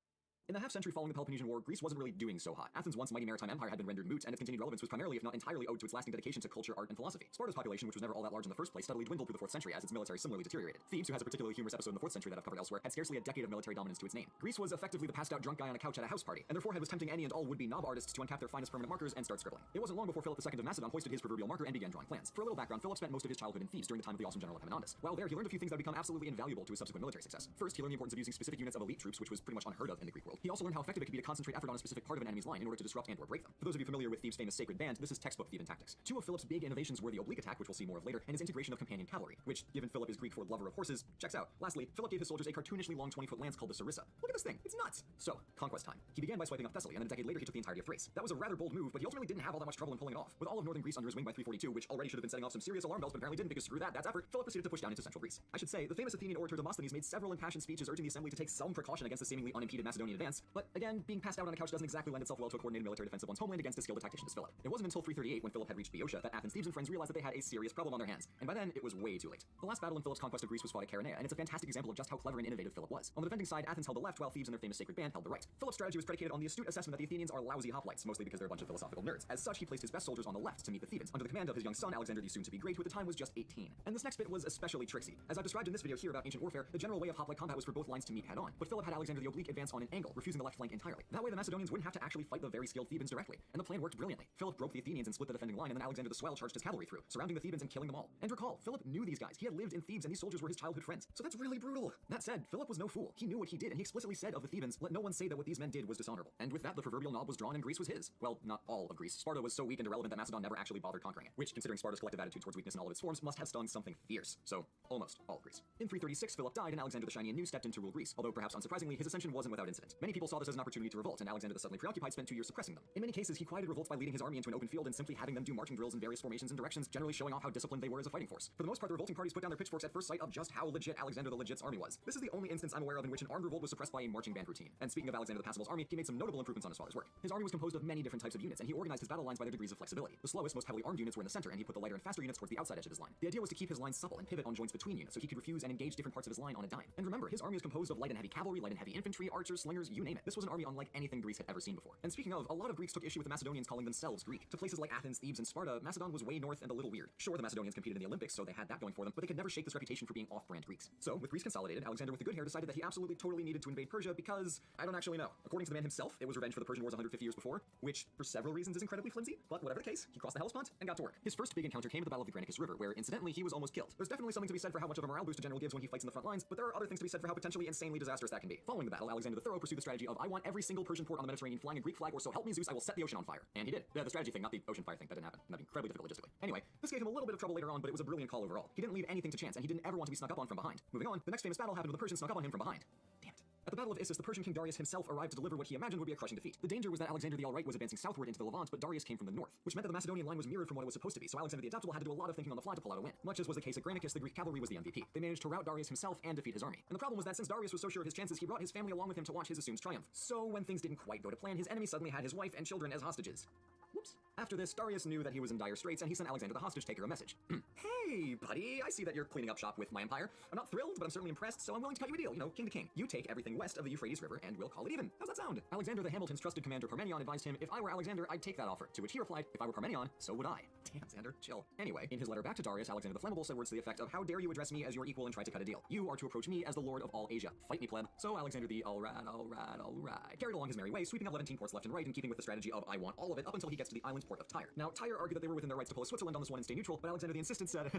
in the half-century following the Peloponnesian War, Greece wasn't really doing so hot. Athens' once mighty maritime empire had been rendered moot, and its continued relevance was primarily, if not entirely, owed to its lasting dedication to culture, art, and philosophy. Sparta's population, which was never all that large in the first place, steadily dwindled through the 4th century as its military similarly deteriorated. Thebes, who has a particularly humorous episode in the 4th century that I've covered elsewhere, had scarcely a decade of military dominance to its name. Greece was effectively the passed-out drunk guy on a couch at a house party, and their forehead was tempting any and all would-be knob artists to uncap their finest permanent markers and start scribbling. It wasn't long before Philip II of Macedon hoisted his proverbial marker and began drawing plans. For a little background, Philip spent most of his childhood in Thebes during the time of the awesome general Epaminondas. While there, he learned a few things that become absolutely invaluable to his subsequent military success. First, he learned the importance of using specific units of elite troops, which was pretty much unheard of in the Greek world. He also learned how effective it could be to concentrate effort on a specific part of an enemy's line in order to disrupt and or break them. For those of you familiar with Thebes' famous Sacred Band, this is textbook Theban tactics. Two of Philip's big innovations were the oblique attack, which we'll see more of later, and his integration of companion cavalry, which, given Philip is Greek for lover of horses, checks out. Lastly, Philip gave his soldiers a cartoonishly long 20-foot lance called the sarissa. Look at this thing, it's nuts! So, conquest time. He began by swiping up Thessaly, and then a decade later he took the entirety of Thrace. That was a rather bold move, but he ultimately didn't have all that much trouble in pulling it off. With all of northern Greece under his wing by 342, which already should have been setting off some serious alarm bells, but apparently didn't because screw that, that's effort, Philip proceeded to push down into central Greece. I should say, the famous Athenian orator Demosthenes made several impassioned speeches urging the assembly to take some precaution against the seemingly unimpeded Macedonian advance, but again, being passed out on a couch doesn't exactly lend itself well to a coordinated military defense of one's homeland against as skilled a tactician as Philip. It wasn't until 338, when Philip had reached Boeotia, that Athens, Thebes, and friends realized that they had a serious problem on their hands, and by then, it was way too late. The last battle in Philip's conquest of Greece was fought at Chaeronea, and it's a fantastic example of just how clever and innovative Philip was. On the defending side, Athens held the left, while Thebes and their famous Sacred Band held the right. Philip's strategy was predicated on the astute assessment that the Athenians are lousy hoplites, mostly because they're a bunch of philosophical nerds. As such, he placed his best soldiers on the left to meet the Thebans, under the command of his young son, Alexander the soon-to-be great, who at the time was just 18. And this next bit was especially tricksy. As I've described in this video here about ancient warfare, the general way of hoplite combat was for both lines to meet head-on, but Philip had Alexander the oblique advance on an angle, refusing the left flank entirely. That way, the Macedonians wouldn't have to actually fight the very skilled Thebans directly, and the plan worked brilliantly. Philip broke the Athenians and split the defending line, and then Alexander the Swell charged his cavalry through, surrounding the Thebans and killing them all. And recall, Philip knew these guys. He had lived in Thebes, and these soldiers were his childhood friends. So that's really brutal. That said, Philip was no fool. He knew what he did, and he explicitly said of the Thebans, let no one say that what these men did was dishonorable. And with that, the proverbial knob was drawn, and Greece was his. Well, not all of Greece. Sparta was so weak and irrelevant that Macedon never actually bothered conquering it, which, considering Sparta's collective attitude towards weakness in all of its forms, must have stung something fierce. So, almost all of Greece. In 336, Philip died, and Alexander the Shiny and New stepped in to rule Greece, although perhaps unsurprisingly, his ascension wasn't without incident. Many people saw this as an opportunity to revolt, and Alexander the Suddenly Preoccupied spent 2 years suppressing them. In many cases, he quieted revolts by leading his army into an open field and simply having them do marching drills in various formations and directions, generally showing off how disciplined they were as a fighting force. For the most part, the revolting parties put down their pitchforks at first sight of just how legit Alexander the Legit's army was. This is the only instance I'm aware of in which an armed revolt was suppressed by a marching band routine. And speaking of Alexander the Passible's army, he made some notable improvements on his father's work. His army was composed of many different types of units, and he organized his battle lines by their degrees of flexibility. The slowest, most heavily armed units were in the center, and he put the lighter and faster units towards the outside edge of his line. The idea was to keep his lines supple and pivot on joints between units, so he could refuse and engage different parts of his line on a dime. And remember, his army is composed of light and heavy cavalry, light and heavy infantry, archers, slingers, you name it. This was an army unlike anything Greece had ever seen before. And speaking of, a lot of Greeks took issue with the Macedonians calling themselves Greek. To places like Athens, Thebes, and Sparta, Macedon was way north and a little weird. Sure, the Macedonians competed in the Olympics, so they had that going for them, but they could never shake this reputation for being off-brand Greeks. So, with Greece consolidated, Alexander with the good hair decided that he absolutely totally needed to invade Persia because, I don't actually know. According to the man himself, it was revenge for the Persian Wars 150 years before, which, for several reasons, is incredibly flimsy, but whatever the case, he crossed the Hellespont and got to work. His first big encounter came at the Battle of the Granicus River, where, incidentally, he was almost killed. There's definitely something to be said for how much of a morale boost a general gives when he fights in the front lines, but there are other things to be said for how potentially insanely disastrous that can be. Following the battle, Alexander the Thorough pursued the strategy of, I want every single Persian port on the Mediterranean flying a Greek flag, or so help me Zeus, I will set the ocean on fire. And he did. The strategy thing, not the ocean fire thing. That didn't happen. That'd be incredibly difficult logistically. Anyway, this gave him a little bit of trouble later on, but it was a brilliant call overall. He didn't leave anything to chance, and he didn't ever want to be snuck up on from behind. Moving on, the next famous battle happened when the Persians snuck up on him from behind. Damn it. At the Battle of Issus, the Persian king Darius himself arrived to deliver what he imagined would be a crushing defeat. The danger was that Alexander the Alright was advancing southward into the Levant, but Darius came from the north, which meant that the Macedonian line was mirrored from what it was supposed to be, so Alexander the Adaptable had to do a lot of thinking on the fly to pull out a win. Much as was the case at Granicus, the Greek cavalry was the MVP. They managed to rout Darius himself and defeat his army. And the problem was that since Darius was so sure of his chances, he brought his family along with him to watch his assumed triumph. So when things didn't quite go to plan, his enemy suddenly had his wife and children as hostages. Whoops. After this, Darius knew that he was in dire straits, and he sent Alexander the hostage taker a message. Hey, buddy, I see that you're cleaning up shop with my empire. I'm not thrilled, but I'm certainly impressed, so I'm willing to cut you a deal, you know, king to king. You take everything west of the Euphrates River, and we'll call it even. How's that sound? Alexander the Hamilton's trusted commander Parmenion advised him, if I were Alexander, I'd take that offer. To which he replied, if I were Parmenion, so would I. Damn, Xander, chill. Anyway, in his letter back to Darius, Alexander the Flammable said words to the effect of, how dare you address me as your equal and try to cut a deal? You are to approach me as the lord of all Asia. Fight me, pleb. So Alexander the alright, carried along his merry way, sweeping up Levantine ports left and right in keeping with the strategy of I want all of it up until he gets to the island port of Tyre. Now, Tyre argued that they were within their rights to pull a Switzerland on this one and stay neutral, but Alexander the Insistent said,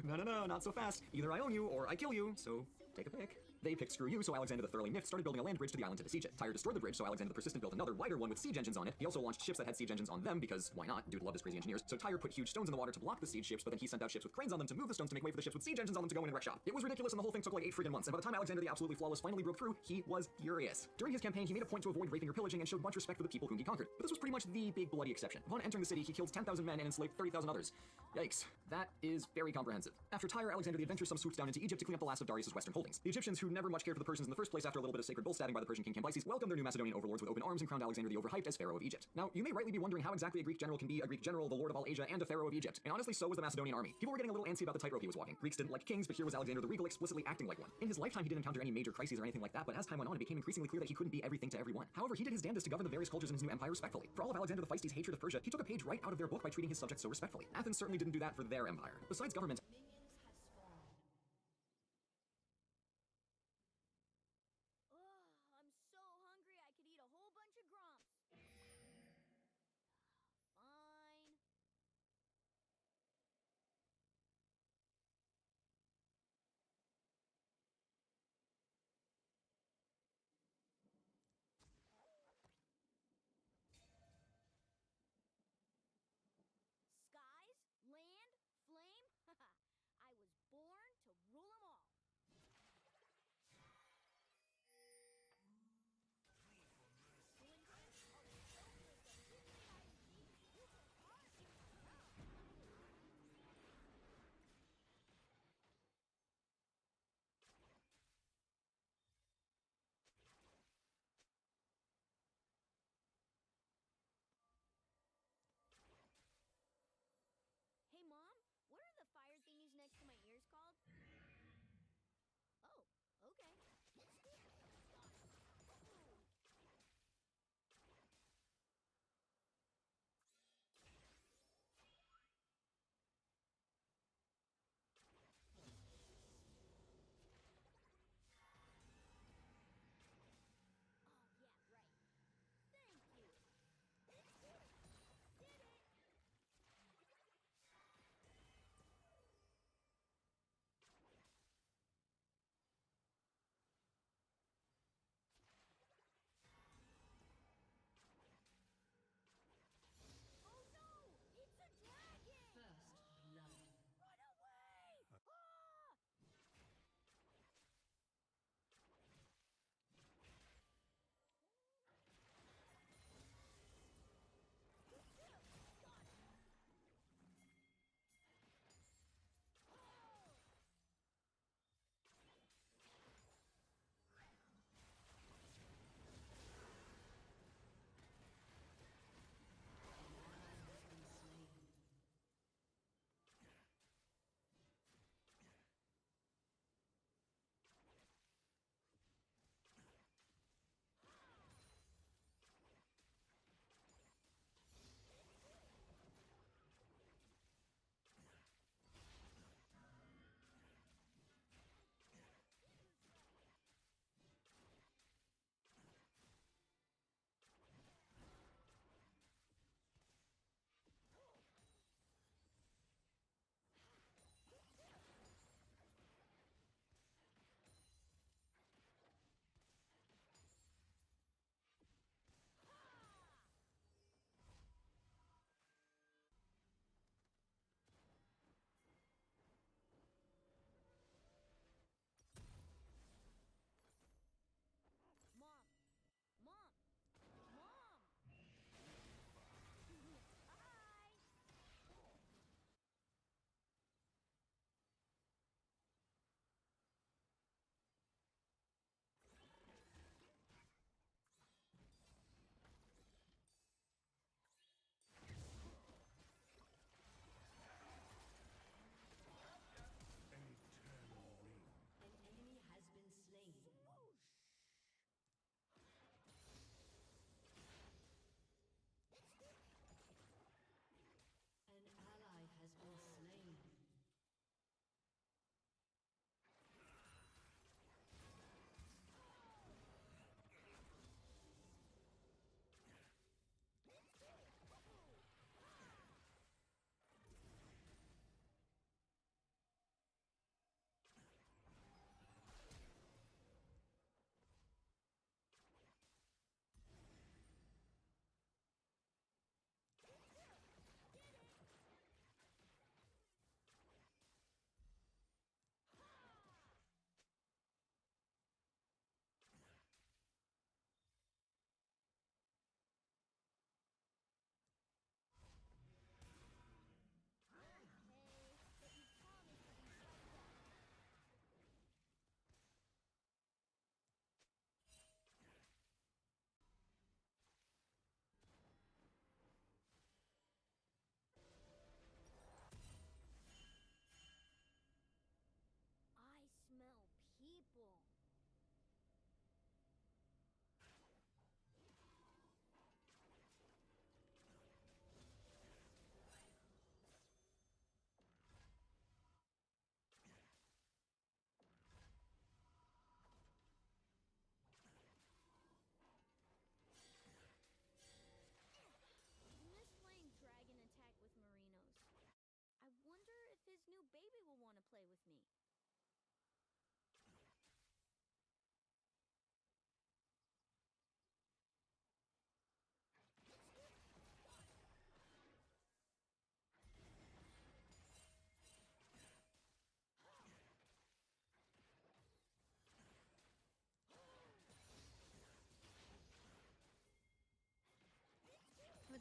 no, not so fast. Either I own you or I kill you, so take a pick. They picked screw you, so Alexander the Thoroughly Miffed started building a land bridge to the island to besiege it. Tyre destroyed the bridge, so Alexander the Persistent built another, wider one with siege engines on it. He also launched ships that had siege engines on them because, why not? Dude loved his crazy engineers. So Tyre put huge stones in the water to block the siege ships, but then he sent out ships with cranes on them to move the stones to make way for the ships with siege engines on them to go in and wreck shop. It was ridiculous, and the whole thing took like 8 freaking months, and by the time Alexander the Absolutely Flawless finally broke through, he was furious. During his campaign, he made a point to avoid raping or pillaging and showed much respect for the people whom he conquered. But this was pretty much the big bloody exception. Upon entering the city, he killed 10,000 men and enslaved 30,000 others. Yikes. That is very comprehensive. After Tyre, Alexander the Adventuresome swoops down into Egypt to clean up the last of Darius' western holdings. The Egyptians, who never much cared for the Persians in the first place after a little bit of sacred bull stabbing by the Persian king Cambyses, welcomed their new Macedonian overlords with open arms and crowned Alexander the Overhyped as Pharaoh of Egypt. Now, you may rightly be wondering how exactly a Greek general can be a Greek general, the lord of all Asia, and a Pharaoh of Egypt. And honestly, so was the Macedonian army. People were getting a little antsy about the tightrope he was walking. Greeks didn't like kings, but here was Alexander the Regal explicitly acting like one. In his lifetime, he didn't encounter any major crises or anything like that, but as time went on, it became increasingly clear that he couldn't be everything to everyone. However, he did his damnedest to govern the various cultures in his new empire respectfully. For all of Alexander the Feisty's hatred of Persia, he took a page right out of their book by treating his subjects so respectfully. Athens certainly didn't do that for their empire. Besides government, I'm so hungry I could eat a whole bunch of grumps. Fine. Skies? Land? Flame? Haha.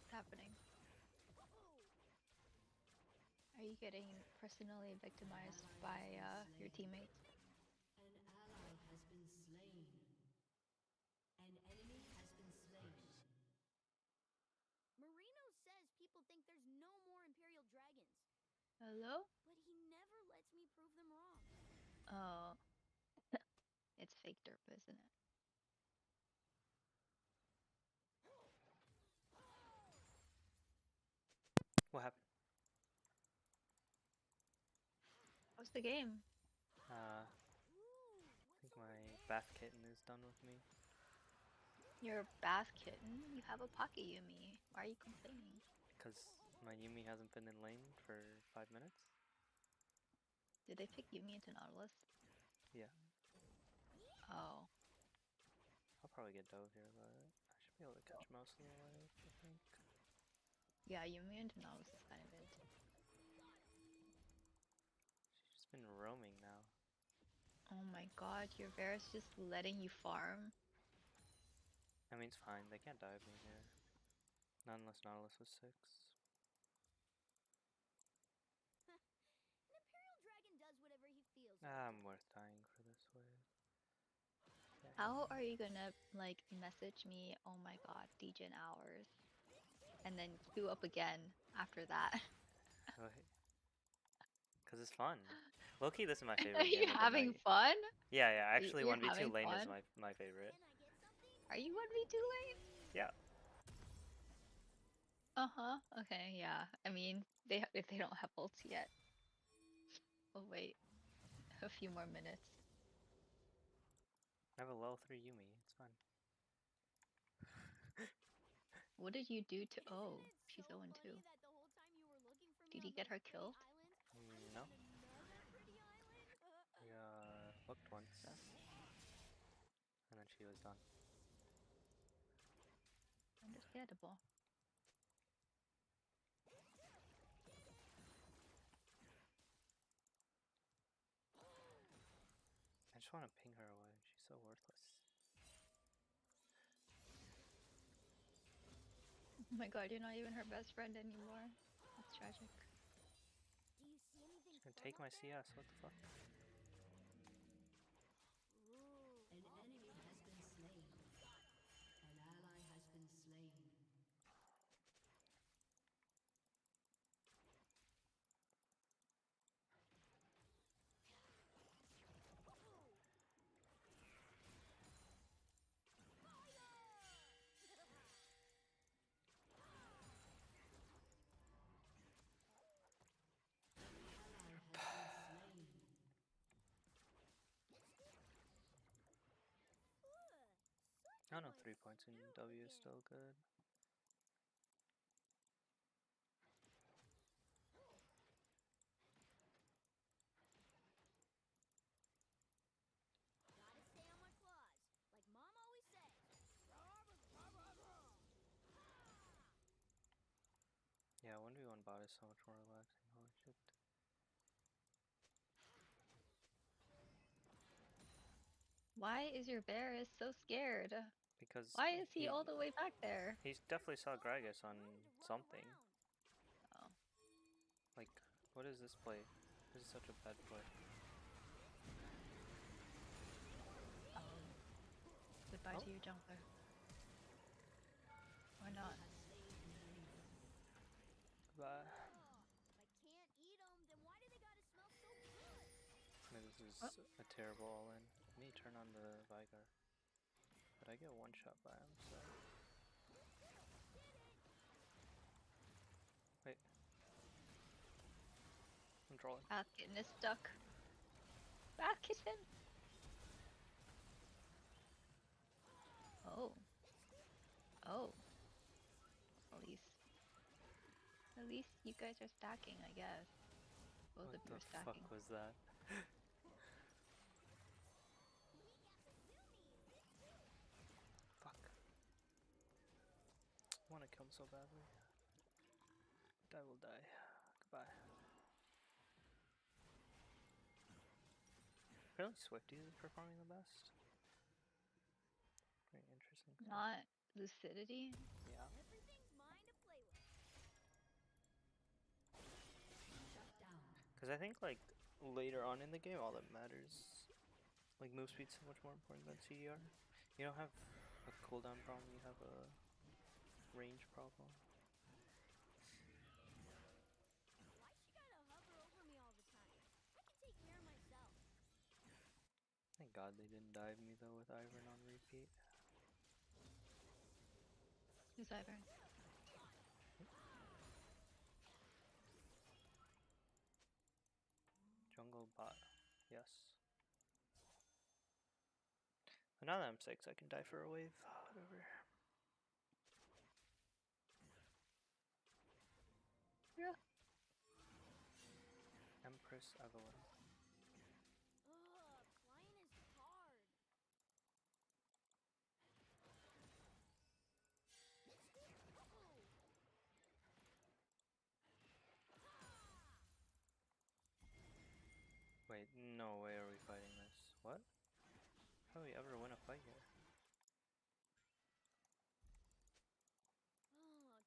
What's happening? Are you getting personally victimized by your teammates? An ally has been slain. An enemy has been slain. Marino says people think there's no more Imperial dragons, Hello? but he never lets me prove them wrong. Oh. It's fake derp, isn't it? What happened? How's the game? I think my bath kitten is done with me. Your bath kitten? You have a pocket Yumi. Why are you complaining? Because my Yumi hasn't been in lane for 5 minutes. Did they pick Yumi into Nautilus? Yeah. Oh. I'll probably get dove here, but I should be able to catch most of the wave, I think. Yeah, Yumi into Nautilus is kind of it. She's just been roaming now. Oh my god, your Varus just letting you farm? I mean, it's fine. They can't dive me here. Not unless Nautilus was 6. An Imperial dragon does whatever he feels. I'm worth dying for this wave. Yeah. How are you gonna, like, message me, oh my god, Degen hours, and then queue up again after that? Because it's fun. Low-key, this is my favorite Are game you of the having night. fun? Yeah, actually You're 1v2 having lane is fun? my favorite. Are you 1v2 lane? Yeah. Uh-huh. Okay, yeah. I mean, if they don't have ults yet. Oh wait. A few more minutes. I have a level 3 Yumi. It's fine. What did you do to she's 0-2. Did you get her killed? No. We looked once. And then she was done. Understandable. I just want to ping her away. She's so worthless. Oh my god, you're not even her best friend anymore. That's tragic. Do you see anything? She's gonna take my CS. What the fuck? An enemy has been slain. An ally has been slain. I don't know, 3 points in W is still good. Gotta stay on my claws, like Mom always says. Yeah, 1v1 bot is so much more relaxing. Holy shit. Why is your Varus so scared? Because why is he all the way back there? He definitely saw Gragas on something. Oh. Like, what is this play? This is such a bad play. Goodbye to your jungler. Or not. Goodbye. If I can't eat them, then why do they gotta smell so good? This is a terrible all-in. I need to turn on the Vigar. But I get one shot by him, so... Wait. I'm trolling. Bath kitten is stuck. Bath kitten! Oh. Oh. At least you guys are stacking, I guess. Both of you are stacking. What the fuck was that? Fuck. I want to kill him so badly. But I will die. Goodbye. Apparently Swifty is performing the best. Very interesting. Not lucidity? Yeah. Everything's mine to play I think like later on in the game, all that matters, like move speed's so much more important than CDR. You don't have a cooldown problem, you have a range problem. Why she gotta hover over me all the time? I can take care of myself. Thank God they didn't dive me though with Ivern on repeat. Who's Ivern? Jungle bot, yes. But now that I'm 6, I can die for a wave. Whatever. Yeah. Empress Evelyn. Ugh, flying is hard. Wait, no way are we fighting this. What? How do we ever win a fight here?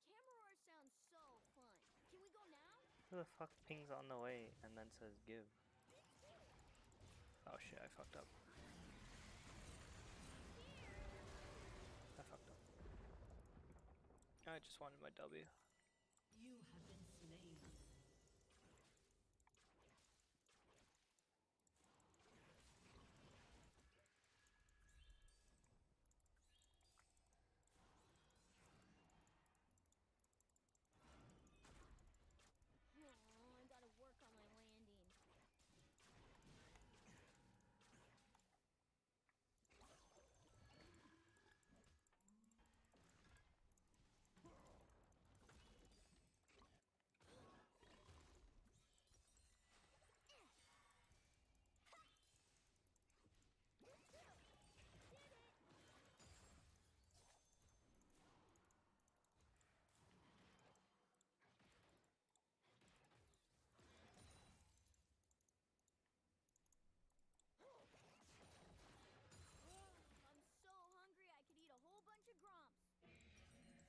Camera roar sounds so fun. Can we go now? Who the fuck pings on the way and then says give? Oh shit, I fucked up. I fucked up. I just wanted my W. You have been slain. Oh, I gotta work on my landing. I'm so hungry I could eat a whole bunch of grumps. Mine.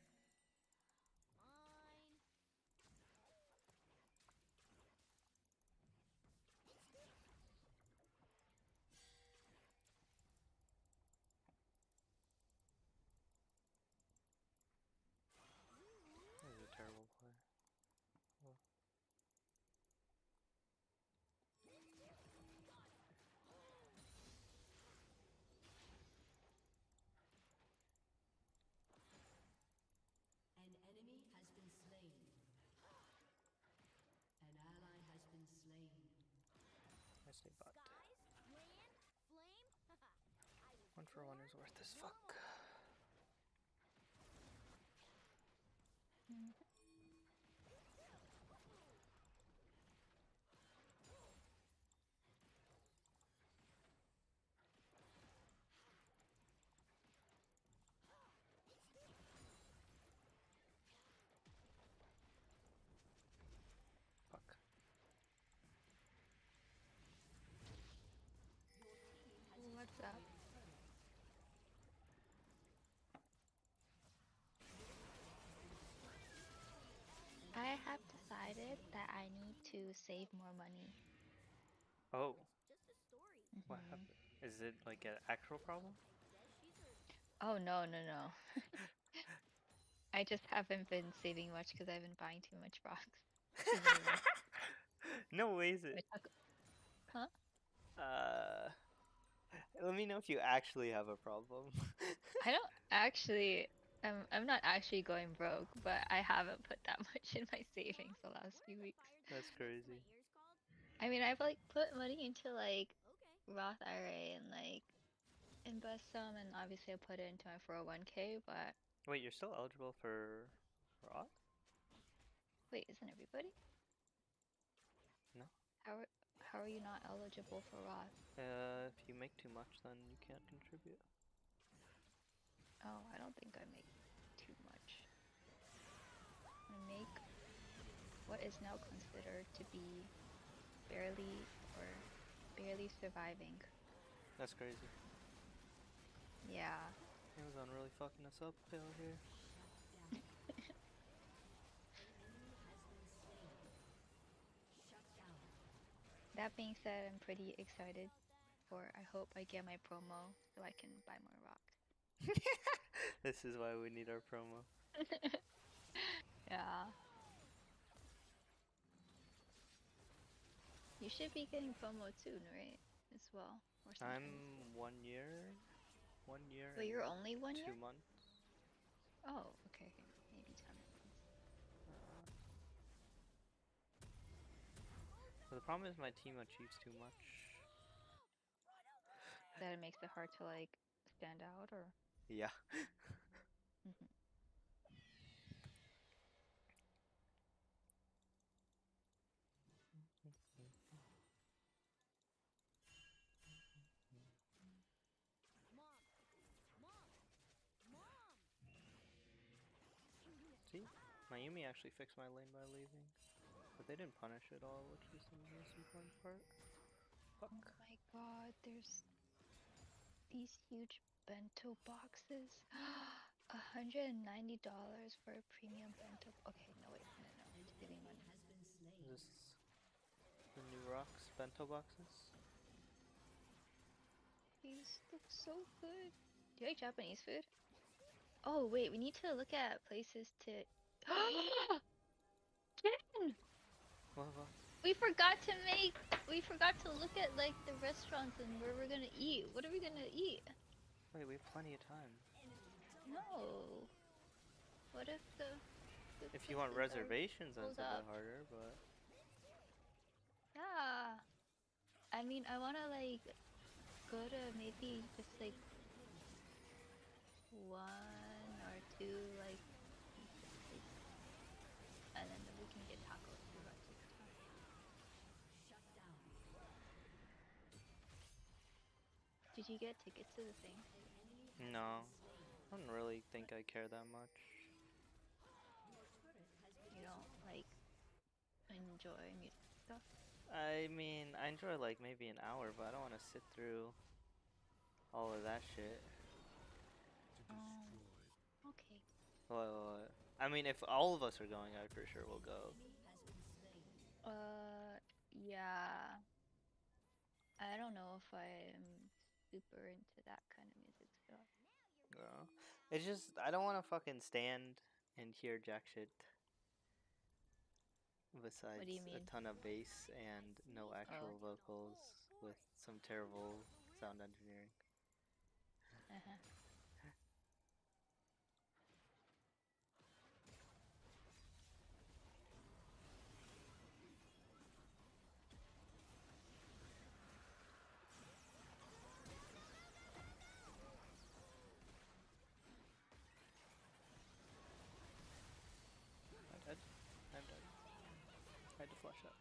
That was a terrible play. Oh. An enemy has been slain. An ally has been slain. I say bot. Skies, land, flame. I was 1 for 1 is worth as fuck. Fuck. What's up? I have decided that I need to save more money. Oh. Just a story. What happened? Is it like an actual problem? Oh no, no, no. I just haven't been saving much because I've been buying too much rocks. No way is it. Huh? Let me know if you actually have a problem. I don't actually. I'm not actually going broke, but I haven't put that much in my savings the last few weeks. That's crazy. I mean, I've like put money into like Roth IRA and like invest some, and obviously I put it into my 401k. But Wait, you're still eligible for Roth? wait, isn't everybody? No. How are you not eligible for Roth? If you make too much, then you can't contribute. Oh, I don't think I make too much. I make what is now considered to be barely surviving. That's crazy. Yeah. Amazon really fucking us up out here. Shut down. That being said, I'm pretty excited for. I hope I get my promo so I can buy more rocks. This is why we need our promo. Yeah. You should be getting promo soon, right? As well. Or I'm something. 1 year. 1 year. Wait, you're and only 1 year? 2 months. Oh, okay. Maybe 10 months. But the problem is my team achieves too much. That it makes it hard to like stand out, or? Yeah. Mhm. See? Mayumi actually fixed my lane by leaving. But they didn't punish it all, which is the most important part. Fuck. Oh my god, there's these huge bento boxes. $190 for a premium bento. Okay, no wait, no, I'm saving money. Is this the new rocks bento boxes? These look so good. Do you like Japanese food? Oh wait, we need to look at places to. Jen! What? We forgot to make. We forgot to look at like the restaurants and where we're gonna eat. What are we gonna eat? Wait, we have plenty of time. No. What if the If you want places are reservations, then it's a sold bit up? harder, but Yeah. I mean, I wanna like go to maybe just like 1 or 2 like places, and then we can get tacos for the rest of the time. Did you get tickets to the thing? no. I don't really think I care that much. You don't like enjoy music stuff? I mean, I enjoy like maybe an hour, but I don't want to sit through all of that shit. Okay. Well, I mean, if all of us are going, I for sure will go. Yeah. I don't know if I'm super into that kind of music stuff. No. It's just, I don't want to fucking stand and hear jack shit. Besides What do you a mean? ton of bass and no actual vocals with some terrible sound engineering. Uh-huh. I'm dead. I'm dead. I had to flush up.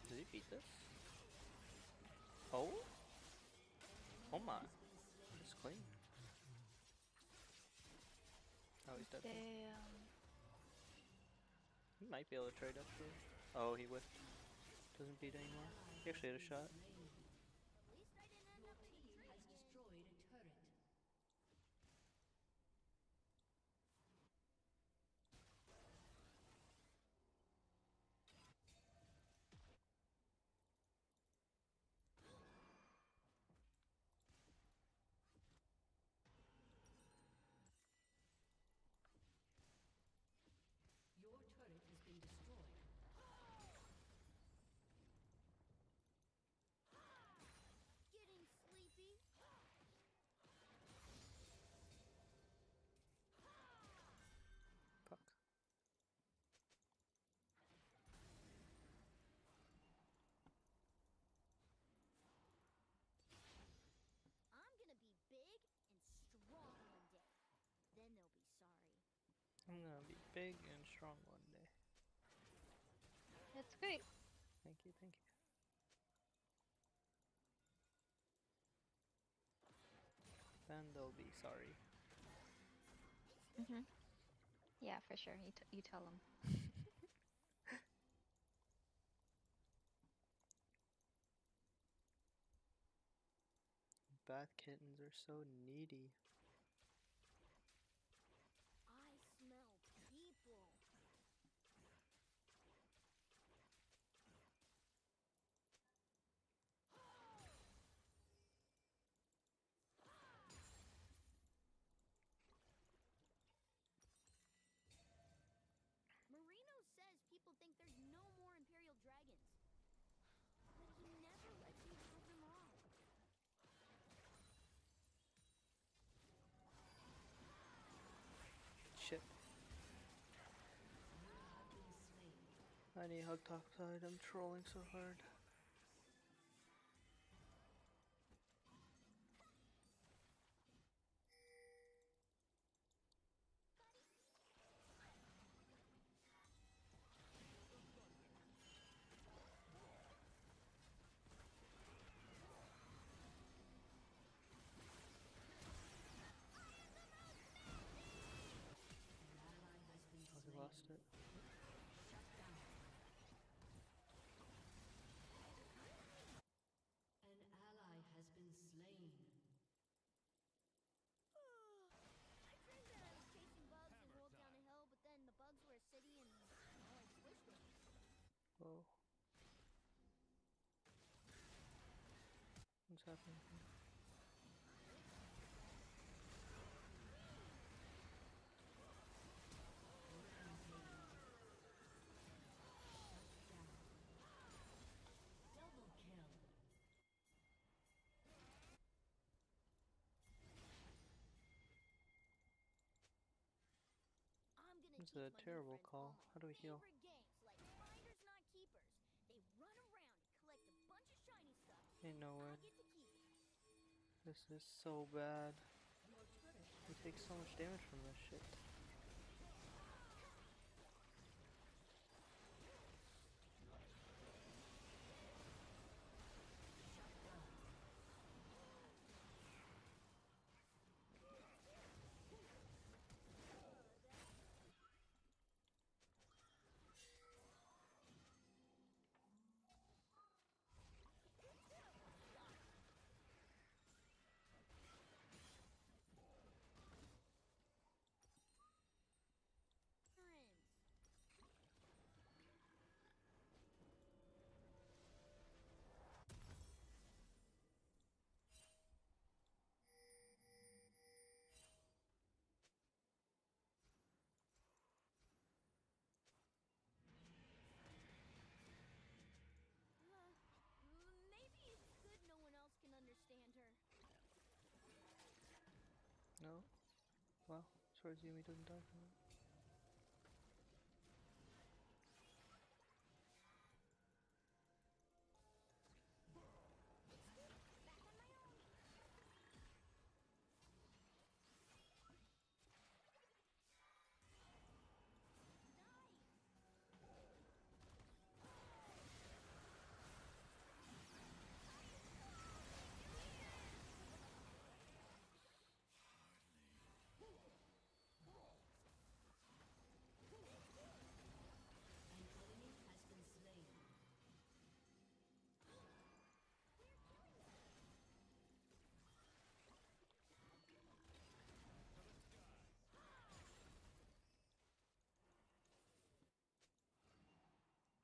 Did he beat this? Oh? Oh my. It's clean. Oh, he's dead. Damn. He might be able to trade up here. Oh, he whiffed. Doesn't beat anymore. He actually had a shot. Your turret has been destroyed. Getting sleepy? Fuck. I'm gonna be big and strong one day. Then they'll be sorry. I'm gonna be big and strong one day. That's great. Thank you, thank you. Then they'll be sorry. Mhm. Yeah, for sure. You tell them. bath kittens are so needy. I smell people. Marino says people think there's no more Imperial dragons. But he never lets you prove them wrong. Shit. I need hug topside. I'm trolling so hard. Oh, we lost it. An ally has been slain. I dreamed that I was chasing bugs and rolled down a hill, but then the bugs were a city and I squished it. Whoa. What's happening here? Double kill. I'm gonna This is teach a my new terrible friends call. all my How do we heal? favorite games like Finders Not Keepers. They run around and collect a bunch of shiny stuff. Ain't no way. I get to keep it. This is so bad. We take so much damage from this shit. Friends. Maybe it's good no one else can understand her. No? Well, as far as Yumi doesn't die from it. An enemy has been slain.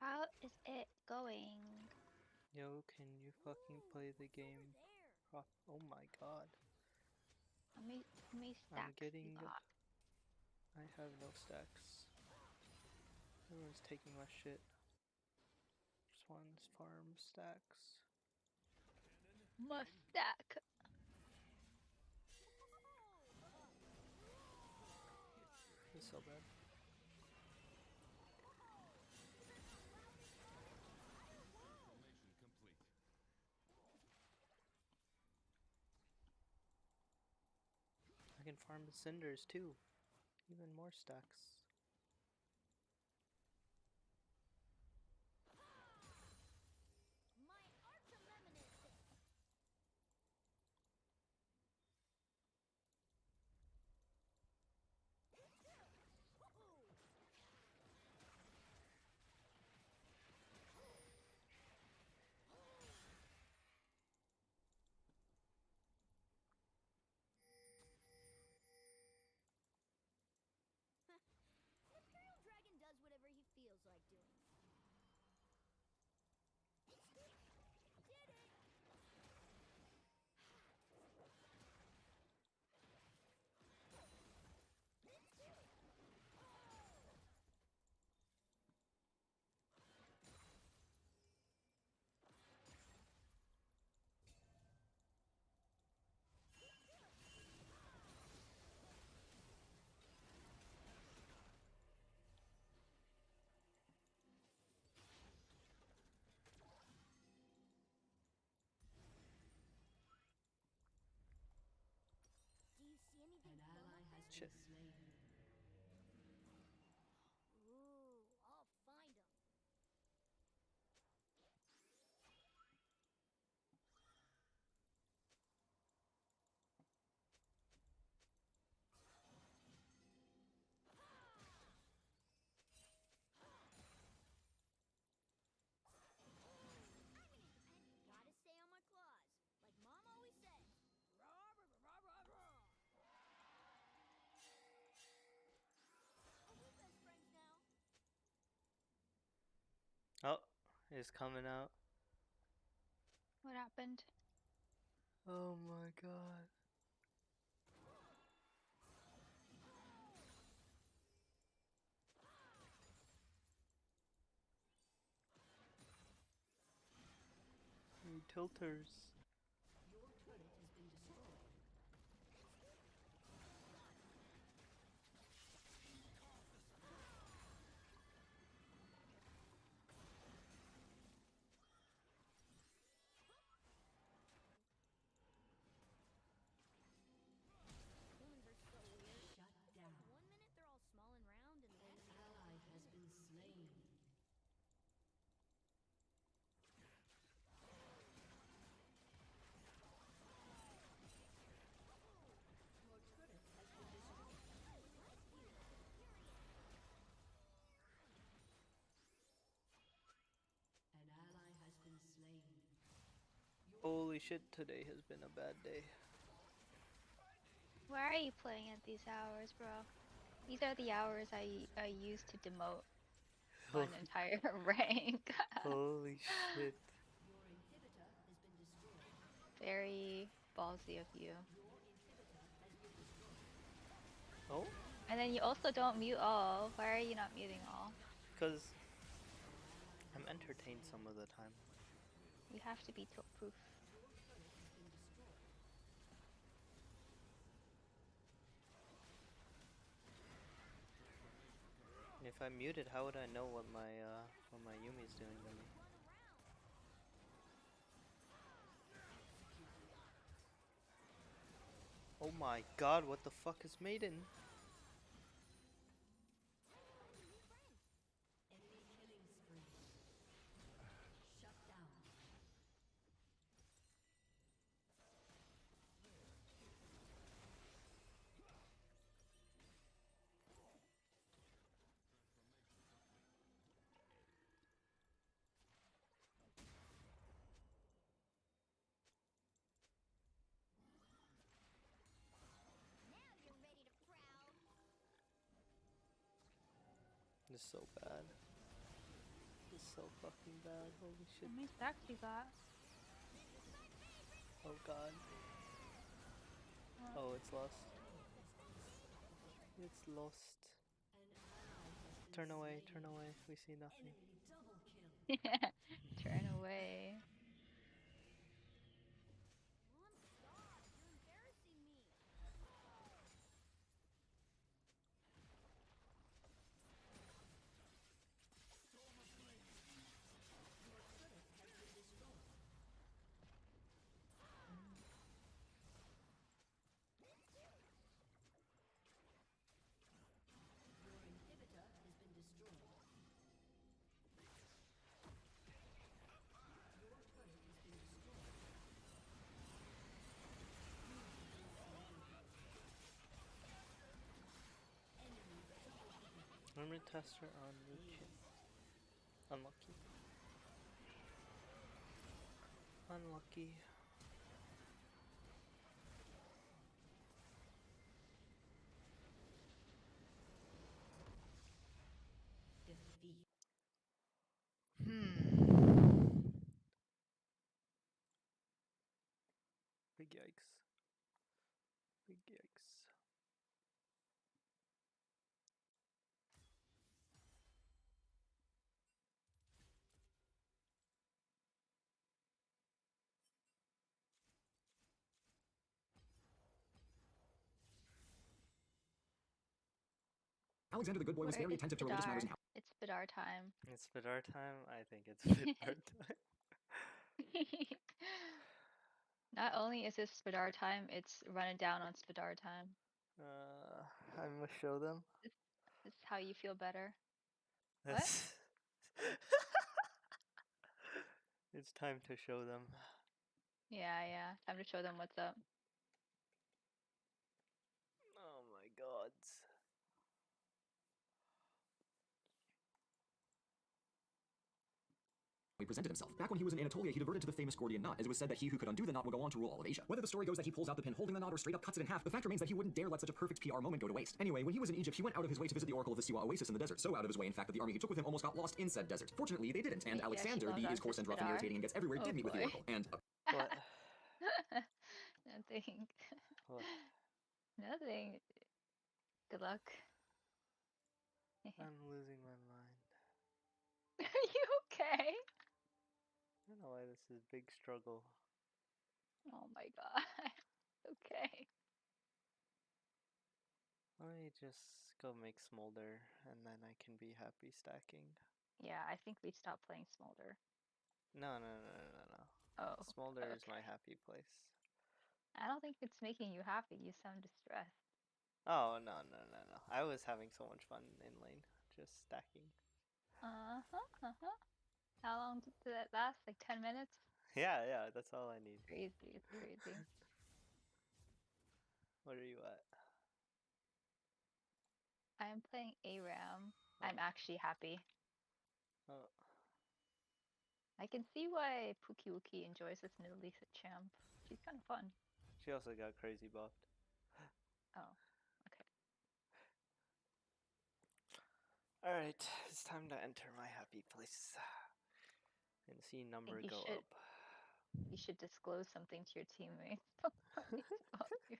How is it going? Yo, can you fucking play the game? Oh my god. How many I'm stacks you getting. got? I have no stacks. Everyone's taking my shit. Just one's farm stacks. Must stack. It's so bad. Formation complete. I can farm the cinders too. Even more stacks. My Archimedes. feels like doing. Did it! Do you see anything? An ally has Shit. been slain. Ooh, I'll find him. Gotta stay on my claws, like Mom always says. Rah, rah, rah, rah, rah, rah. Are we best friends now? Oh, it's coming out. What happened? Oh my god. Tilters. Your turret has been destroyed. Humans are so weird. Shut down. One minute they're all small and round, and the An next ally has been slain. Your turret has been destroyed. An ally has been slain. Holy shit, today has been a bad day. Why are you playing at these hours, bro? These are the hours I use to demote an entire rank. Holy shit. Your inhibitor has been destroyed. Very ballsy of you. Your inhibitor has been destroyed. Oh? And then you also don't mute all. Why are you not muting all? Because I'm entertained some of the time. You have to be tilt proof. If I'm muted, how would I know what my Yumi's doing to me? Oh my god, what the fuck is Maiden? Enemy killing spree. Shut down. now you're ready to prowl. This is so bad. This is so fucking bad. Holy shit. How many stacks you got? Oh god. Oh, it's lost. It's lost. Turn away, turn away. We see nothing. Enemy double kill. Turn away. Mom, stop! You're embarrassing me. Your inhibitor has been destroyed. Your turret has been destroyed. Enemy double kill. Armor tester on Lucian. Unlucky. Unlucky. Defeat. Alexander the Good Boy was very attentive to religious matters and how. It's Spidar time. It's Spidar time? I think it's Spidar time. Not only is it Spidar time, it's running down on Spidar time. I'm gonna show them. This is how you feel better. That's it's time to show them. Yeah. Time to show them what's up. Oh my god. He presented himself. Back when he was in Anatolia, he diverted to the famous Gordian knot, as it was said that he who could undo the knot would go on to rule all of Asia. Whether the story goes that he pulls out the pin holding the knot or straight up cuts it in half, the fact remains that he wouldn't dare let such a perfect PR moment go to waste. Anyway, when he was in Egypt, he went out of his way to visit the Oracle of the Siwa Oasis in the desert. So out of his way, in fact, that the army he took with him almost got lost in said desert. Fortunately, they didn't, and Yeah, Alexander, she he loves is coarse and rough and Spidar. irritating and gets everywhere, Oh did meet with the boy. Oracle. And What? Nothing. What? Nothing. Good luck. I'm losing my mind. Are you okay? I don't know why this is a big struggle. Oh my god. Okay. Let me just go make Smolder, and then I can be happy stacking. Yeah, I think we stopped playing Smolder. No. Oh. Smolder is okay. my happy place. I don't think it's making you happy. You sound distressed. Oh, no. I was having so much fun in lane, just stacking. How long did that last? Like 10 minutes? Yeah, that's all I need. Crazy, it's crazy. What are you at? I'm playing ARAM. I'm actually happy. Oh. I can see why Pukiwuki enjoys this new Lisa champ. She's kind of fun. She also got crazy buffed. Oh, okay. Alright, it's time to enter my happy place. And see number you go should- up. You should disclose something to your teammates. About you.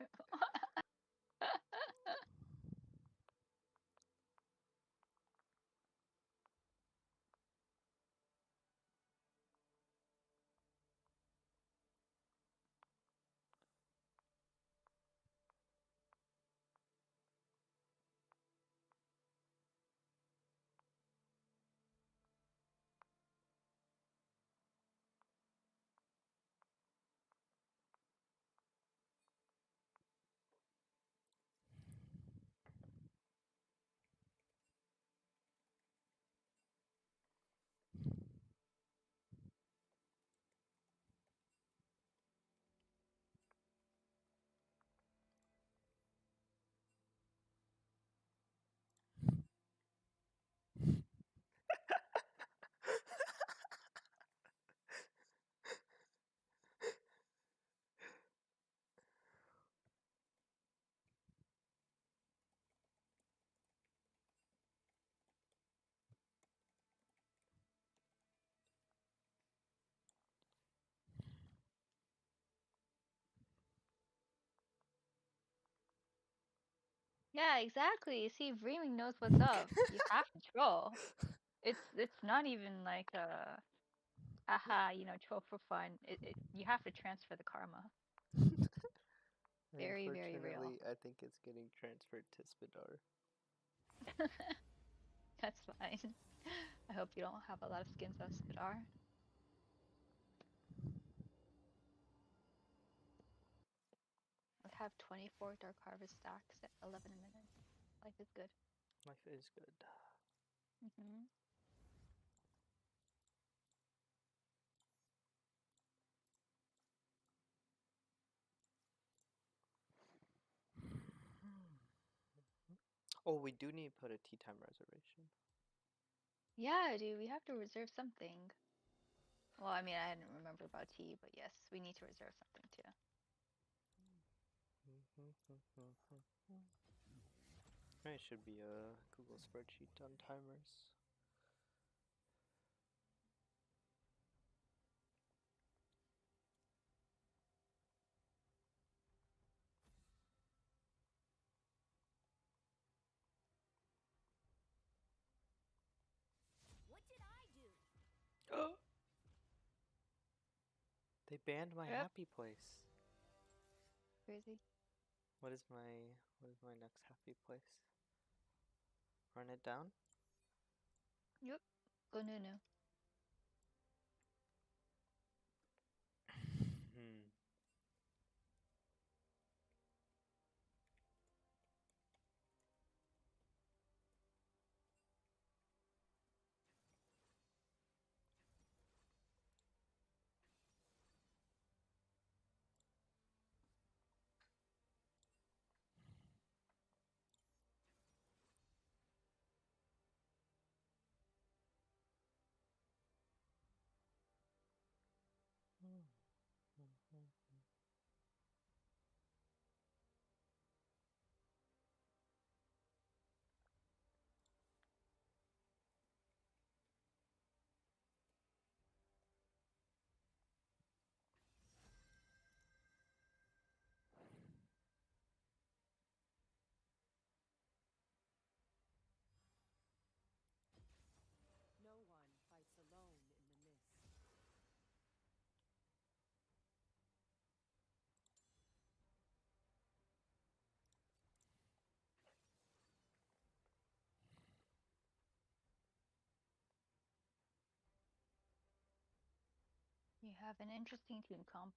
Yeah, exactly. See, Vreeming knows what's up. You have to troll. It's not even like haha, troll for fun. You have to transfer the karma. Very, very real. Unfortunately, I think it's getting transferred to Spidar. That's fine. I hope you don't have a lot of skins on Spidar. I have 24 Dark Harvest stacks at 11 minutes. Life is good. Life is good. Mm-hmm. Oh, we do need to put a tea time reservation. Yeah, dude, we have to reserve something. Well, I mean, I didn't remember about tea, but yes, we need to reserve something too. There should be a Google spreadsheet on timers. What did I do? They banned my Yep. happy place. Crazy. What is my next happy place? Run it down. Yep. Go Nunu. Hmm. No one fights alone in the mist. You have an interesting team comp.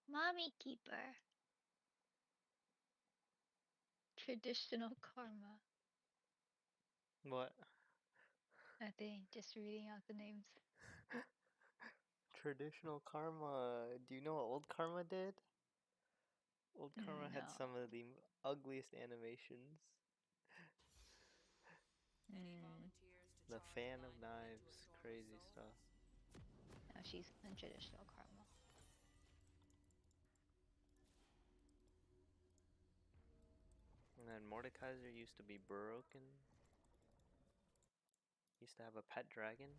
Mommy Keeper. Traditional Karma. What? Nothing. Just reading out the names. Traditional Karma. Do you know what Old Karma did? Old Karma had No. some of the ugliest animations. Mm. The Fan of Knives. Crazy stuff. No, she's in Traditional Karma. And then Mordekaiser used to be broken. He used to have a pet dragon.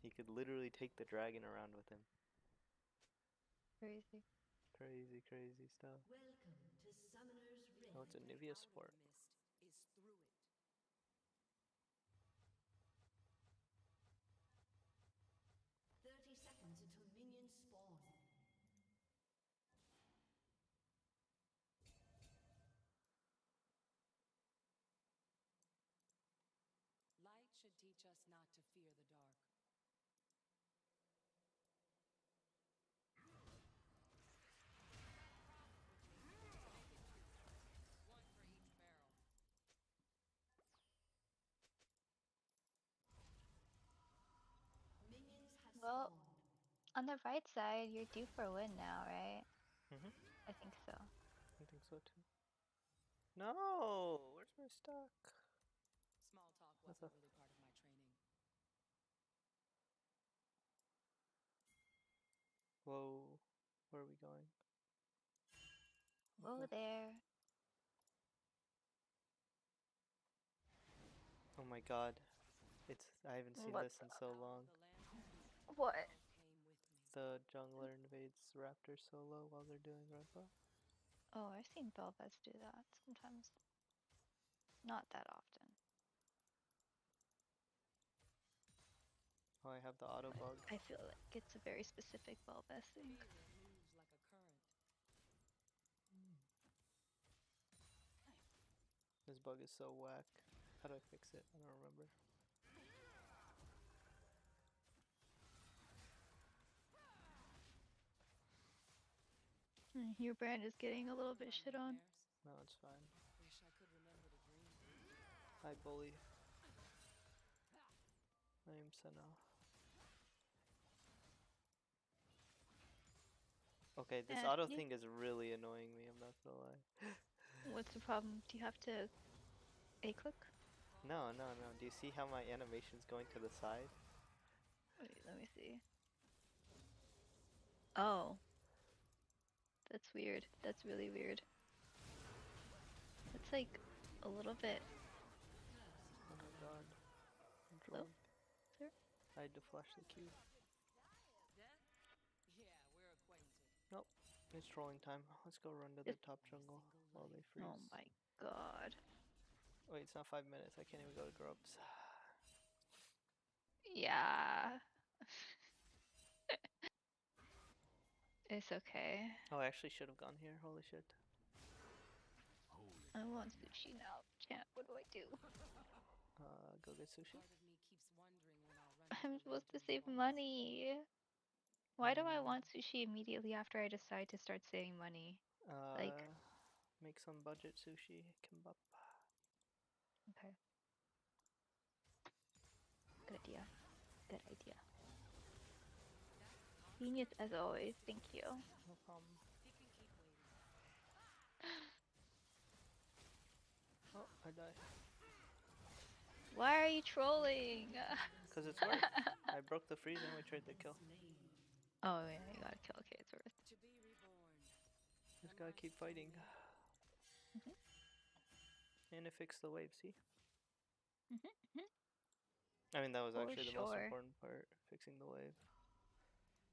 He could literally take the dragon around with him. Crazy. Crazy, crazy stuff. Welcome to Summoner's Rift. Oh, it's a Nivea sport. Is through it. 30 seconds until minions spawn. Light should teach us not to fear the dark. Well, on the right side, you're due for a win now, right? I think so. I think so too. No! Where's my stock? Small talk What wasn't the- really part of my training. Whoa. Where are we going? Whoa there. Oh my god. I haven't seen What this in so long. What? The jungler invades Raptor solo while they're doing red buff. Oh, I've seen Bel'Veth do that sometimes. Not that often. Oh, I have the auto bug. I feel like it's a very specific Bel'Veth thing. Moves like a current. This bug is so whack. How do I fix it? I don't remember. Your brand is getting a little bit shit on. No, it's fine. Wish I could remember to dream. Hi, bully. I am Senna. Okay, this auto thing is really annoying me, I'm not gonna lie. What's the problem? Do you have to A-click? No. Do you see how my animation's going to the side? Wait, let me see. Oh. That's weird. That's really weird. It's like a little bit. Oh my god. I'm Hello? trolling. Sir? I had to flash the Q. Yeah, we're acquainted. Nope. It's trolling time. Let's go run to the top jungle while they freeze. Oh my god. Wait, it's not 5 minutes. I can't even go to Grubs. Yeah. It's okay. Oh, I actually should have gone here. Holy shit. I want sushi now. Can't. What do I do? Go get sushi. Part of me keeps wondering when I'll run I'm supposed to save money. Why do I want sushi immediately after I decide to start saving money? Like, Make some budget sushi. Kimbap. okay. Good idea. Good idea. Genius as always. Thank you. No problem. Oh, I died. Why are you trolling? Because it's worth. I broke the freeze and we tried to kill. Oh yeah, you gotta kill. Okay, it's worth. to be reborn. Just gotta keep fighting. And it fixed the wave, see? I mean, that was For actually the most sure. important part, fixing the wave.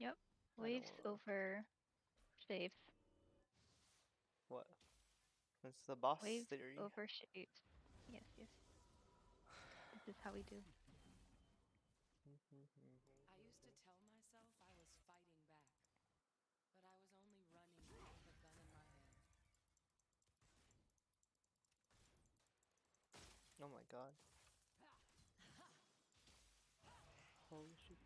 Yep. I don't Waves wanna- over shapes. What? That's the boss Waves theory. over shapes. Yes, yes. This is how we do. I used to tell myself I was fighting back, but I was only running with a gun in my hand. Oh my god. Holy shit.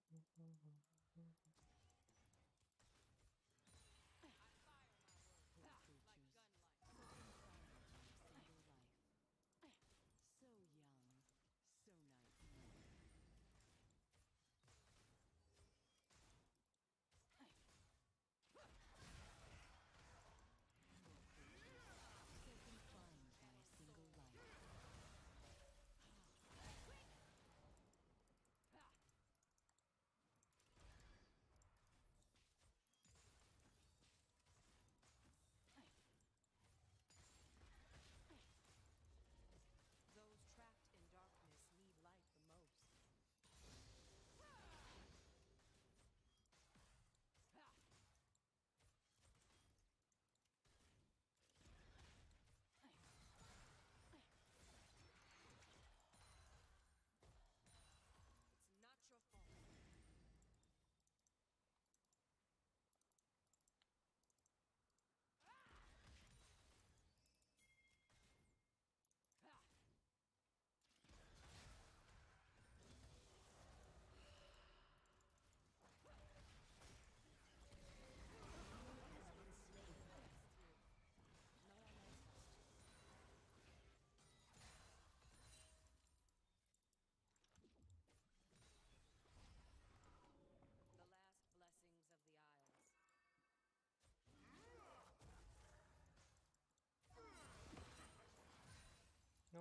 I don't carry this to compromise. So young, so naive. So confined by a single life.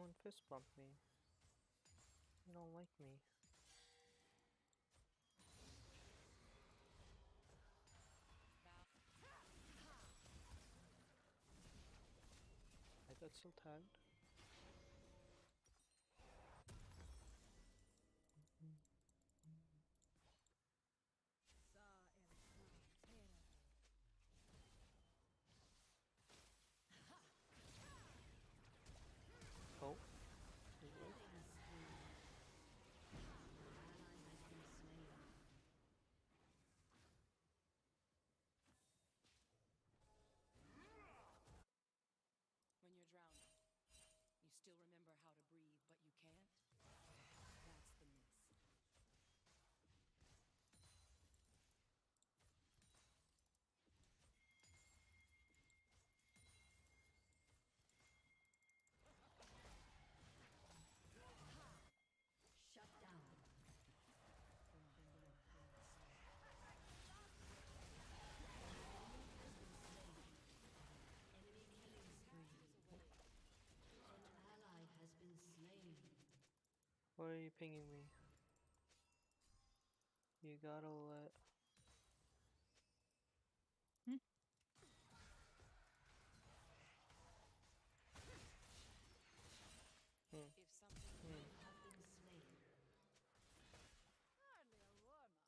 No one fist bumped me. You don't like me. I got still tagged. Oh. When you're drowning, you still remember how to breathe, but you can't? That's the miss. Shut down. Enemy killing spree. An ally has been slain. Why are you pinging me? You gotta let. If something Have been slain. hardly a warm up.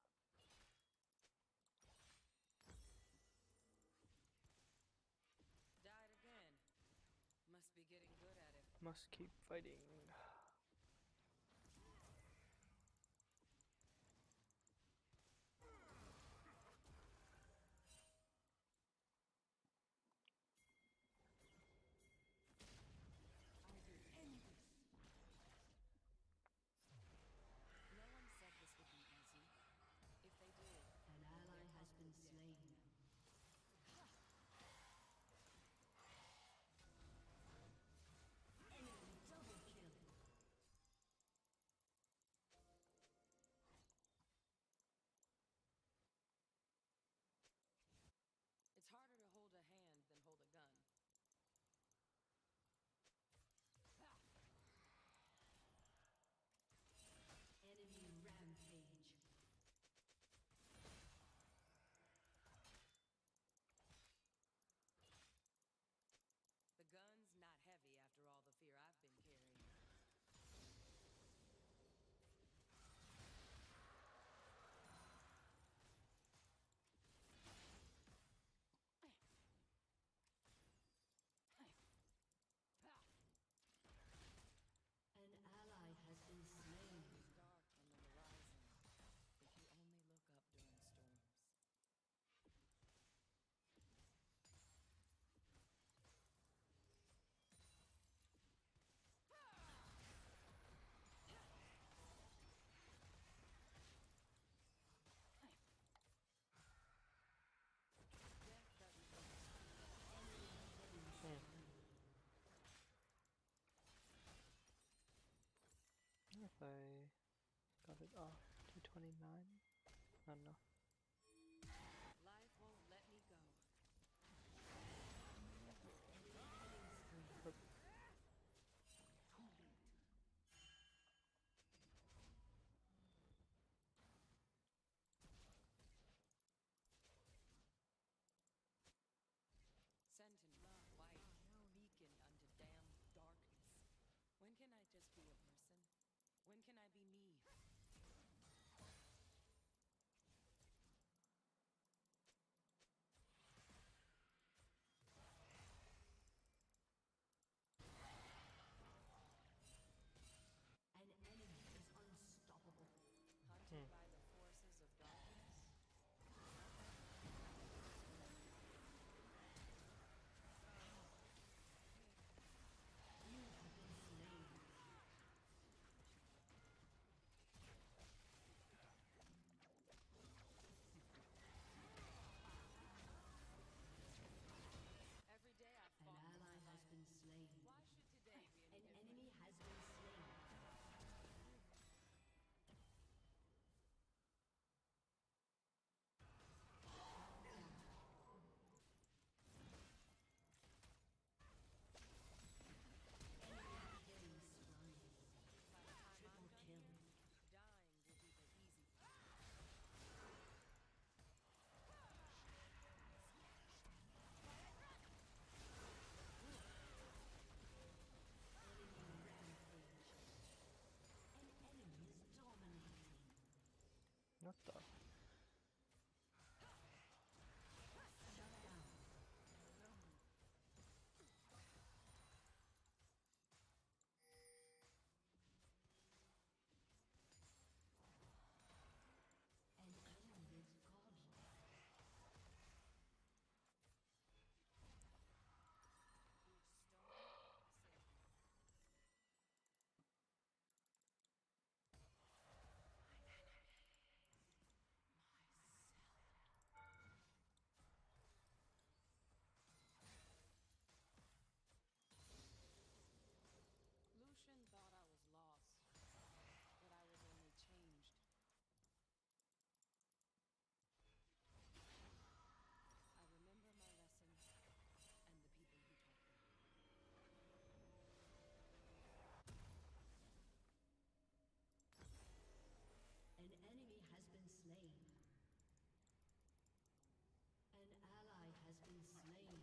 Died again. Must be getting good at it. Must keep fighting. No one said this would be easy. If they did, An ally has been slain. Enemy double kill. it's harder to hold a hand than hold a gun. Enemy rampage. The gun's not heavy after all the fear I've been carrying. An ally has been slain. Dark on the horizon. If you only look up during storms. If I got it off to 29, not enough. Life won't let me go. Sentient white, beacon unto damn darkness. When can I just be a person? When can I be me? What the? An enemy is godlike. Lucian thought I was lost, but I was only changed. I remember my lessons and the people who taught them. An enemy has been slain. An ally has been slain.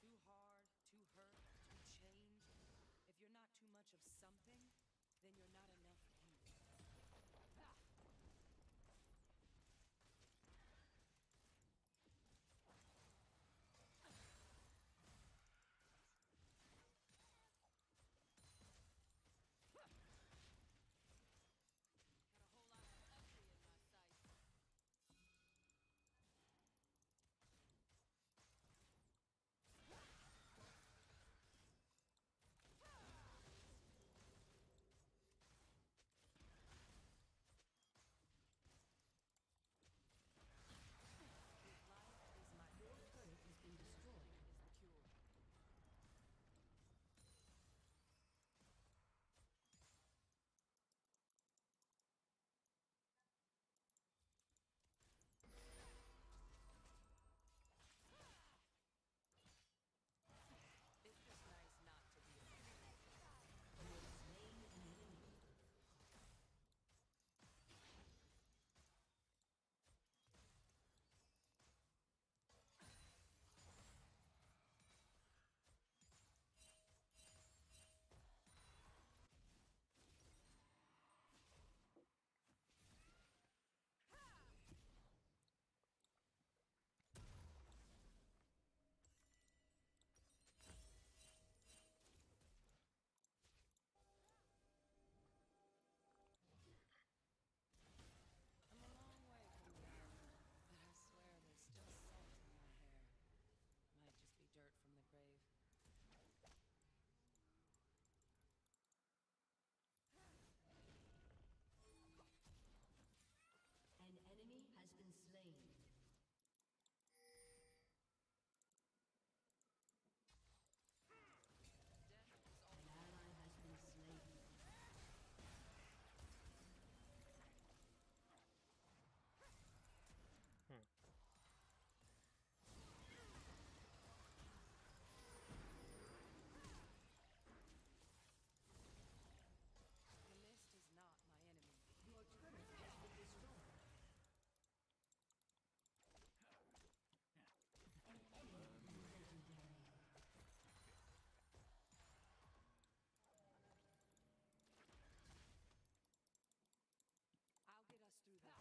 Too hard, too hurt, too changed. If you're not too much of something, then you're not enough you. Got a whole lot of ugly in my sights. Your turret has been destroyed. Is the cure. It's just nice not to be alone. You have slain an enemy. I'm a long way from the island, but I swear there's still salt in my hair. Might just be dirt from the grave. An enemy has been slain. An ally has been slain. The mist is not my enemy. Your turret has been destroyed. An enemy legendary. I'll get us through this.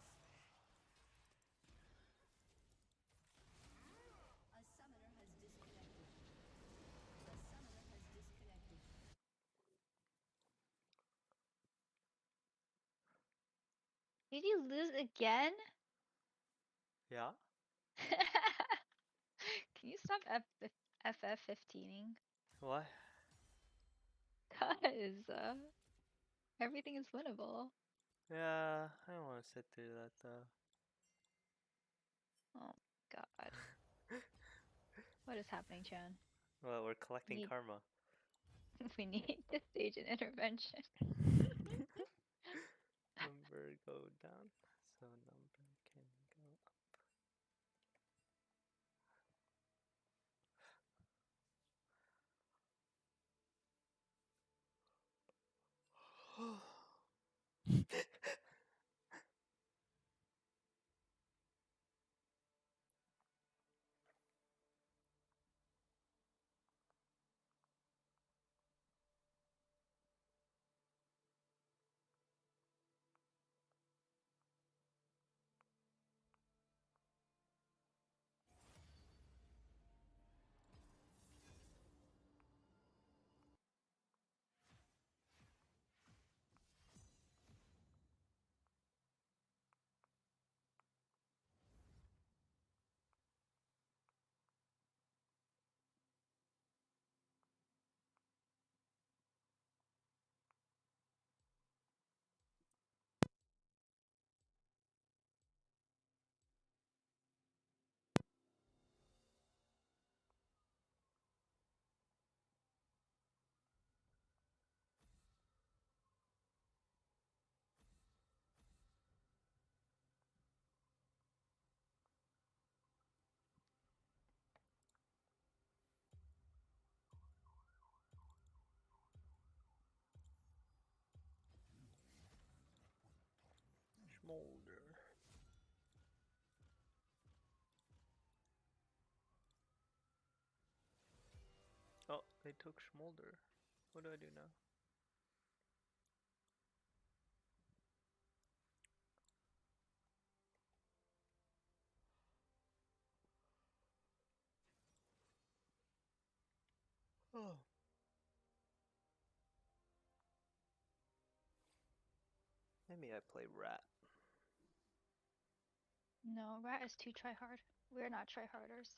A summoner has disconnected. A summoner has disconnected. Did you lose again? Yeah? Can you stop FF15ing? What? Cause everything is winnable. Yeah, I don't want to sit through that though. Oh God. What is happening, Chan? Well, we're collecting Need- karma. We need to stage an intervention. Number go down, so number can go up. Smolder. Oh, they took Smolder. What do I do now? Oh. Maybe I play Rat. No, Rat is too try hard. We're not try harders.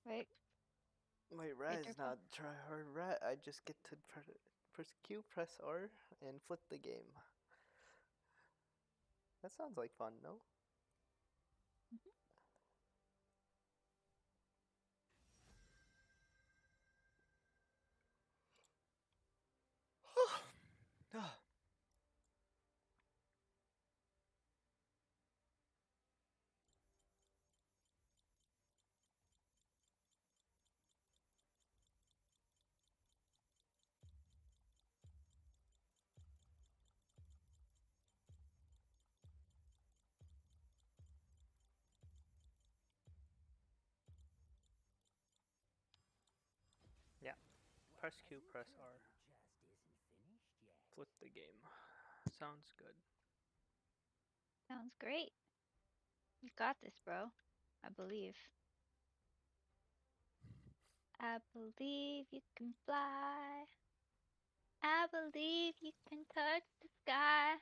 Right? Wait, Rat is not try hard Rat. I just get to press Q, press R, and flip the game. That sounds like fun, no? Ah. Yeah. Press Q, press R. Flip the game. Sounds good. Sounds great. You got this, bro. I believe. I believe you can fly. I believe you can touch the sky.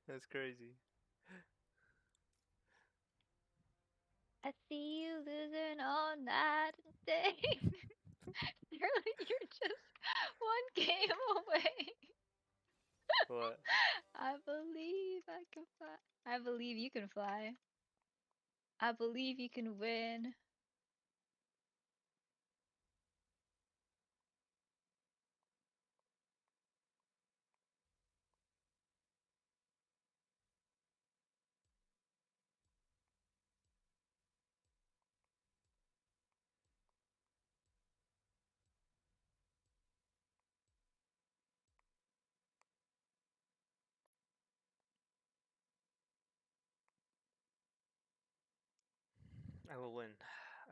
That's crazy. I see you losing all night and day. Really, you're just one game away. What? I believe I can fly. I believe you can fly. I believe you can win. I will win.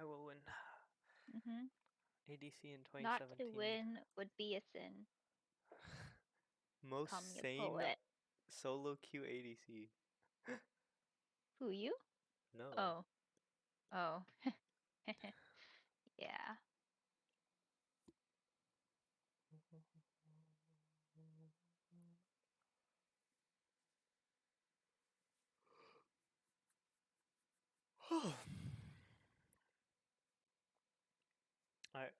I will win. Mhm. ADC in Not 2017. to win would be a sin. Most Call me a sane poet. solo queue ADC. Who, you? No. Oh. Oh. Yeah. Alright.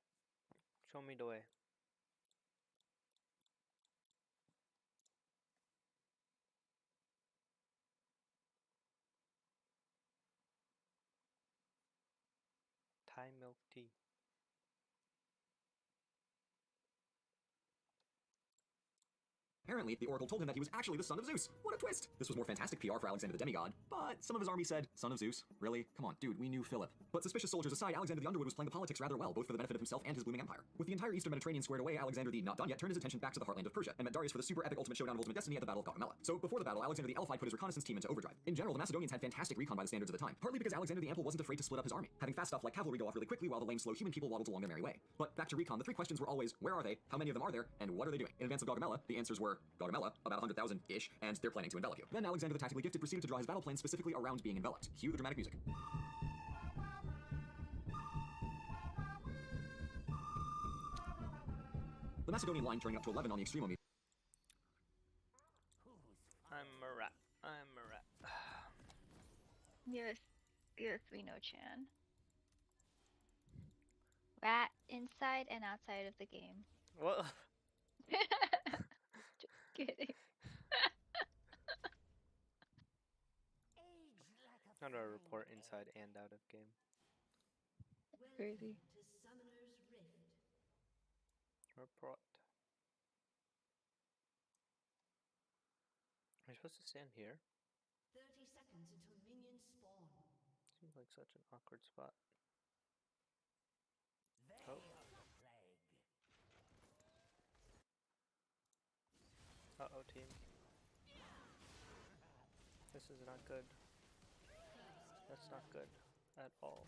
Show me the way. Thai milk tea. Apparently, the Oracle told him that he was actually the son of Zeus. What a twist! This was more fantastic PR for Alexander the Demigod, but some of his army said, son of Zeus? Really? Come on, dude, we knew Philip. But suspicious soldiers aside, Alexander the Underwood was playing the politics rather well, both for the benefit of himself and his blooming empire. With the entire eastern Mediterranean squared away, Alexander the not done yet turned his attention back to the heartland of Persia, and met Darius for the super epic ultimate showdown of ultimate destiny at the Battle of Gaugamela. So before the battle, Alexander the Elfide put his reconnaissance team into overdrive. In general, the Macedonians had fantastic recon by the standards of the time, partly because Alexander the Ample wasn't afraid to split up his army, having fast stuff like cavalry go off really quickly while the lame slow human people waddled along their merry way. But back to recon, the three questions were always, where are they, how many of them are there, and what are they doing? In advance of Gaugamela, the answers were, Gaugamela, about 100,000-ish, and they're planning to envelop you. Then Alexander the Tactically Gifted proceeded to draw his battle plan specifically around being enveloped. Cue the dramatic music. The Macedonian line turning up to 11 on the extremometer. I'm a rat. I'm a rat. Yes. Yes, we know Chan. Rat inside and outside of the game. What? Just kidding. How do I report inside and out of game? Crazy. To Summoner's Rift. Report. Am I supposed to stand here? 30 seconds until minions spawn. Seems like such an awkward spot. Oh. Uh-oh, team. This is not good. That's not good at all.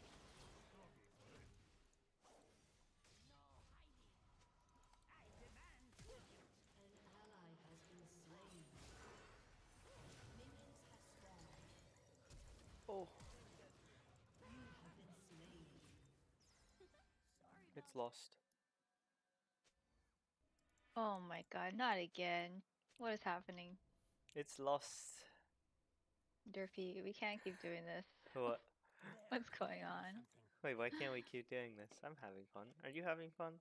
Oh. It's lost. Oh my god, not again. What is happening? It's lost. Derpy, we can't keep doing this. What? What's going on? Wait, why can't we keep doing this? I'm having fun. Are you having fun?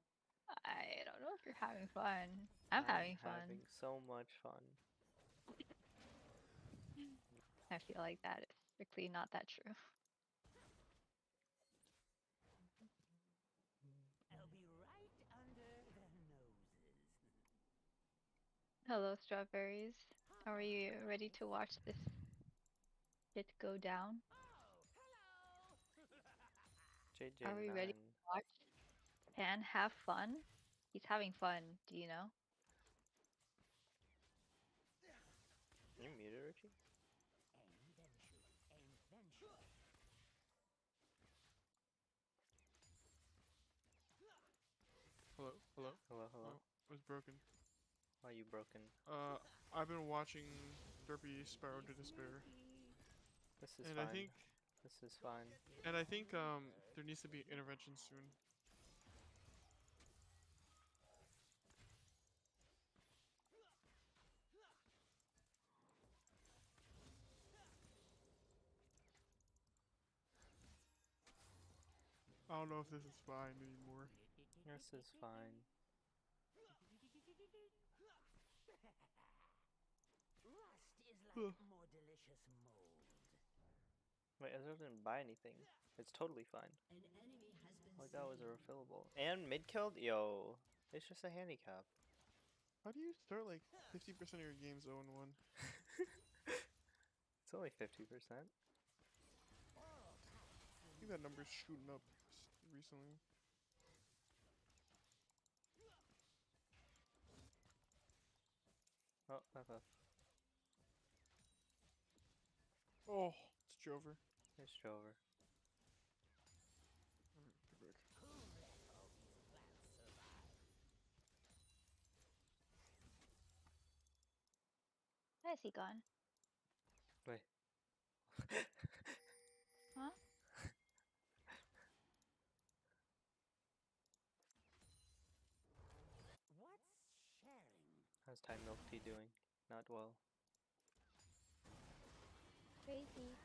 I don't know if you're having fun. I'm having fun. Having so much fun. I feel like that is strictly not that true. I'll be right under their noses. Hello, strawberries. Are you ready to watch this shit go down? JJ Are we ready to watch Pan have fun? He's having fun, do you know? You muted, Richie? Hello, hello. Hello, hello. Oh, it was broken. Why are you broken? I've been watching Derpy Sparrow to Despair. This is and fine. I think This is fine. And I think there needs to be intervention soon. I don't know if this is fine anymore. This is fine. Rust is like more delicious mold. Wait, Ezra didn't buy anything. It's totally fine. An enemy has been Like that was a refillable. And mid killed? Yo, it's just a handicap. How do you start like 50% of your games 0-1? It's only 50%. I think that number's shooting up recently. Oh, FF. Oh, it's Jover. It's Jover. Where is he gone? Wait. Huh? What's sharing? How's Time Milk Tea doing? Not well. Crazy.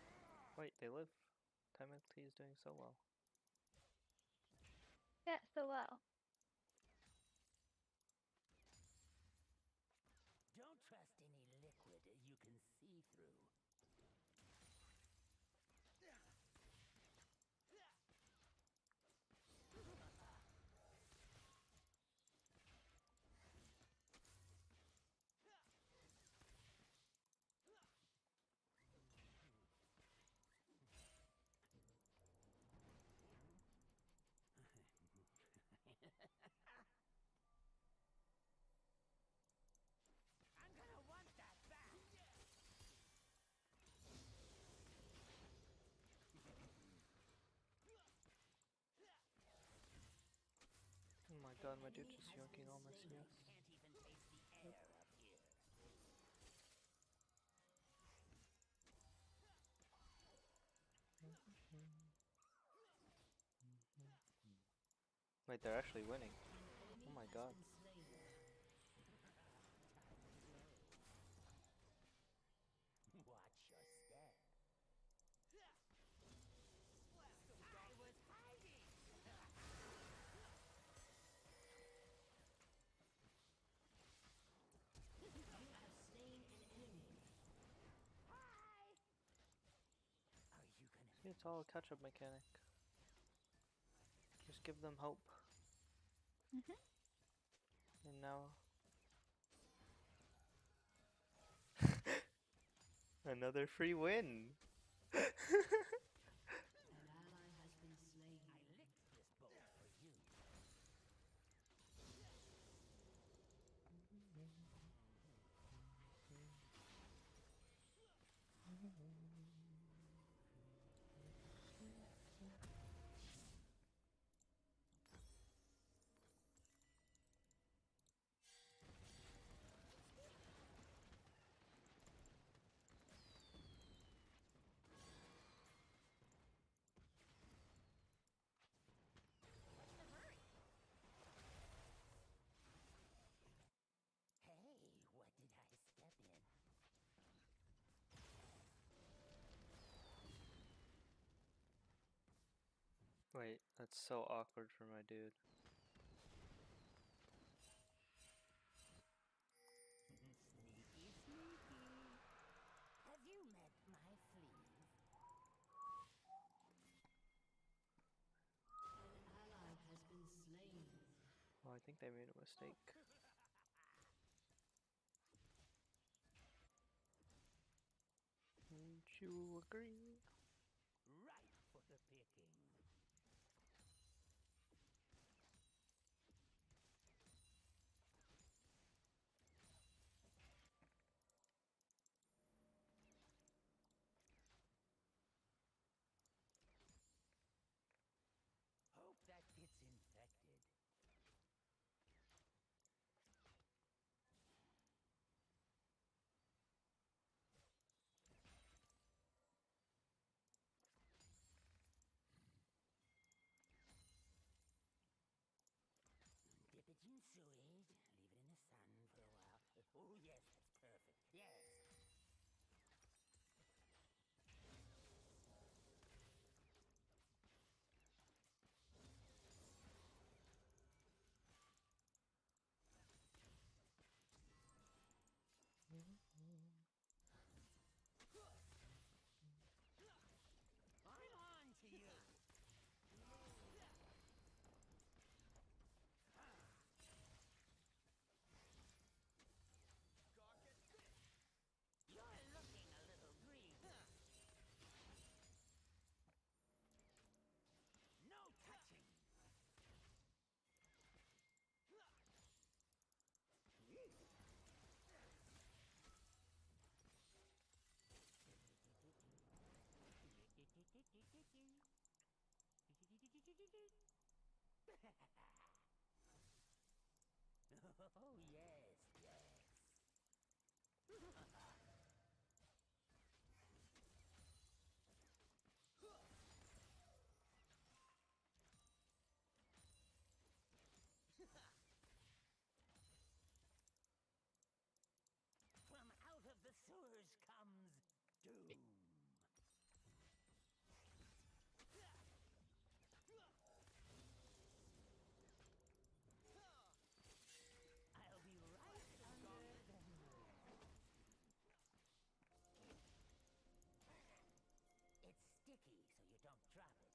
Wait, they live. Time Milk Tea is doing so well. Yeah, so well. Don't trust any liquid you can see through. I'm gonna want that back. Oh my god, my dude just yoinking all my CS. Can't even taste the air up here. Wait, they're actually winning. Oh my god. Watch your step. I was hiding. You have slain an enemy. Hi. Are you gonna? See, it's all a catch-up mechanic. Just give them hope. And now... Another free win! An ally has been slain. I licked this bowl for you. Wait, that's so awkward for my dude. Sneaky, sneaky. Have you met my flea? An ally has been slain. Oh, I think they made a mistake. Wouldn't you agree? Right for the picking. Hope that gets infected. Dip it in sewage, leave it in the sun for a while. Oh yes, that's perfect. Yes. I'm on to you. You're looking a little green. No touching. Oh yes, yes. From out of the sewers comes doom. I'll be right under them. It's sticky, so you don't drop it.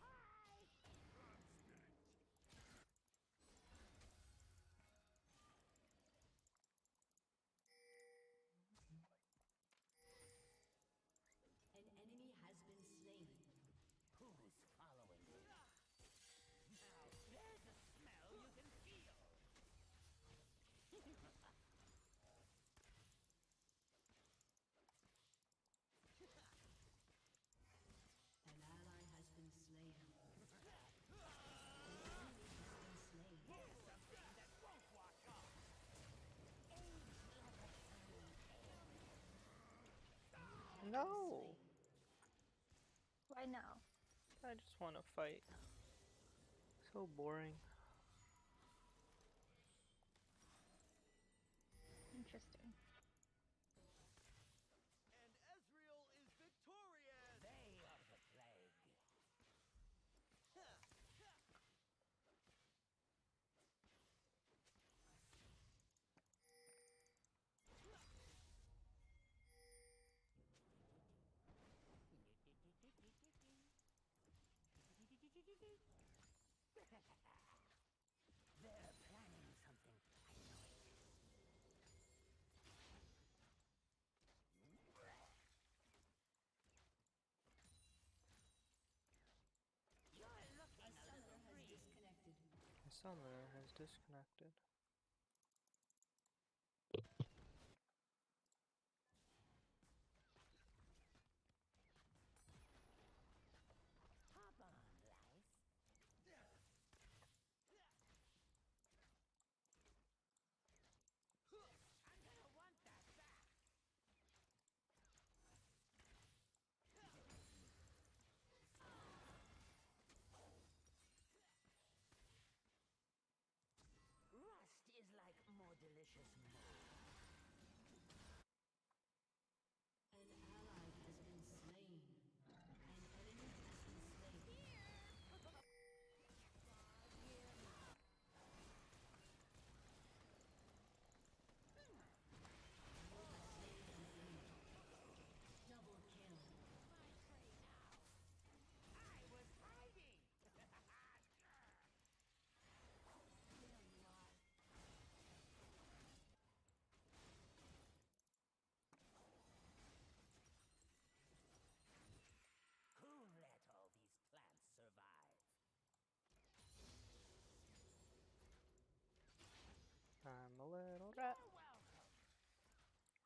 Hi! An enemy has been slain. Who's following me? Now, there's a smell you can feel. An ally has been slain. An enemy has been slain. Here's something that won't wash off. No! Why now? I just want to fight. So boring. Interesting. And Ezreal is victorious! They are the plague. They're planning something. I know it. You're looking a little green. My summoner has disconnected. Hop on, life. I'm gonna want that back.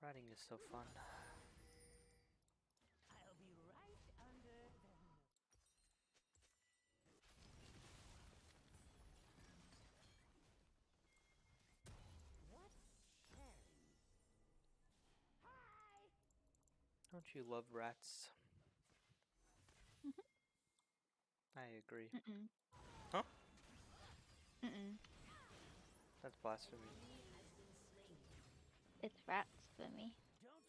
Riding is so fun. I'll be right under the What's sharing? Hi! Don't you love rats? Mhm. I agree. Mm-mm. Huh? Mm-mm. That's blasphemy. It's rats for me. Don't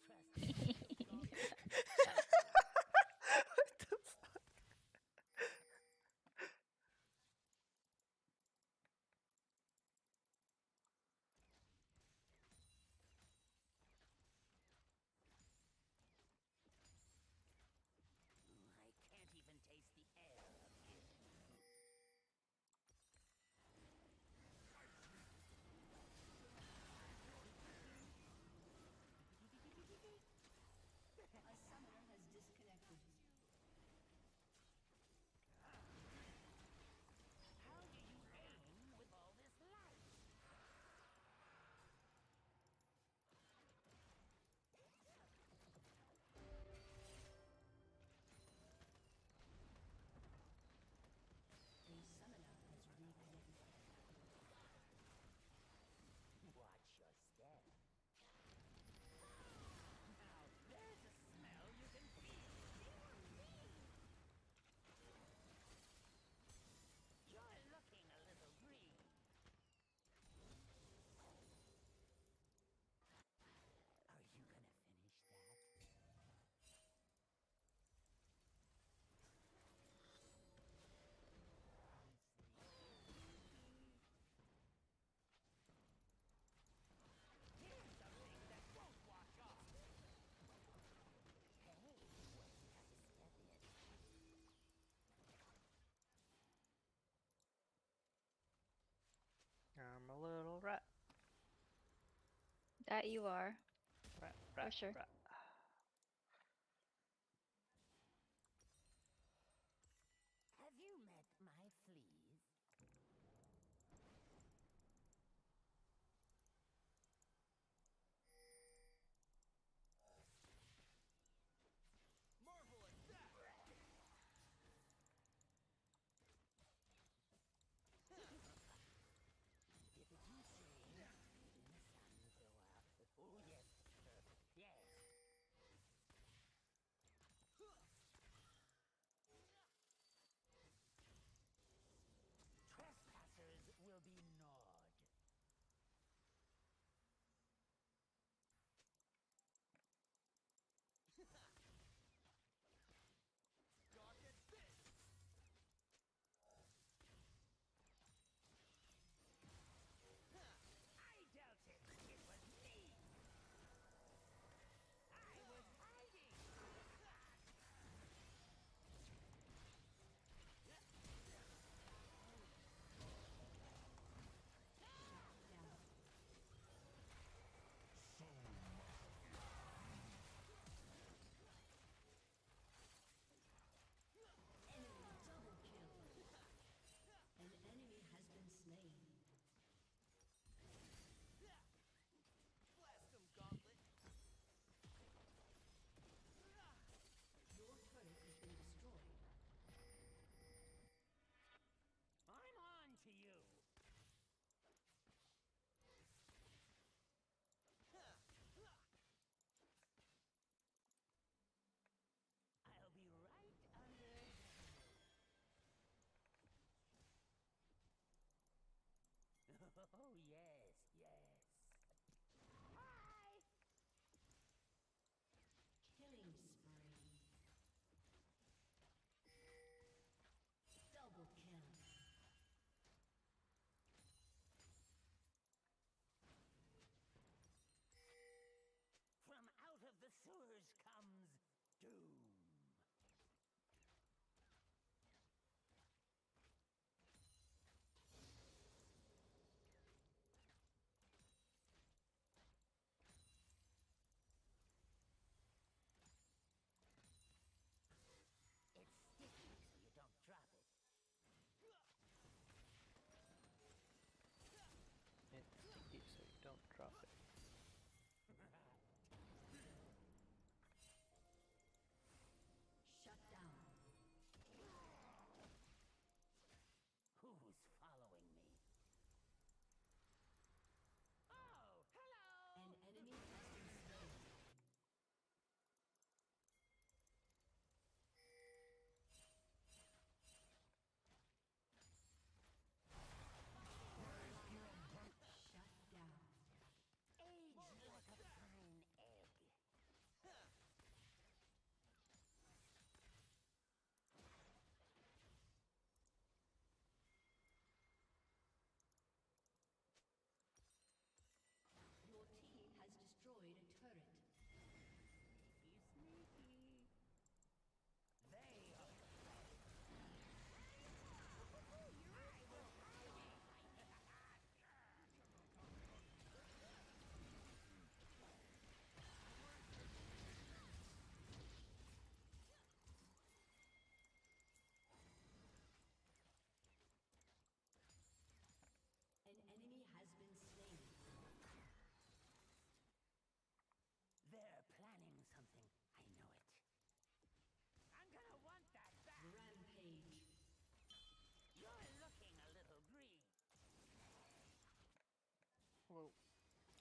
trust I can't even taste the air up here. A summoner has disconnected. How do you aim with all this light? A summoner has reconnected. Watch your step. Now there's a smell you can feel. You're looking a little green. Are you gonna finish that? Here's something that won't wash off. Hey, what do you have to step in? I'm a little rat. That you are. Rat, For rat, sure. rat. Have you met my fleas? Marvelous that! Did you say the sun will go up? Oh yes, sir. Yes. Trespassers will be gnawed. Gawk at this! I dealt it. It was me. I was hiding. Enemy double kill. An enemy has been slain. Blast them, Gauntlet! Your turret has been destroyed. I'm on to you. I'll be right under. Oh yes, yes. Hi. Killing spree. Double kill. From out of the sewers comes doom. It's sticky, so you don't drop it. It's sticky, so you don't drop it.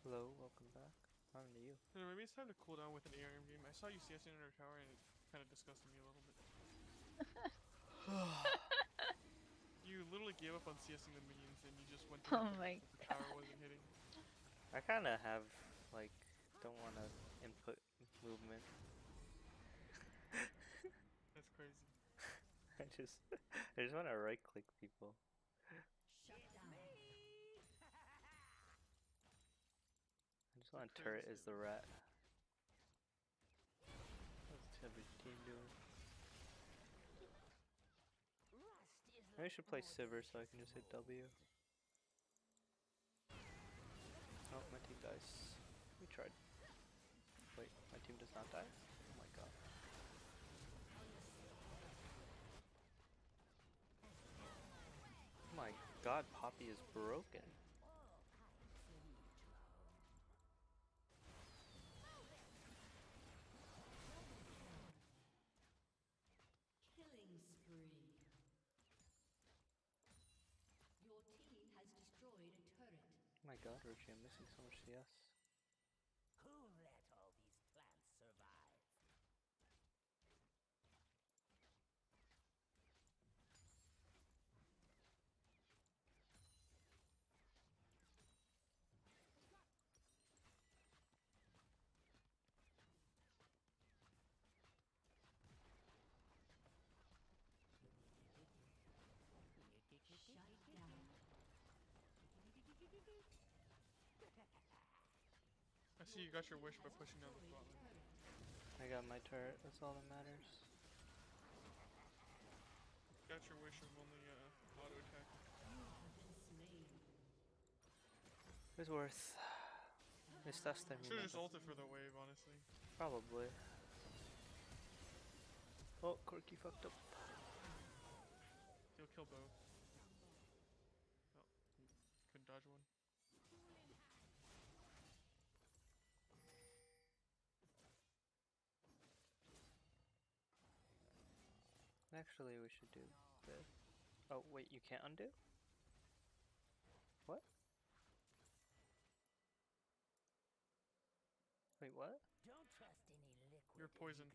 Hello, welcome back. How are you? You know, maybe it's time to cool down with an ARM game. I saw you CSing under a tower and it kind of disgusted me a little bit. You literally gave up on CSing the minions and you just went to Oh my the tower wasn't hitting. I kind of have, like, don't want to input movement. That's crazy. I just want to right click people. Shut down. I just want to turret as the rat. What's every team doing? Maybe I should play Sivir so I can just hit W. Oh, my team dies. We tried. Wait, my team does not die? Oh my god. Oh my god, Poppy is broken. Killing spree. Your team has destroyed a turret. Oh my god, Roshi, I'm missing so much CS. Who let all these plants survive? Shut down. I see you got your wish by pushing down the bottom. I got my turret, that's all that matters. Got your wish of only auto attack. You have been slain. It's worth. Está Should've just terminado. ulted for the wave, honestly. Probably. Oh, Corky fucked up. He'll kill both. Oh, he couldn't dodge one. Actually, we should do this. Oh, wait, you can't undo? What? Wait, what? Don't trust any liquid. You're poisoned.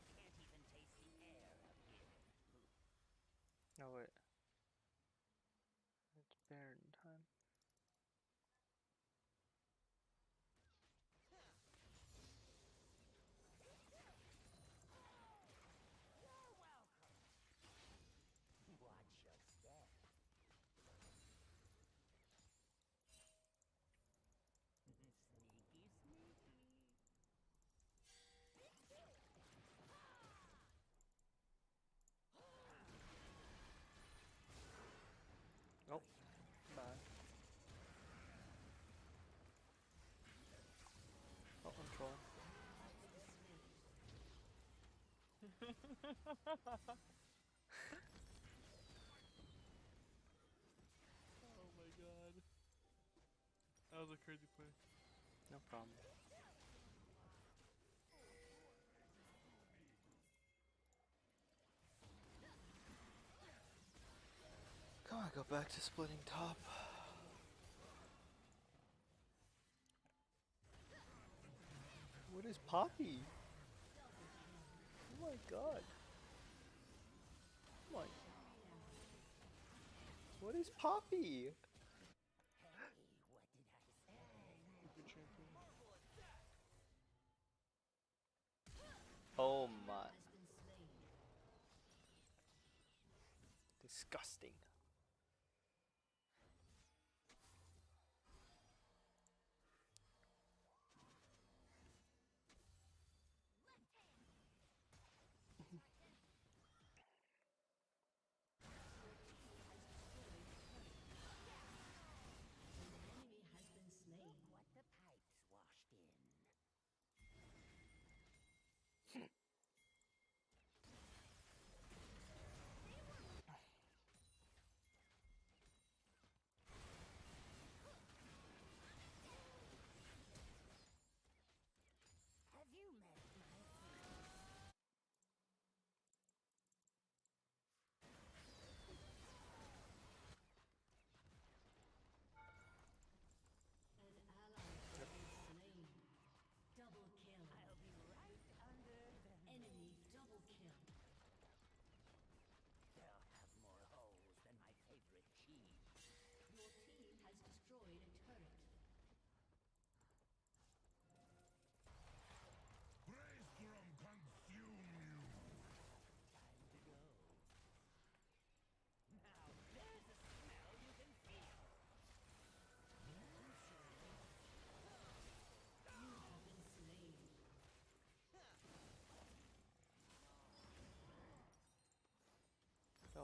Can't even taste the air up here. No, wait. It's Baron time. You're welcome. Watch your step. Sneaky, sneaky. Oh, bye. Oh, I'm trolling. Oh my god. That was a crazy play. No problem. Come on, go back to splitting top. What is Poppy? Oh my god. Oh my. What is Poppy? What did I say? Good champion. Oh my. Has been slain. Disgusting. An enemy has been slain. What the pipes washed in.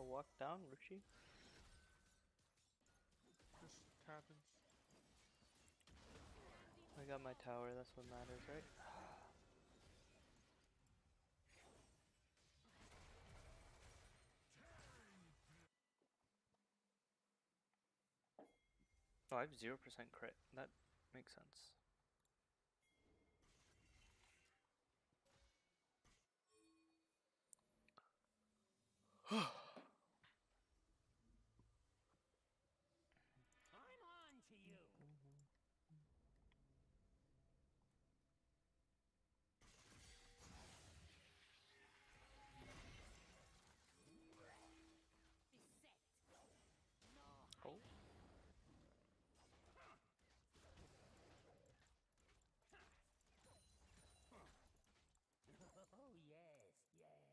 walk down, Richie? Just happens. I got my tower, that's what matters, right? Oh, I have 0% crit. That makes sense. I'm on to you. Oh. Oh yes, yes.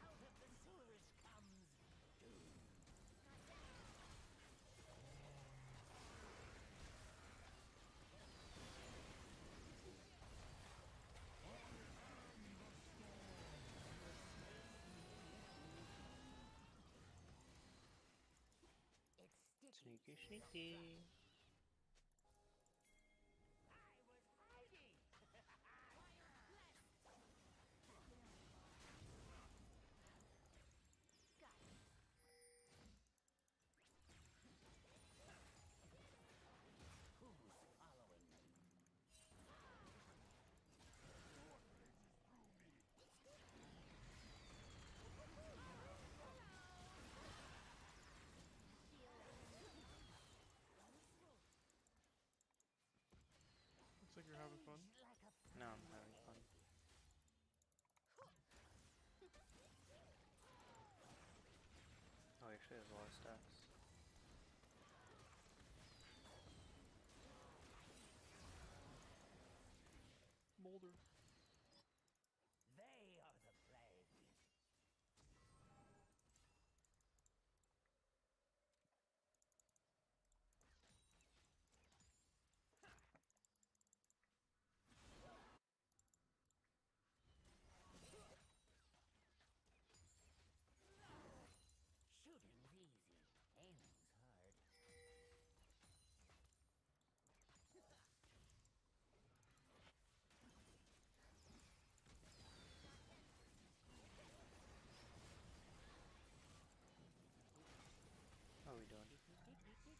Out of the sewers comes doom. It's sticky. Sneaky, sneaky. I was hiding. Got it. Who's following me? Looks like you're having fun. No, I'm having fun. Oh, he actually has a lot of stacks. Molder. They are the plague. Shooting's easy, aiming's hard. How are we doing? They're planning something.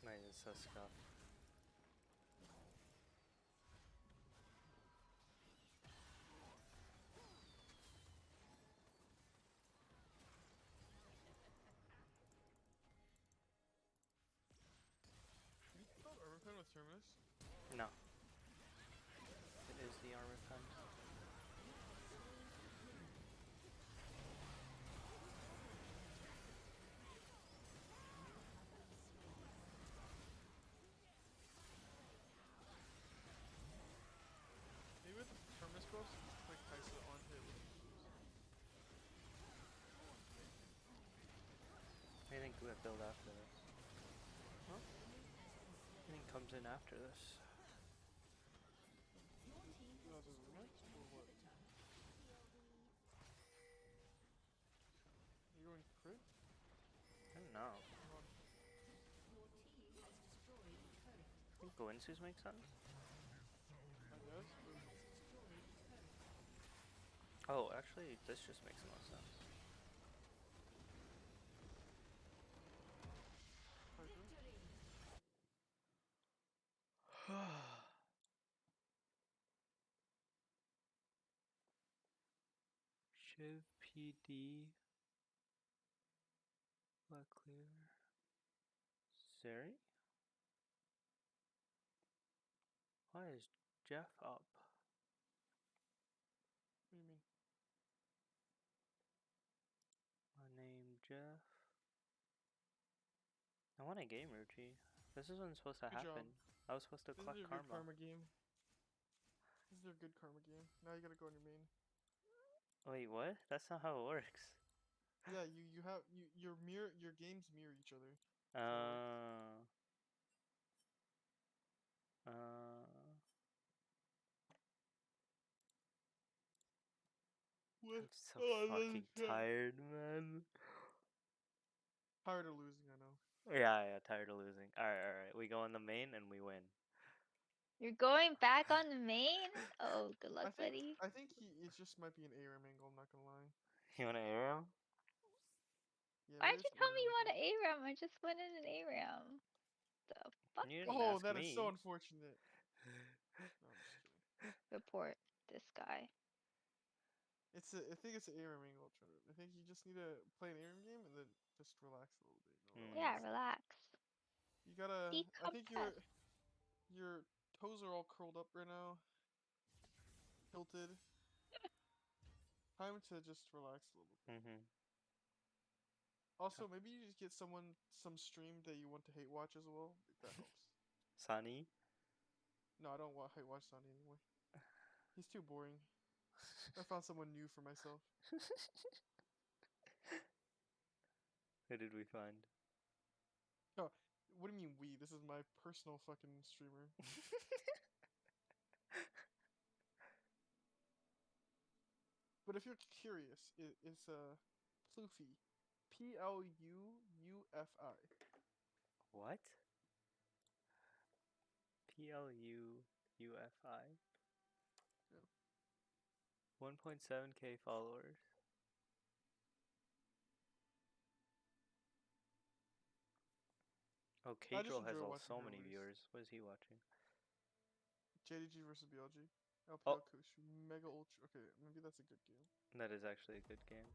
Mine is so scuffed. You thought Overpen with Terminus? No. It is the armor pen. Maybe with the Terminus buffs, like Kaisa on hit. I think we build after this. Huh? I think comes in after this. No, does it work or what? Are you going crit? I don't know. Come on. I think Goensu's make sense. I guess. Oh, actually, this just makes the most sense. Shiv PD. Black clear. Seri? Why is Jeff up? What do you mean? My name Jeff. I want a game, Ruchi. This isn't supposed to Good job. happen. I was supposed to This collect is your good karma. karma game. This is your good karma game. Now you gotta go on your main. Wait, what? That's not how it works. Yeah, you have your games mirror each other. Uh. What? I'm so fucking tired, man. Tired of losing, I know. Yeah, tired of losing. Alright. We go on the main and we win. You're going back on the main? Oh, good luck, buddy. I think it just might be an ARAM angle, I'm not gonna lie. You want an ARAM? Yeah, Why'd there you is tell me you ARAM. want an ARAM? I just went in an ARAM. The fuck? You didn't Oh, ask that is so me. unfortunate. No, I'm just kidding. Report this guy. I think it's an ARAM angle. I think you just need to play an ARAM game and then just relax a little bit. Yeah, relax. You gotta. I think Decompress. your toes are all curled up right now. Tilted. Time to just relax a little bit. Also, maybe you just get some stream that you want to hate watch as well. If that helps. Sunny? No, I don't hate watch Sonny anymore. He's too boring. I found someone new for myself. Who did we find? Oh, what do you mean we? This is my personal fucking streamer. But if you're curious, it's Plufi. Pluufi. What? Pluufi? Yeah. 1.7k followers. Oh, Cadril has so many viewers. What is he watching? JDG versus BLG. Oh. LPL Kushu. Mega Ultra. Okay, maybe that's a good game. That is actually a good game.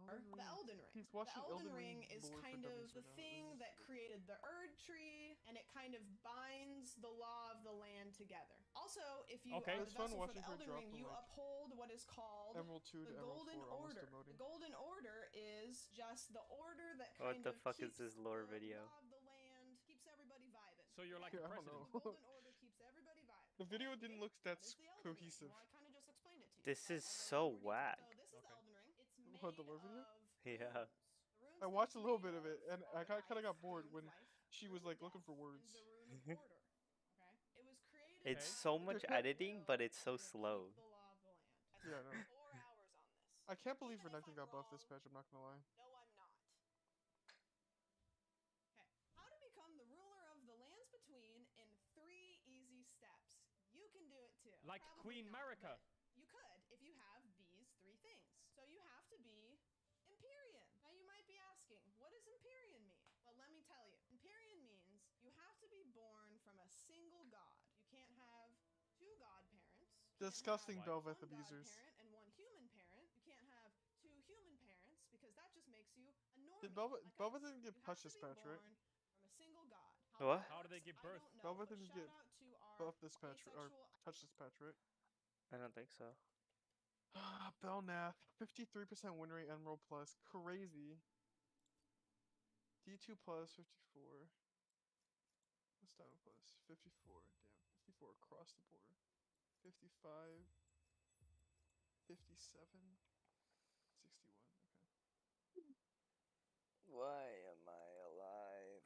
The Elden Ring. He's watching The Elden Elden Ring Ring is lore for kind of dummies the right now. thing that created the Erd Tree, and it kind of binds the law of the land together. Also, if you Okay. are It's the fun vessel for watching the her Elden drop Ring, from, you like, uphold what is called Emerald 2 the to Emerald Golden 4, almost Order. emoting. The Golden Order is just the order that What kind the of fuck is keeps this lore the video? law of the land, keeps everybody vibing. So you're like Okay? the president. The Golden Order keeps everybody vibing. The video didn't look that What is the Elden Ring? cohesive. Well, I kind of just explained it to you. This is so whack. So this is the Elden Ring. It's made What, the lore video? Yeah. I watched a little bit of it, and I kind of got bored when she was like looking for words. the rune of order. Okay? It was created It's so much editing, but it's so slow. the law of the land. Yeah, I know. 4 hours on this. I can't believe Renekton got buffed this patch, I'm not gonna lie. No, I'm not. Okay. How to become the ruler of the lands between in 3 easy steps. You can do it too. Like Probably Queen not, Marika. but you could if you have these 3 things. So you have to be Empyrean. Now you might be asking, what does Empyrean mean? Well, let me tell you. Empyrean means you have to be born from a single god. You can't have 2 godparents. Disgusting One Belveth abusers. godparent and 1 human parent. You can't have 2 human parents because that just makes you a normie. Did Belveth didn't get punched this patch, right? From a single god. What? How do they give birth? Belveth didn't get buffed this patch, or touched this patch, right? I don't think so. Belnath, 53% win rate, Emerald plus, crazy. D2 plus, 54. What's Diamond plus? 54, damn, 54 across the board. 55, 57, 61, okay. Why am I alive?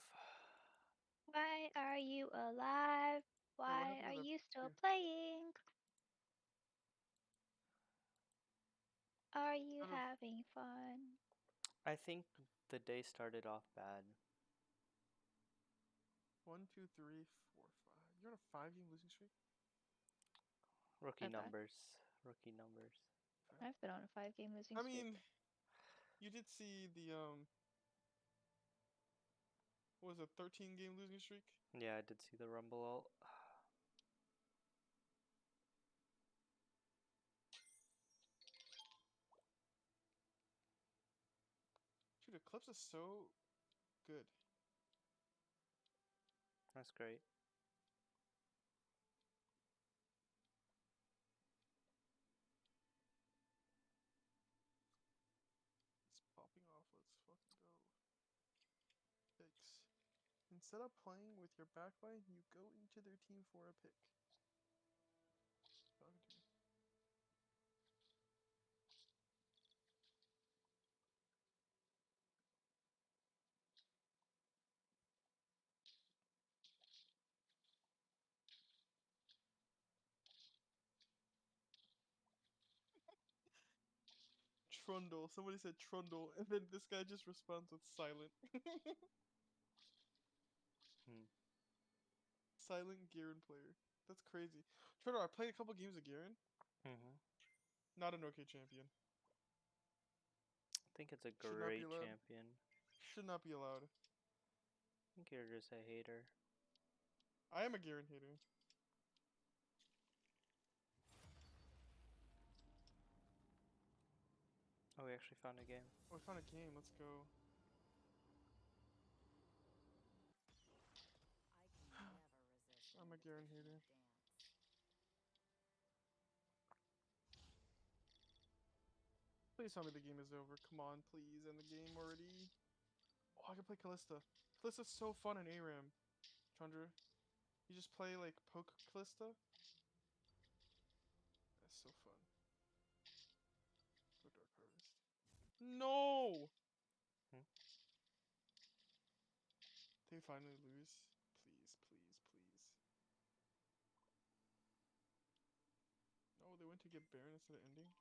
Why are you alive? Why happened are to the- you still here. playing? Are you Kind of- having fun? I think the day started off bad. 1, 2, 3, 4, 5. You're on a 5-game losing streak? Rookie Okay. numbers. Rookie numbers. I've been on a 5-game losing I streak. mean, you did see the, what was it, 13-game losing streak? Yeah, I did see the Rumble ult. Dude, Eclipse is so good. That's great. It's popping off. Let's fucking go. Picks. Instead of playing with your backline, you go into their team for a pick. Talking to you. Trundle. Somebody said Trundle, and then this guy just responds with silent. Silent Garen player. That's crazy. Trundle, I played a couple games of Garen. Not an okay champion. I think it's a Should not be great allowed. champion. Should not be allowed. I think you're just a hater. I am a Garen hater. Oh, we actually found a game. Oh, we found a game. Let's go. I'm a Garen hater. Please tell me the game is over. Come on, please. End the game already. Oh, I can play Callista. Callista's so fun in ARAM. Chandra. You just play, like, poke Callista. That's so fun. Go Dark Harvest. No! They finally lose. Please, please, please. No, they went to get Baron instead of ending.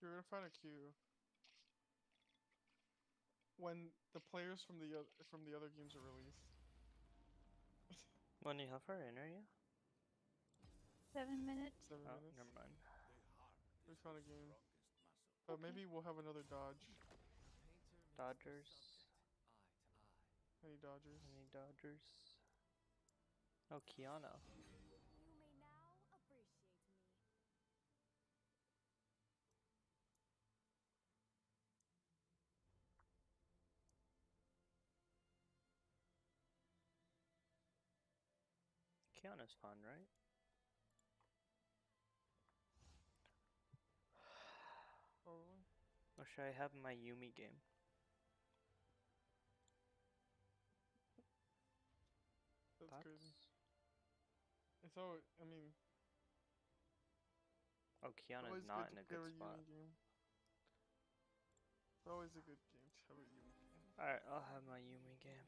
You're gonna find a queue when the players from the other games are released. When you have her in, are you? 7 minutes. 7 Oh, minutes. never mind. We found a game. But maybe we'll have another dodge. Dodgers. Any dodgers? Any Dodgers? Oh, Kiana. You may now appreciate me. Kiana's fun, right? Probably. Or should I have my Yumi game? That's crazy. It's all, I mean... Oh, Kiana's always not good in a to have good spot. Yumi game. It's always a good game to have a Yumi game. Alright, I'll have my Yumi game.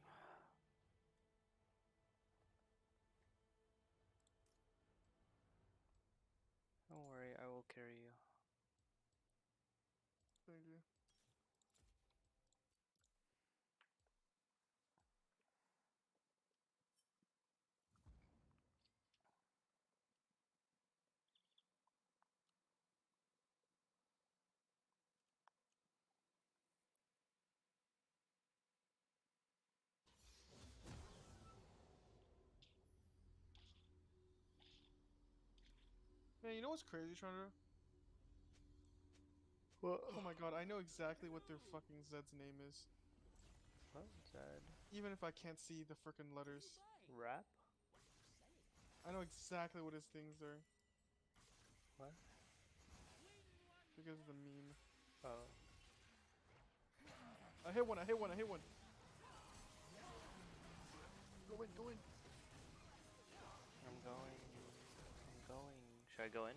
Don't worry, I will carry you. Thank you. Man, you know what's crazy, Chandra? What? Oh my god, I know exactly what their fucking Zed's name is. What? Zed? Even if I can't see the frickin' letters. Rap? I know exactly what his things are. What? Because of the meme. Oh. I hit one, I hit one, I hit one. Go in, go in. I'm going. I'm going. Should I go in?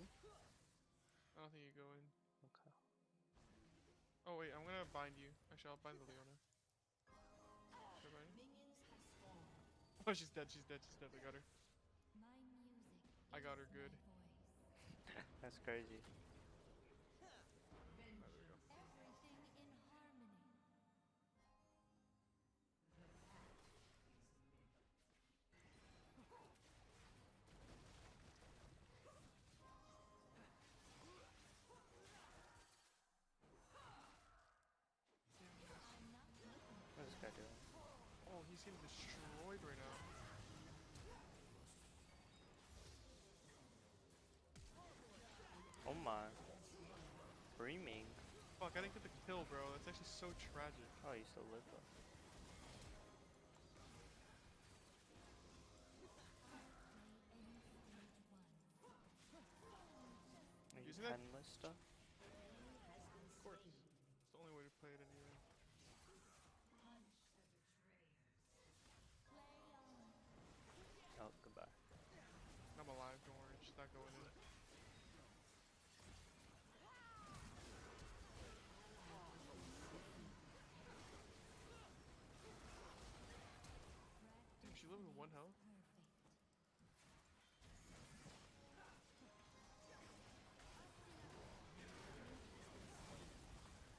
I don't think you go in. Okay. Oh wait, I'm gonna bind you. Actually, I'll bind the Leona. Should I bind you? Oh, she's dead, she's dead, she's dead. I got her. I got her good. That's crazy. getting destroyed right now. Oh my. Screaming. Fuck, I didn't get the kill, bro. That's actually so tragic. Oh, you still live though. Are you Using that? penless stuff? Of course. It's the only way to play it anyway. Oh, goodbye. I'm alive, don't worry. She's not going in. Damn, she lived with 1 health?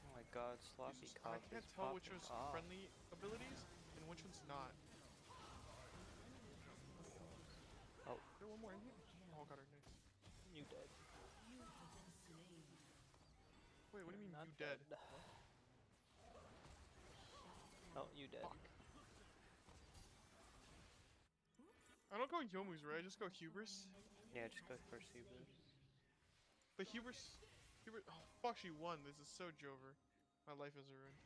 Oh my god, sloppy Jesus, cock I can't is tell which popping one's off. friendly abilities and which one's not. Oh. Is there one more in here? Oh, got her next. You dead. Wait, what do you mean Not you dead? Oh, you dead. Fuck. I don't go Yomu's, right? I just go Hubris. Yeah, just go first Hubris. But Hubris... Oh, fuck, she won. This is so Jover. My life is ruined.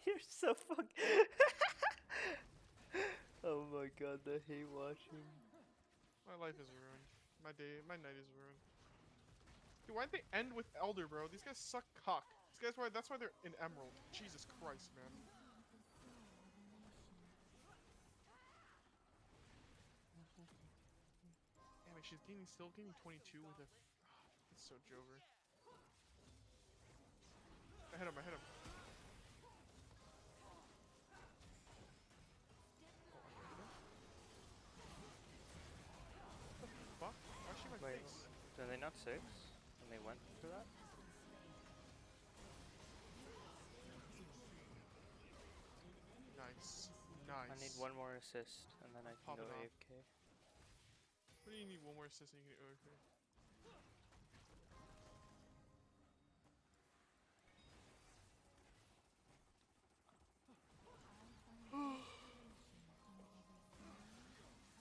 You're so fuck. Oh my god, the hate watching. My life is ruined. My night is ruined. Dude, why'd they end with Elder, bro? These guys suck cock. These guys, that's why they're in Emerald. Jesus Christ, man. Damn it, she's still gaining 22 with a... It's so Jover. I hit him. Oh, I hit him. What the fuck? Why is she my Wait, face? did they not 6? And they went for that? Nice. Nice. I need 1 more assist, and then I can Pop go it off. AFK. What do you need 1 more assist and you can get okay?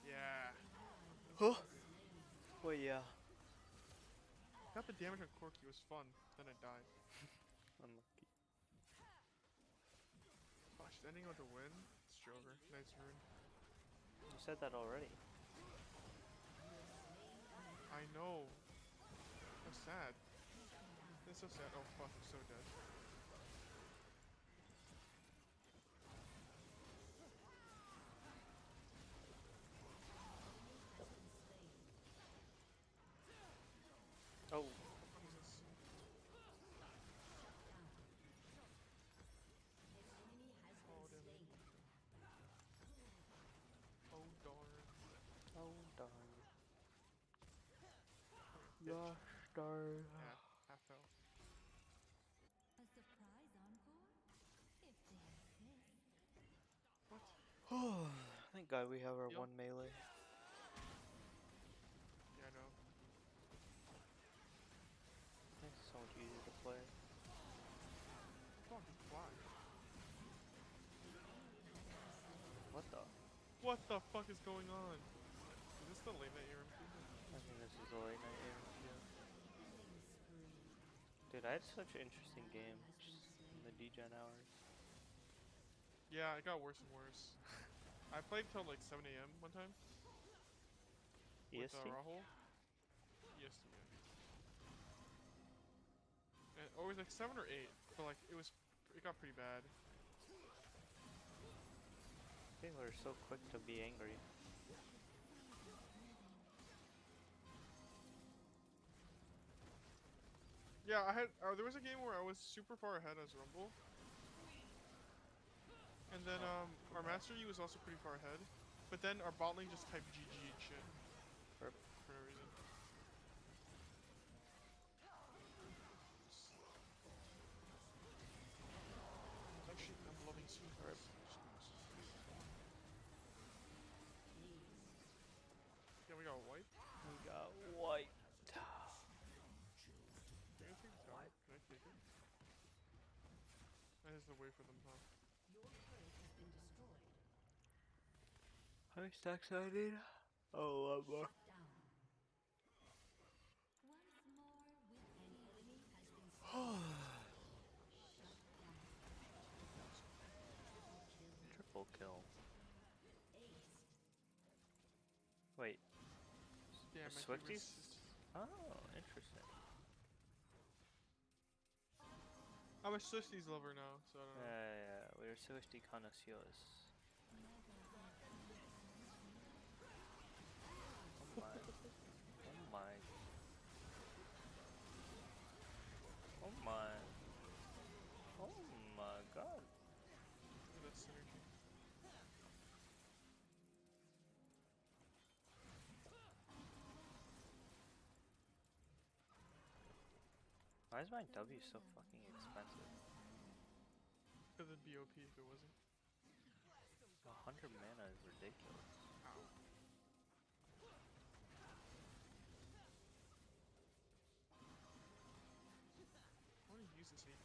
Yeah. Huh? Well, yeah. Got the damage on Corky, was fun. Then I died. Unlucky. Oh, she's ending with a win. It's Jover. Nice rune. You said that already. I know. So sad. It's so sad. Oh fuck, I'm so dead. Oh. What is this? Oh damn it. Oh darn. Oh darn. Bitch. Gosh darn. Yeah, half health. A surprise encore? If they exist. What? Thank God we have our Yep. 1 melee. Yeah, I know. It's so much easier to play. Fuck, fly. What the? What the fuck is going on? Is this the late night ARM season? I think this is a late night game. Yeah. Dude, I had such interesting games in the degen hours. Yeah, it got worse and worse. I played till like 7 AM one time. With EST? Rahul. EST, yeah. And, or it was like 7 or 8, but like it got pretty bad. People are so quick to be angry. Yeah, there was a game where I was super far ahead as Rumble. And then our Master Yi was also pretty far ahead. But then our bot lane just typed GG and shit. For no reason. Actually, I'm loving Sweetness. Yeah, we got white. We got white. Can I take the tower? Can I take it? I just have to wait for them, huh? Your turret has been destroyed. How many stacks do I need? Oh, a lot more. Triple kill. Wait. Yeah, The my Swifties? favorite Oh, interesting. I'm a Swifties lover now, so I don't know. Yeah, we're Swiftie connoisseurs. Oh my. Oh my. Oh my. Oh my god. Look at that synergy. Why is my W so fucking expensive? Because it'd be OP if it wasn't. 100 mana is ridiculous. I want to use this AP.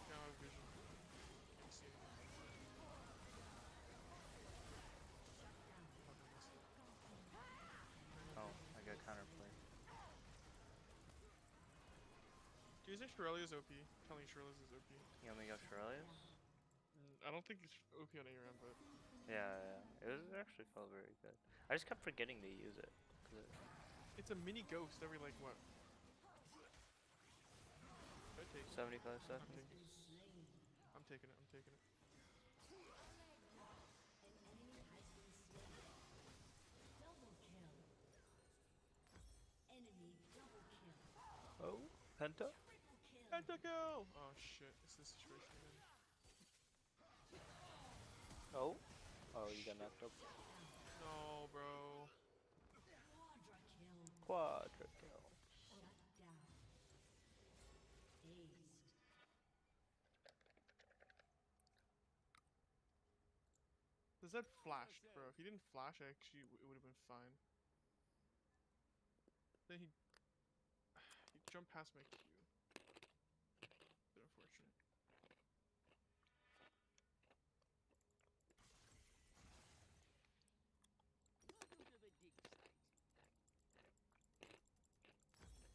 Now I have vision. Can't see anything. Oh, I got counterplay. Do you think Shirelia's OP? Telling Shirelia's is OP. You only got Shirelius? I don't think it's OP on ARM, but Yeah. It was actually felt very good. I just kept forgetting to use it. it's a mini ghost every like what? I take it. 75 seconds. I'm taking it. I'm taking it. Oh, Penta? Pentakill! Oh shit, it's this situation again. Oh? Oh, you got knocked up. No, bro. Quadra kill. Does that flash, bro? If he didn't flash, actually, it would have been fine. Then he jumped past my Q. Bit unfortunate. Welcome to the dig site.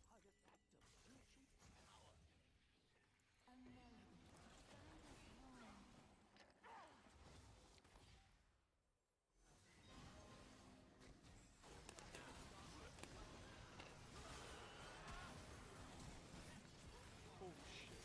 Artifact of ancient power. A melody. Find us home. Holy shit.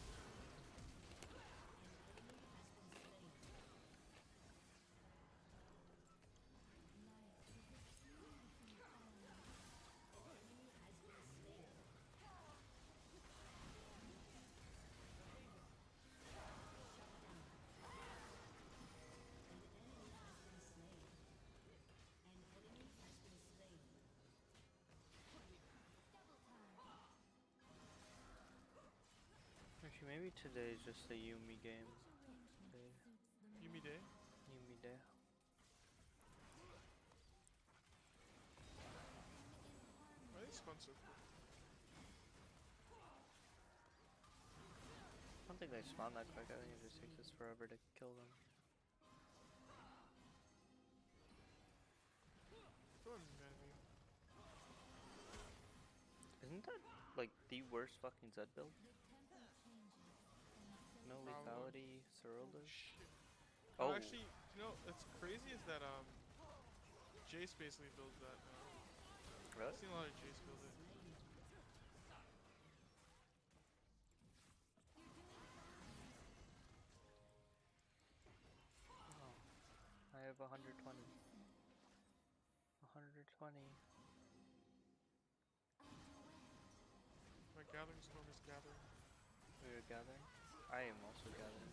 Actually, maybe today is just a Yumi game. Yumi Day? Yumi Day. Why are they spun so quick? I don't think they spawn that quick. I think it just takes us forever to kill them. Go on, Manny. Isn't that like the worst fucking Zed build? No lethality, Seroldas? Oh, actually, you know, what's crazy is that Jace basically builds that now. Really? I've seen a lot of Jace build it. Oh, I have 120. 120. My gathering storm is gathering. We're gathering. I am also gathering.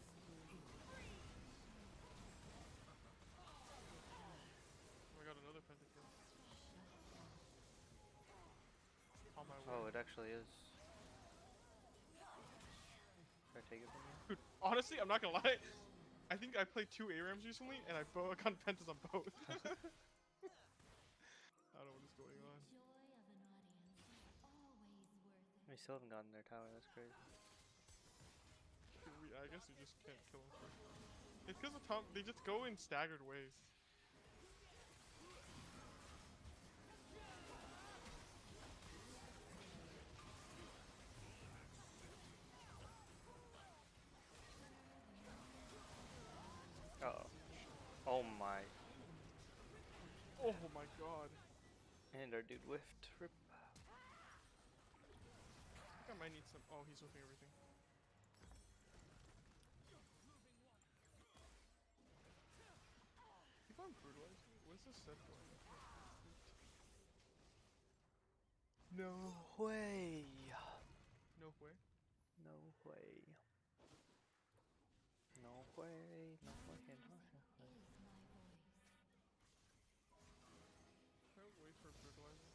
Oh, I got another pentakill. On my way. Oh, it actually is. Can I take it from you? Dude, honestly, I'm not gonna lie. I think I played 2 ARAMs recently, and I got pentas on both. I don't know what is going on. Let me still haven't gotten their tower. That's crazy. I guess you just can't kill them first. It's because of Tom. They just go in staggered ways. Uh-oh. Oh my. Oh my god. And our dude whiffed. Rip. I think I might need some. Oh, he's whipping everything. Keep on brutalizing. What's this set going? No way. No way. No way. No way. No way. No way. Can't wait for brutalizing.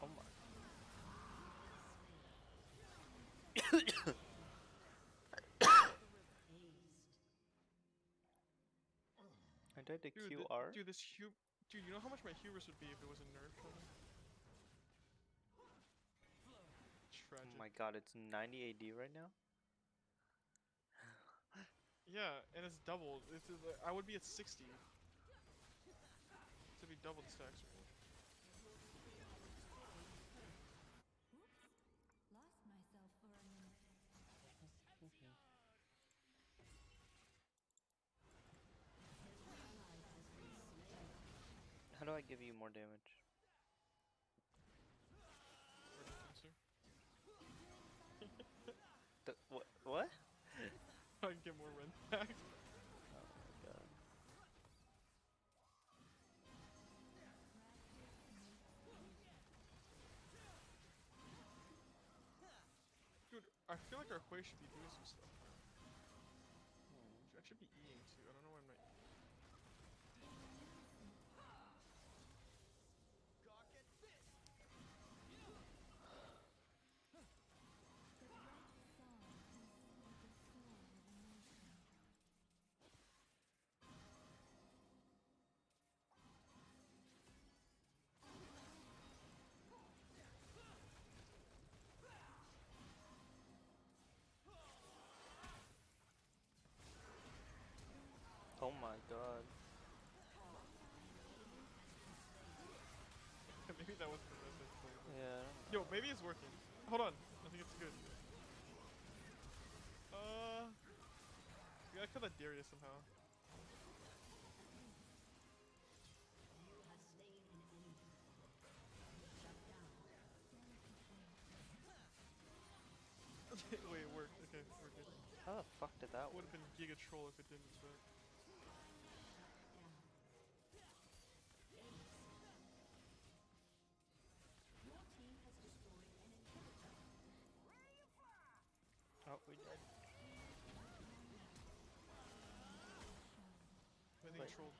Oh my. I died to QR. Dude, this dude, you know how much my hubris would be if it was a nerf on him? Tragic. Oh my god, it's 90 AD right now? Yeah, and it's doubled. I would be at 60. To be double the stacks right now. Lost myself for a minute. How do I give you more damage? What? I can get more rent back. Oh my god. Dude, I feel like our Hui should be doing some stuff. I should be eating too. I don't know why I'm not eating. Oh my god. Maybe that wasn't the best I played. Yeah. Yo, maybe it's working. Hold on. I think it's good. We gotta kill that Darius somehow. Wait, it worked. Okay, we're good. How the fuck did that Would work? have been Giga Troll if it didn't, but. Oh, we did. I think Troll.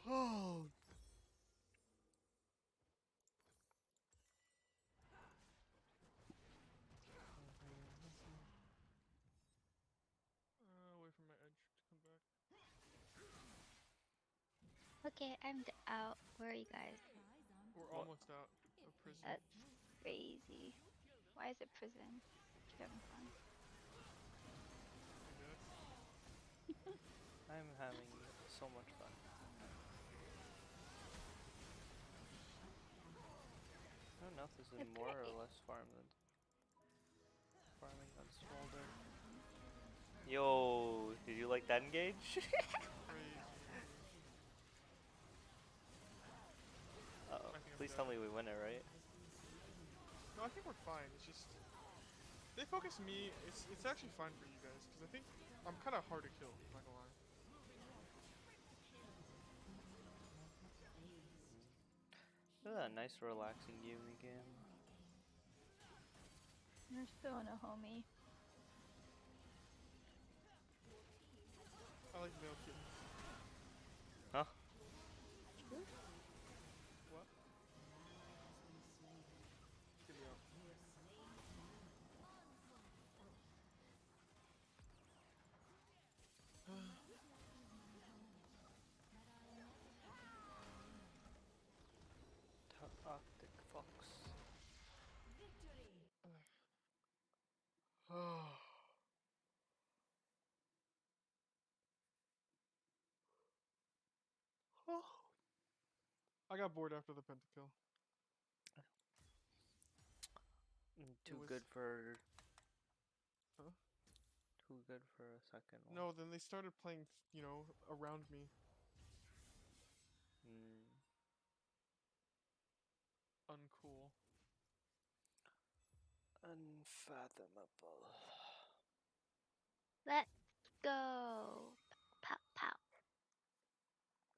Oh. Wait for my edge to come back. Okay, I'm out. Where are you guys? We're almost out of prison. That's crazy. Why is it prison? You're having fun. I'm having so much fun. I don't know if this is more or less farming on Smolder. Yo, did you like that engage? Uh-oh. Please tell me we win it, right? No, I think we're fine. It's just They focus me. It's actually fine for you guys because I think I'm kind of hard to kill. I'm not gonna lie. A nice relaxing gaming game. You're still in a homie. I like male kittens. Huh? What? Get me out. Arctic Fox. Oh. I got bored after the pentakill. Too was- good for. Huh? Too good for a second one. No, then they started playing, around me. Uncool. Unfathomable. Let's go. Pow pow.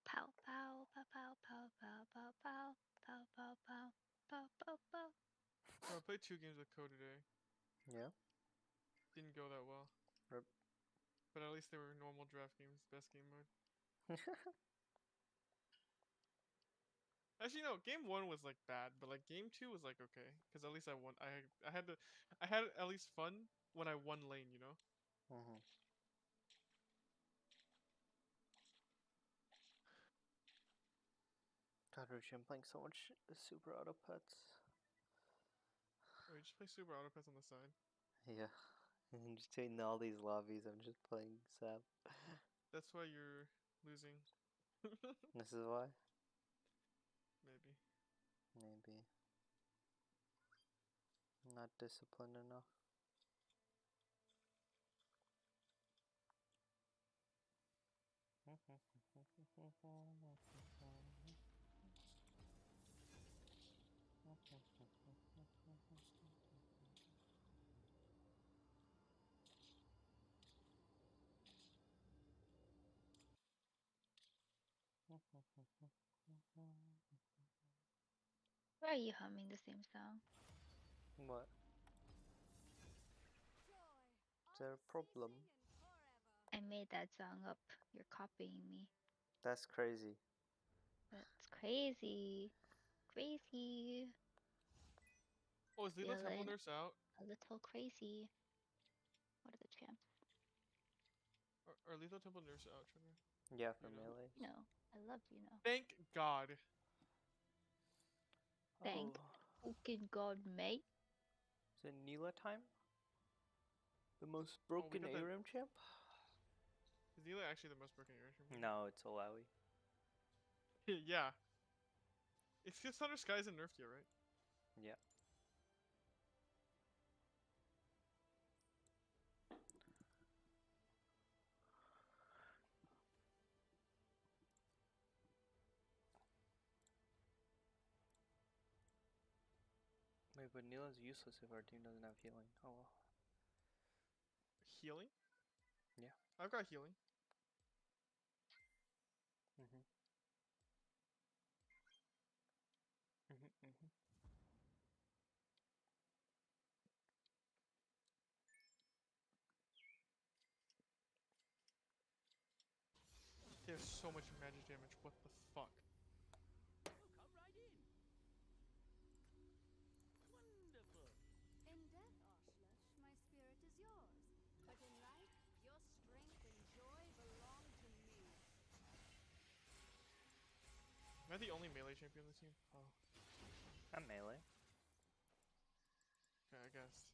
Pow pow pow pow pow pow pow pow pow pow pow pow pow pow. I played 2 games with Code today. Yeah. Didn't go that well. Rip. But at least they were normal draft games, best game mode. Actually, no. Game 1 was like bad, but like game 2 was like okay, because at least I won. I had at least fun when I won lane, you know. God, Ruchi, I'm playing so much Super Auto Pets. Oh, you just play Super Auto Pets on the side. Yeah. I'm just doing all these lobbies, I'm just playing Sap. That's why you're losing. This is why? Maybe. Maybe. Not disciplined enough. Why are you humming the same song? What? Is there a problem? I made that song up. You're copying me. That's crazy. That's crazy. Crazy. Oh, is Lethal Temple Feeling Nurse out? a little crazy. What are the champs? Are Lethal Temple Nurse out, Trevor? Yeah, for melee. No, I love you now. Thank God. Thank fucking God, mate. Is it Neela time? The most broken got that- ARAM champ? Is Neela actually the most broken ARAM champ? No, it's Olawi. Yeah. It's because Thunder Sky isn't nerfed yet, right? Yeah. Wait, but Neela's useless if our team doesn't have healing. Oh well. Healing? Yeah. I've got healing. There's so much magic damage. What the fuck? Come right in. Wonderful. In death, Oshlush, my spirit is yours. But in life, your strength and joy belong to me. Am I the only melee champion on this team? Oh. I'm melee. Okay, I guess.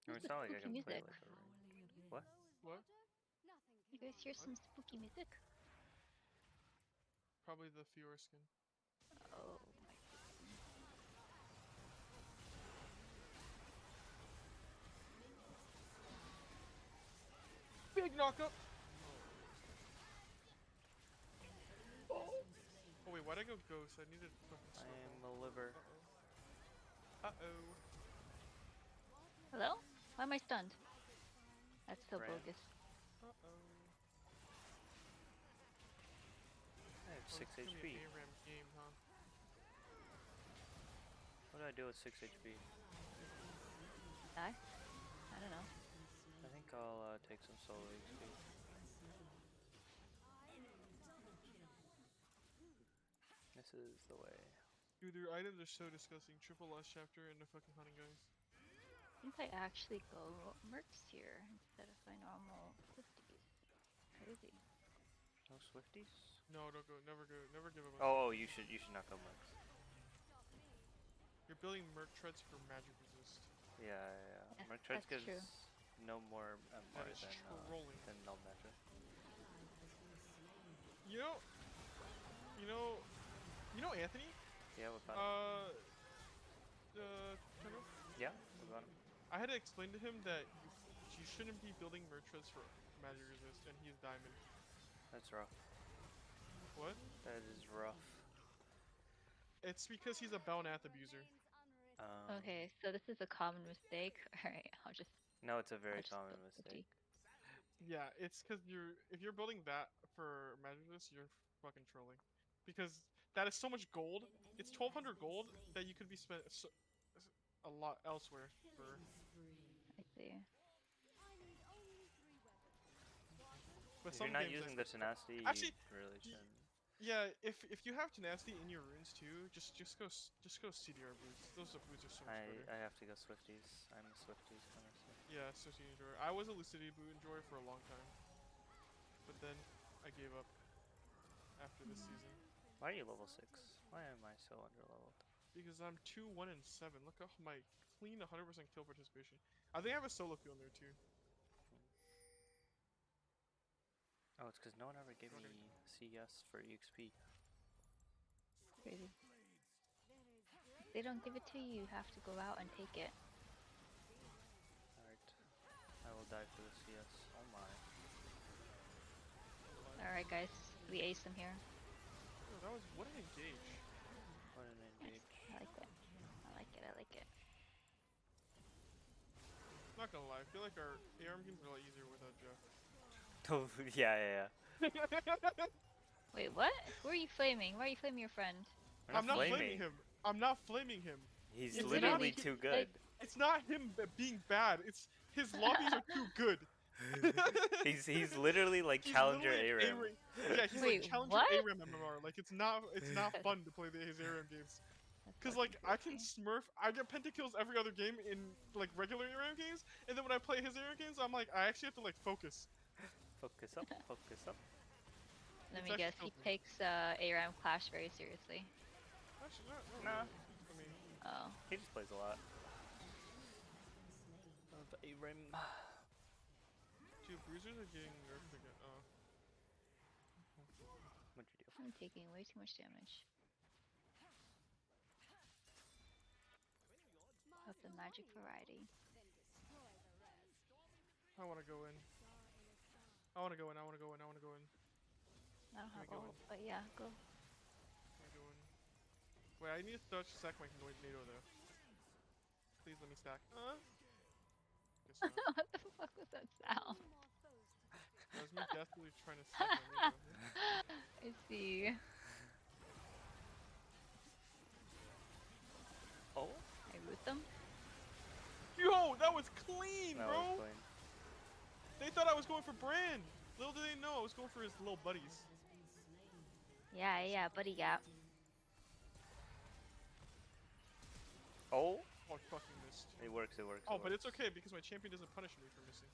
I mean, it's not like I can Spooky play music. like a range. What? What? You guys hear some spooky music? Probably the Fiora skin. Oh my Big knockup! Oh wait, what why'd I go ghost? I needed fucking I smoke. am a liver. Uh-oh. Hello? Why am I stunned? That's so Ran. bogus. Uh-oh. I have Oh, 6 it's gonna HP. be an ARAM game, huh? What do I do with 6 HP? Die? I don't know. I think I'll take some solo HP. This is the way. Dude, their items are so disgusting. Triple last chapter and the fucking hunting guys. I think I actually go Mercs here instead of my normal 50s. Crazy. No Swifties? No, don't go. Never go. Never give up. Oh, you should not go Mercs. You're building Merc treads for magic resist. Yeah. Yeah, Merc Treads that's gives true. no more MR That is trolling. than Null Magic. You know Anthony? Yeah, what about him? Kind of? Yeah, what about him? I had to explain to him that you shouldn't be building Merc treads for magic resist, and he's diamond. That's rough. What? That is rough. It's because he's a Belnath abuser. Okay, so this is a common mistake. Alright, I'll just... No, it's a very just common go mistake. Yeah, it's because if you're building that for magic resist, you're fucking trolling. Because that is so much gold. It's 1,200 gold that you could be spent a lot elsewhere for. I see. But If some you're not games using I- the tenacity, Actually, you really shouldn't. Yeah, if you have tenacity in your runes too, just go CDR boots. Those boots are so much better. I have to go Swifties. I'm a Swifties kind of stuff. Yeah, Lucidity enjoyer. I was a Lucidity boot enjoyer for a long time, but then I gave up after this season Why are you level 6? Why am I so underleveled? because I'm 2-1 and 7. Look at my clean 100% kill participation. I think I have a solo kill in there too. Oh, it's because no one ever gave me CS for EXP. Crazy. If they don't give it to you, you have to go out and take it. Alright. I will die for the CS. Oh my. Alright guys, we ace them here. Oh, that was what an engage. What an engage. I like it. I like it, I like it. Not gonna lie, I feel like our ARM games are a lot easier without Jeff. Oh, yeah. Wait, what? Who are you flaming? Why are you flaming your friend? I'm not flaming him. I'm not flaming him. He's It's literally not- too good. It's not him being bad. It's his lobbies are too good. he's literally like He's Challenger literally ARAM. Yeah, he's Wait, like Challenger what? ARAM MMR. Like it's not fun to play his ARAM games. Cause like I can smurf, I get pentakills every other game in like regular ARAM games, and then when I play his ARAM games, I'm like I actually have to like focus. Focus up, focus up. Let It's me guess, actually he takes ARAM Clash very seriously. Actually, not Nah. really. I mean, Oh. He just plays a lot. Of ARAM. dude, bruisers are getting nerfed again. Oh. What'd you do? I'm taking way too much damage. Of the magic variety. I wanna go in. I wanna go in. I don't Can have we go ult, but yeah, go. I go in. Wait, I need to start stack my NATO though. Please let me stack. Guess not. What the fuck was that sound? That was me desperately trying to stack my NATO. I see. Oh? I root them? Yo, that was clean, That bro! was clean. They thought I was going for Brand! Little did they know I was going for his little buddies. Yeah, buddy gap. Oh? Oh, I fucking missed. It works, it works. Oh, it but it's works. okay because my champion doesn't punish me for missing.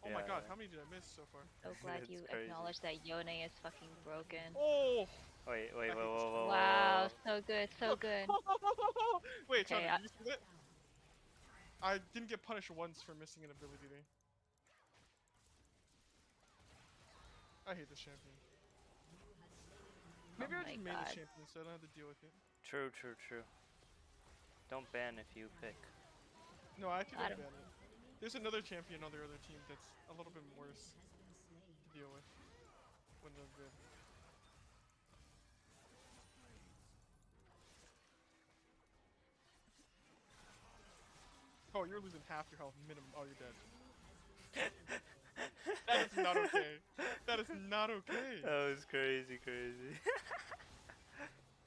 Oh my god, Yeah. how many did I miss so far? So glad It's you crazy. acknowledge that Yone is fucking broken. Oh! Wait, whoa. Wow, so good, so good. Wait, Okay, Chandra, did you see that? I didn't get punished once for missing an ability there. I hate this champion. Maybe Oh I my just made God. this champion so I don't have to deal with it. True. Don't ban if you pick. No, I actually I don't don't- ban it. There's another champion on their other team that's a little bit worse to deal with when they're good. Oh, you're losing half your health minimum. Oh, you're dead. That is not okay. That is not okay. That was crazy, crazy.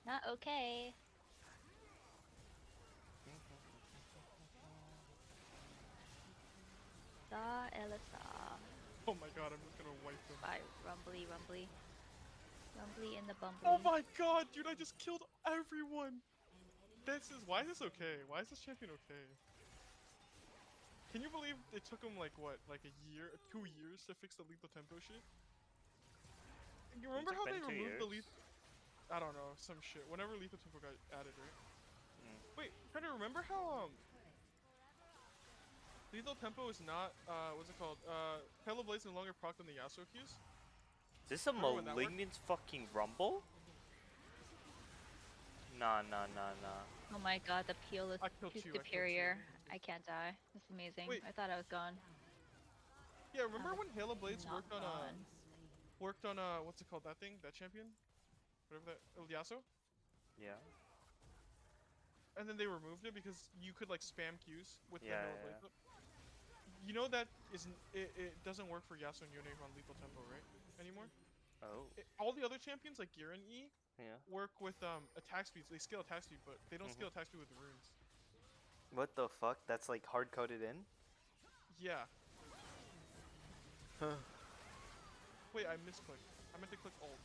Not okay. Saw Elisa. Oh my god, I'm just gonna wipe them. By Rumbly, Rumbly. Rumbly in the bumbly. Oh my god, dude, I just killed everyone. Why is this okay? Why is this champion okay? Can you believe it took him like what, like a year, 2 years to fix the lethal tempo shit? You remember how they removed the lethal? I don't know, some shit. Whenever lethal tempo got added, right? Wait, I'm trying to remember how lethal tempo is not what's it called? Halo Blaze no longer procced on the Yasuo Qs. Is this a malignant fucking rumble? Nah. Oh my god, the peel is killed too two, I killed superior. I can't die. This is amazing. Wait. I thought I was gone. Yeah, remember when Halo Blades not worked on what's it called, that thing? That champion? Whatever that Yasuo? Yeah. And then they removed it because you could like spam Qs with the Yeah, Halo Blades. You know that it doesn't work for Yasuo and Yone on lethal tempo, right? Anymore? Oh. All the other champions like Gear and E Yeah. work with attack speeds. They scale attack speed, but they don't scale attack speed with the runes. What the fuck? That's like hard coded in? Yeah. Wait, I misclicked. I meant to click Alt.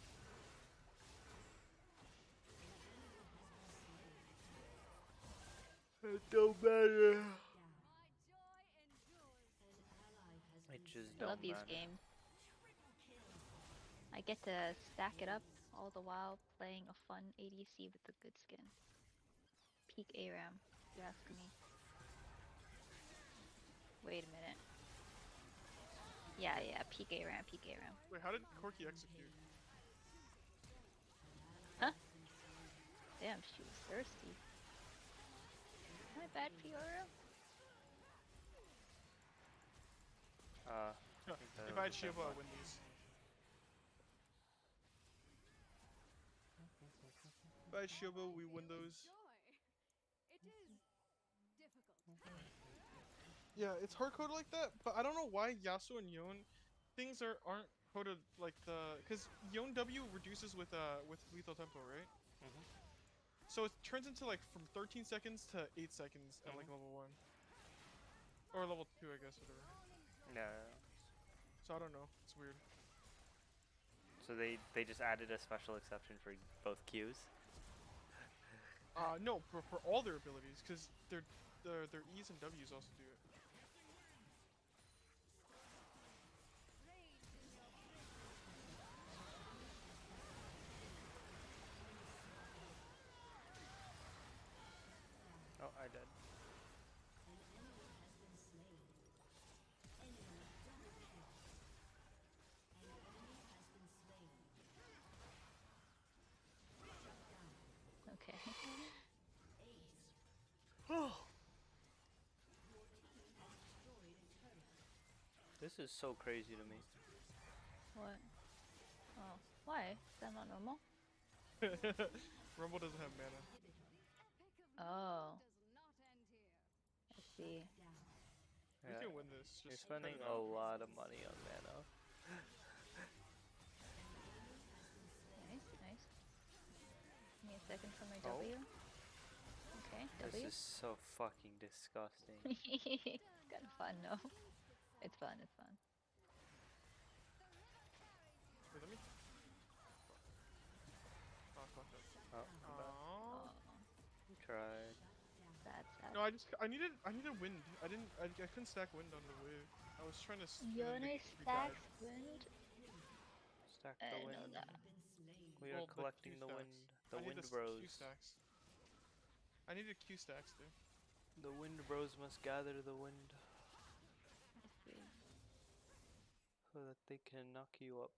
It don't matter. It just I don't love these matter. games. I get to stack it up all the while playing a fun ADC with a good skin. Peak ARAM, if you ask me. Wait a minute. Yeah, peak ARAM, peak ARAM. Wait, how did Corki execute? Huh? Damn, she was thirsty. Am I bad for Fiora? If I had Shiva, I win these. If I had Shiva, we win those. It is difficult. Yeah, it's hard coded like that, but I don't know why Yasuo and Yone things aren't coded like because Yone W reduces with lethal tempo, right? So it turns into like from 13 seconds to 8 seconds at like level 1. Or level 2, I guess, whatever. Yeah. So I don't know. It's weird. So they just added a special exception for both Qs? No, for all their abilities, because their E's and W's also do it. Oh, I did. Okay. This is so crazy to me. What? Oh, why? Is that not normal? Rumble doesn't have mana. Oh. I see. We can win this. You're Just spending cut it a out. lot of money on mana. Nice, nice. Give me a second for my Oh. W. Okay, This W. is so fucking disgusting. It's kind of fun, no? It's fun, it's fun. Wait, let me. Oh, fuck that. Oh, Aww. you tried. Sad, sad. No, I needed wind. I couldn't stack wind on the wave. I was trying to. Yone stacks wind? Stack I the know wind. that. We are Well, the collecting Q the stacks. wind. The I need wind Q bros. stacks. I needed Q stacks, dude. The wind bros must gather the wind so that they can knock you up.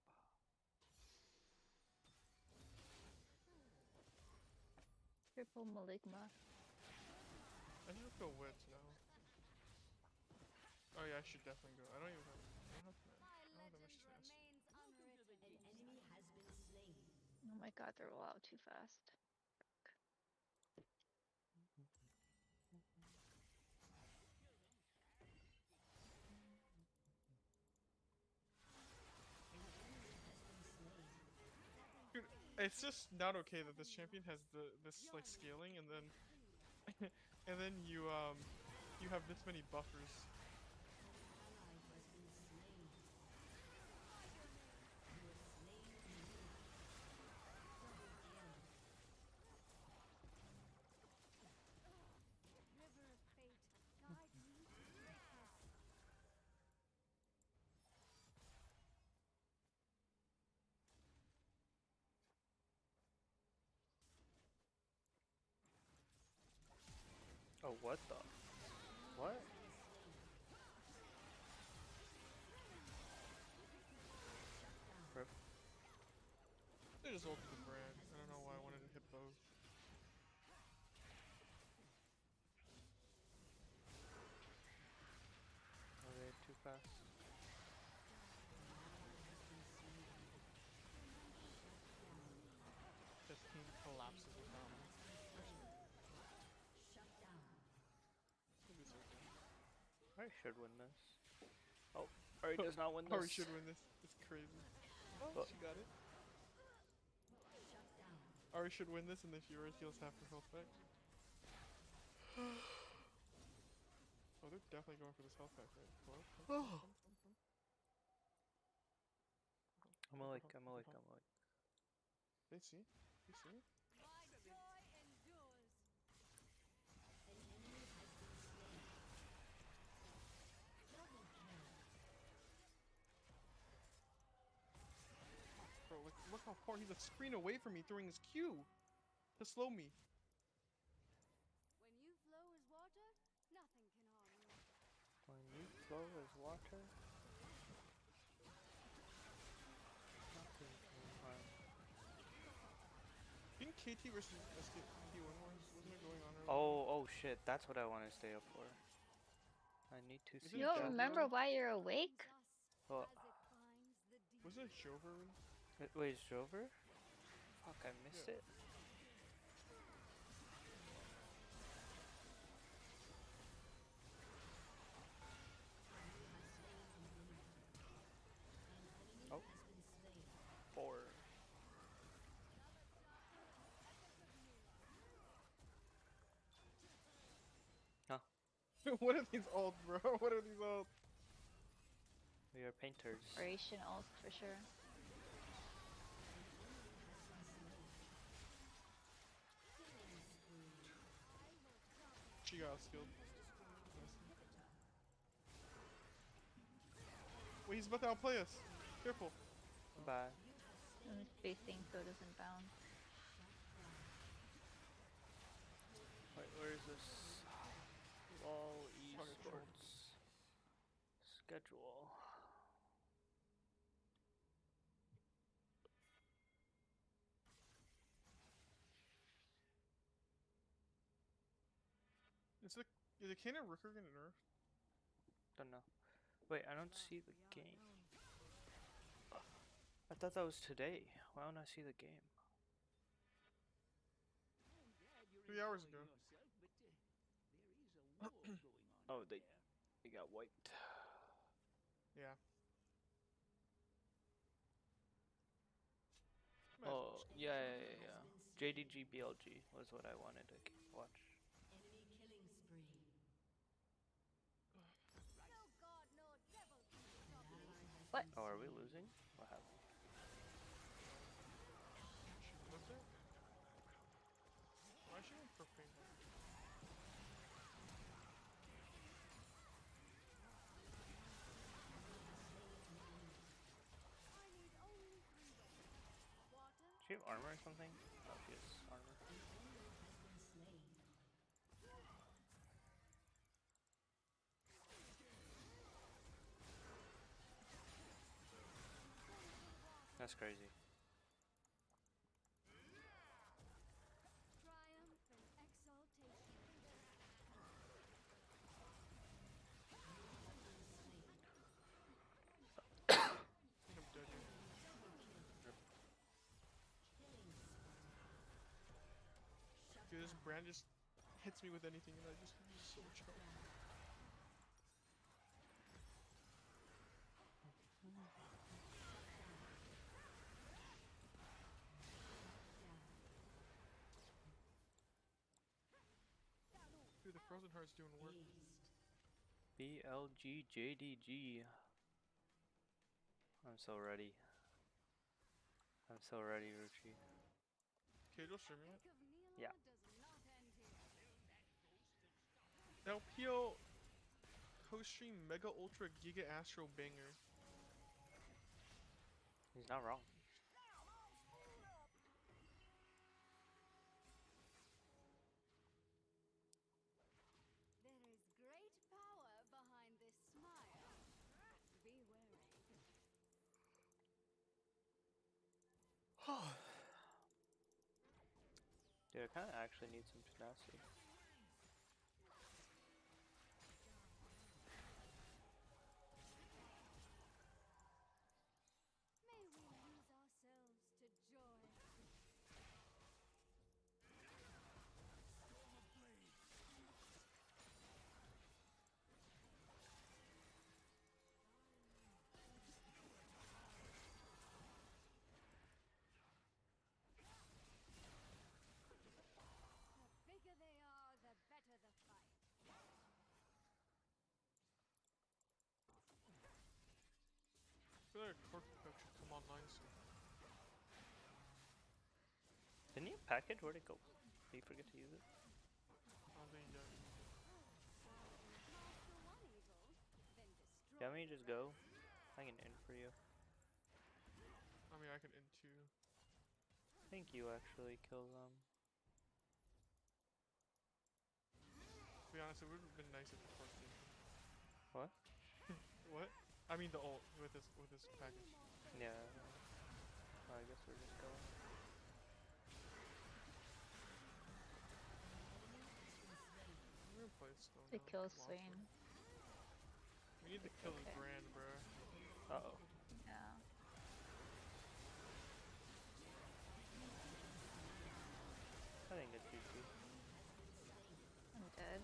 Triple Maligma. I should just go wet now. Oh yeah, I should definitely go. I don't even have. I don't have mana. I don't have that much chance. An enemy has been slain. Oh my god, they're all out too fast. It's just not okay that this champion has this like scaling and then and then you have this many buffers. River of fate, guide me to greatness. Oh, what the? What? Rip. They just ulted the brand. I don't know why I wanted to hit both. Are they too fast? This team collapses without me. I should win this. Oh, Ari does not win this. Ari should win this. It's crazy. Oh, But- she got it. Ari should win this, and then Fiora heals half her health back. Oh, they're definitely going for this health pack, right? Hello? I'm a like. They see? You see? Bro, look how far he's a screen away from me throwing his Q to slow me. When you flow as water, nothing can harm you. When you flow as water, nothing can harm. Didn't KT versus SKT win wars? Wasn't it going on earlier? Oh shit! That's what I want to stay up for. I need to see. You don't that. remember why you're awake? Well, Was it Jover? wait, is Jover? Fuck, I missed it. Oh. 4. Huh. What are these ults, bro? What are these ults? We are painters. Operation ult for sure. She got skilled. Wait, he's about to outplay us. Careful. Bye. I'm spacing so it doesn't bounce. Wait, where is this? LOL esports schedule. Is the Kana Rooker gonna nerf? Don't know. Wait, I don't see the game. I thought that was today. Why don't I see the game? 3 hours ago. Oh, they got wiped. Yeah. Oh, yeah. JDG BLG was what I wanted to watch. Enemy killing spree. What? Oh, are we losing? What happened? What's it? Why is she in profane? Does she have armor or something? Oh, she has armor. That's crazy. Triumph and exaltation. I'm dead here. Dude, this brand just hits me with anything and I just lose so much health. Frozen Heart's doing work. BLGJDG. I'm so ready. I'm so ready, Ruchi. Okay, you'll stream it. Yeah. LPO host stream Mega Ultra Giga Astro Banger. He's not wrong. There is great power behind this smile. Be wary. Dude, I kind of actually need some tenacity. May we lose ourselves to joy. The bigger they are, the better the fight. I feel like Cork Coach should come online soon. Didn't he package? Where'd it go? Did you forget to use it? I don't think he does. You want me to just go? I can end for you. I mean, I can end too. I think you actually kill them. To be honest, it would have been nice if the Cork did. What? What? I mean the ult with this package. Yeah. I guess we're just going. We're gonna play slow They now. kill Come on, Swain. We need to kill his brand, bro. Uh-oh. Yeah. I think it's GG. I'm dead.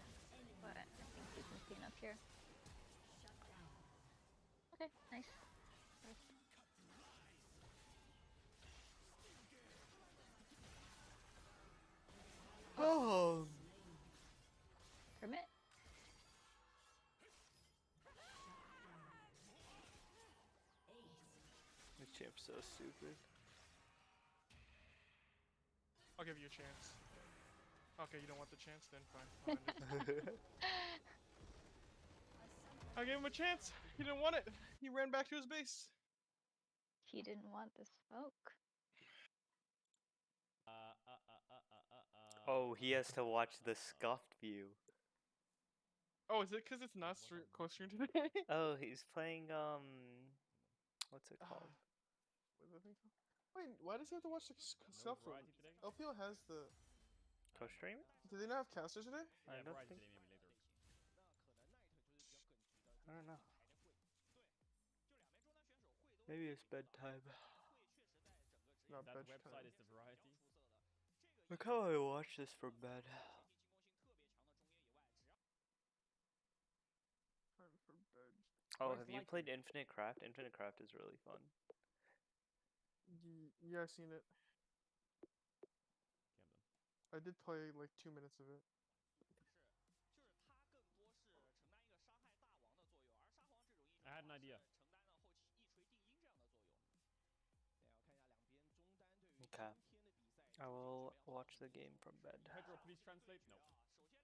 But I think we can clean up here. Okay, nice. Oh. Permit. This champ's so stupid. I'll give you a chance. Okay, you don't want the chance? Then fine. I'll end it. I gave him a chance. He didn't want it. He ran back to his base. He didn't want the smoke. Oh, he has to watch the scuffed view. Oh, is it because it's not co-stream today? Oh, he's playing, what's it called? What is that thing called? Wait, why does he have to watch the self room? LPO has the... Co-stream? Do they not have casters today? I don't think... I don't know. Maybe it's bedtime. Not That bedtime. website is the variety. Look how I watch this from bed. Time for bed. Oh, have you played Infinite Craft? Infinite Craft is really fun. Yeah, I've seen it. I did play like 2 minutes of it. I had an idea. Okay. I will watch the game from bed. Pedro, please translate. No.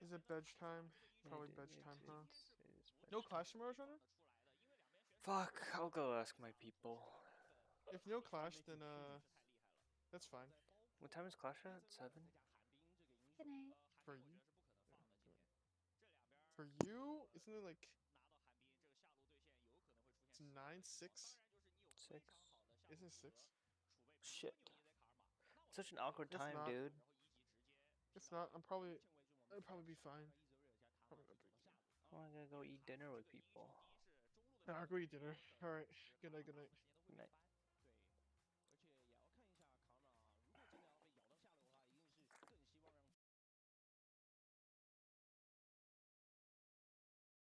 Is it bedge time? Probably It- bedge time, huh? it is No bedtime. Clash tomorrow, Shredder? Fuck, I'll go ask my people. If no Clash, then that's fine. What time is Clash at? 7? Good night. For you? For you? Isn't it like... It's 9, 6? 6? Isn't it 6? Shit. Such an awkward If time, not- dude. If not, I'll probably be fine. Probably not big deal. Oh, I gotta go eat dinner with people. I'll go eat dinner. Alright. Good night, good night. Good night.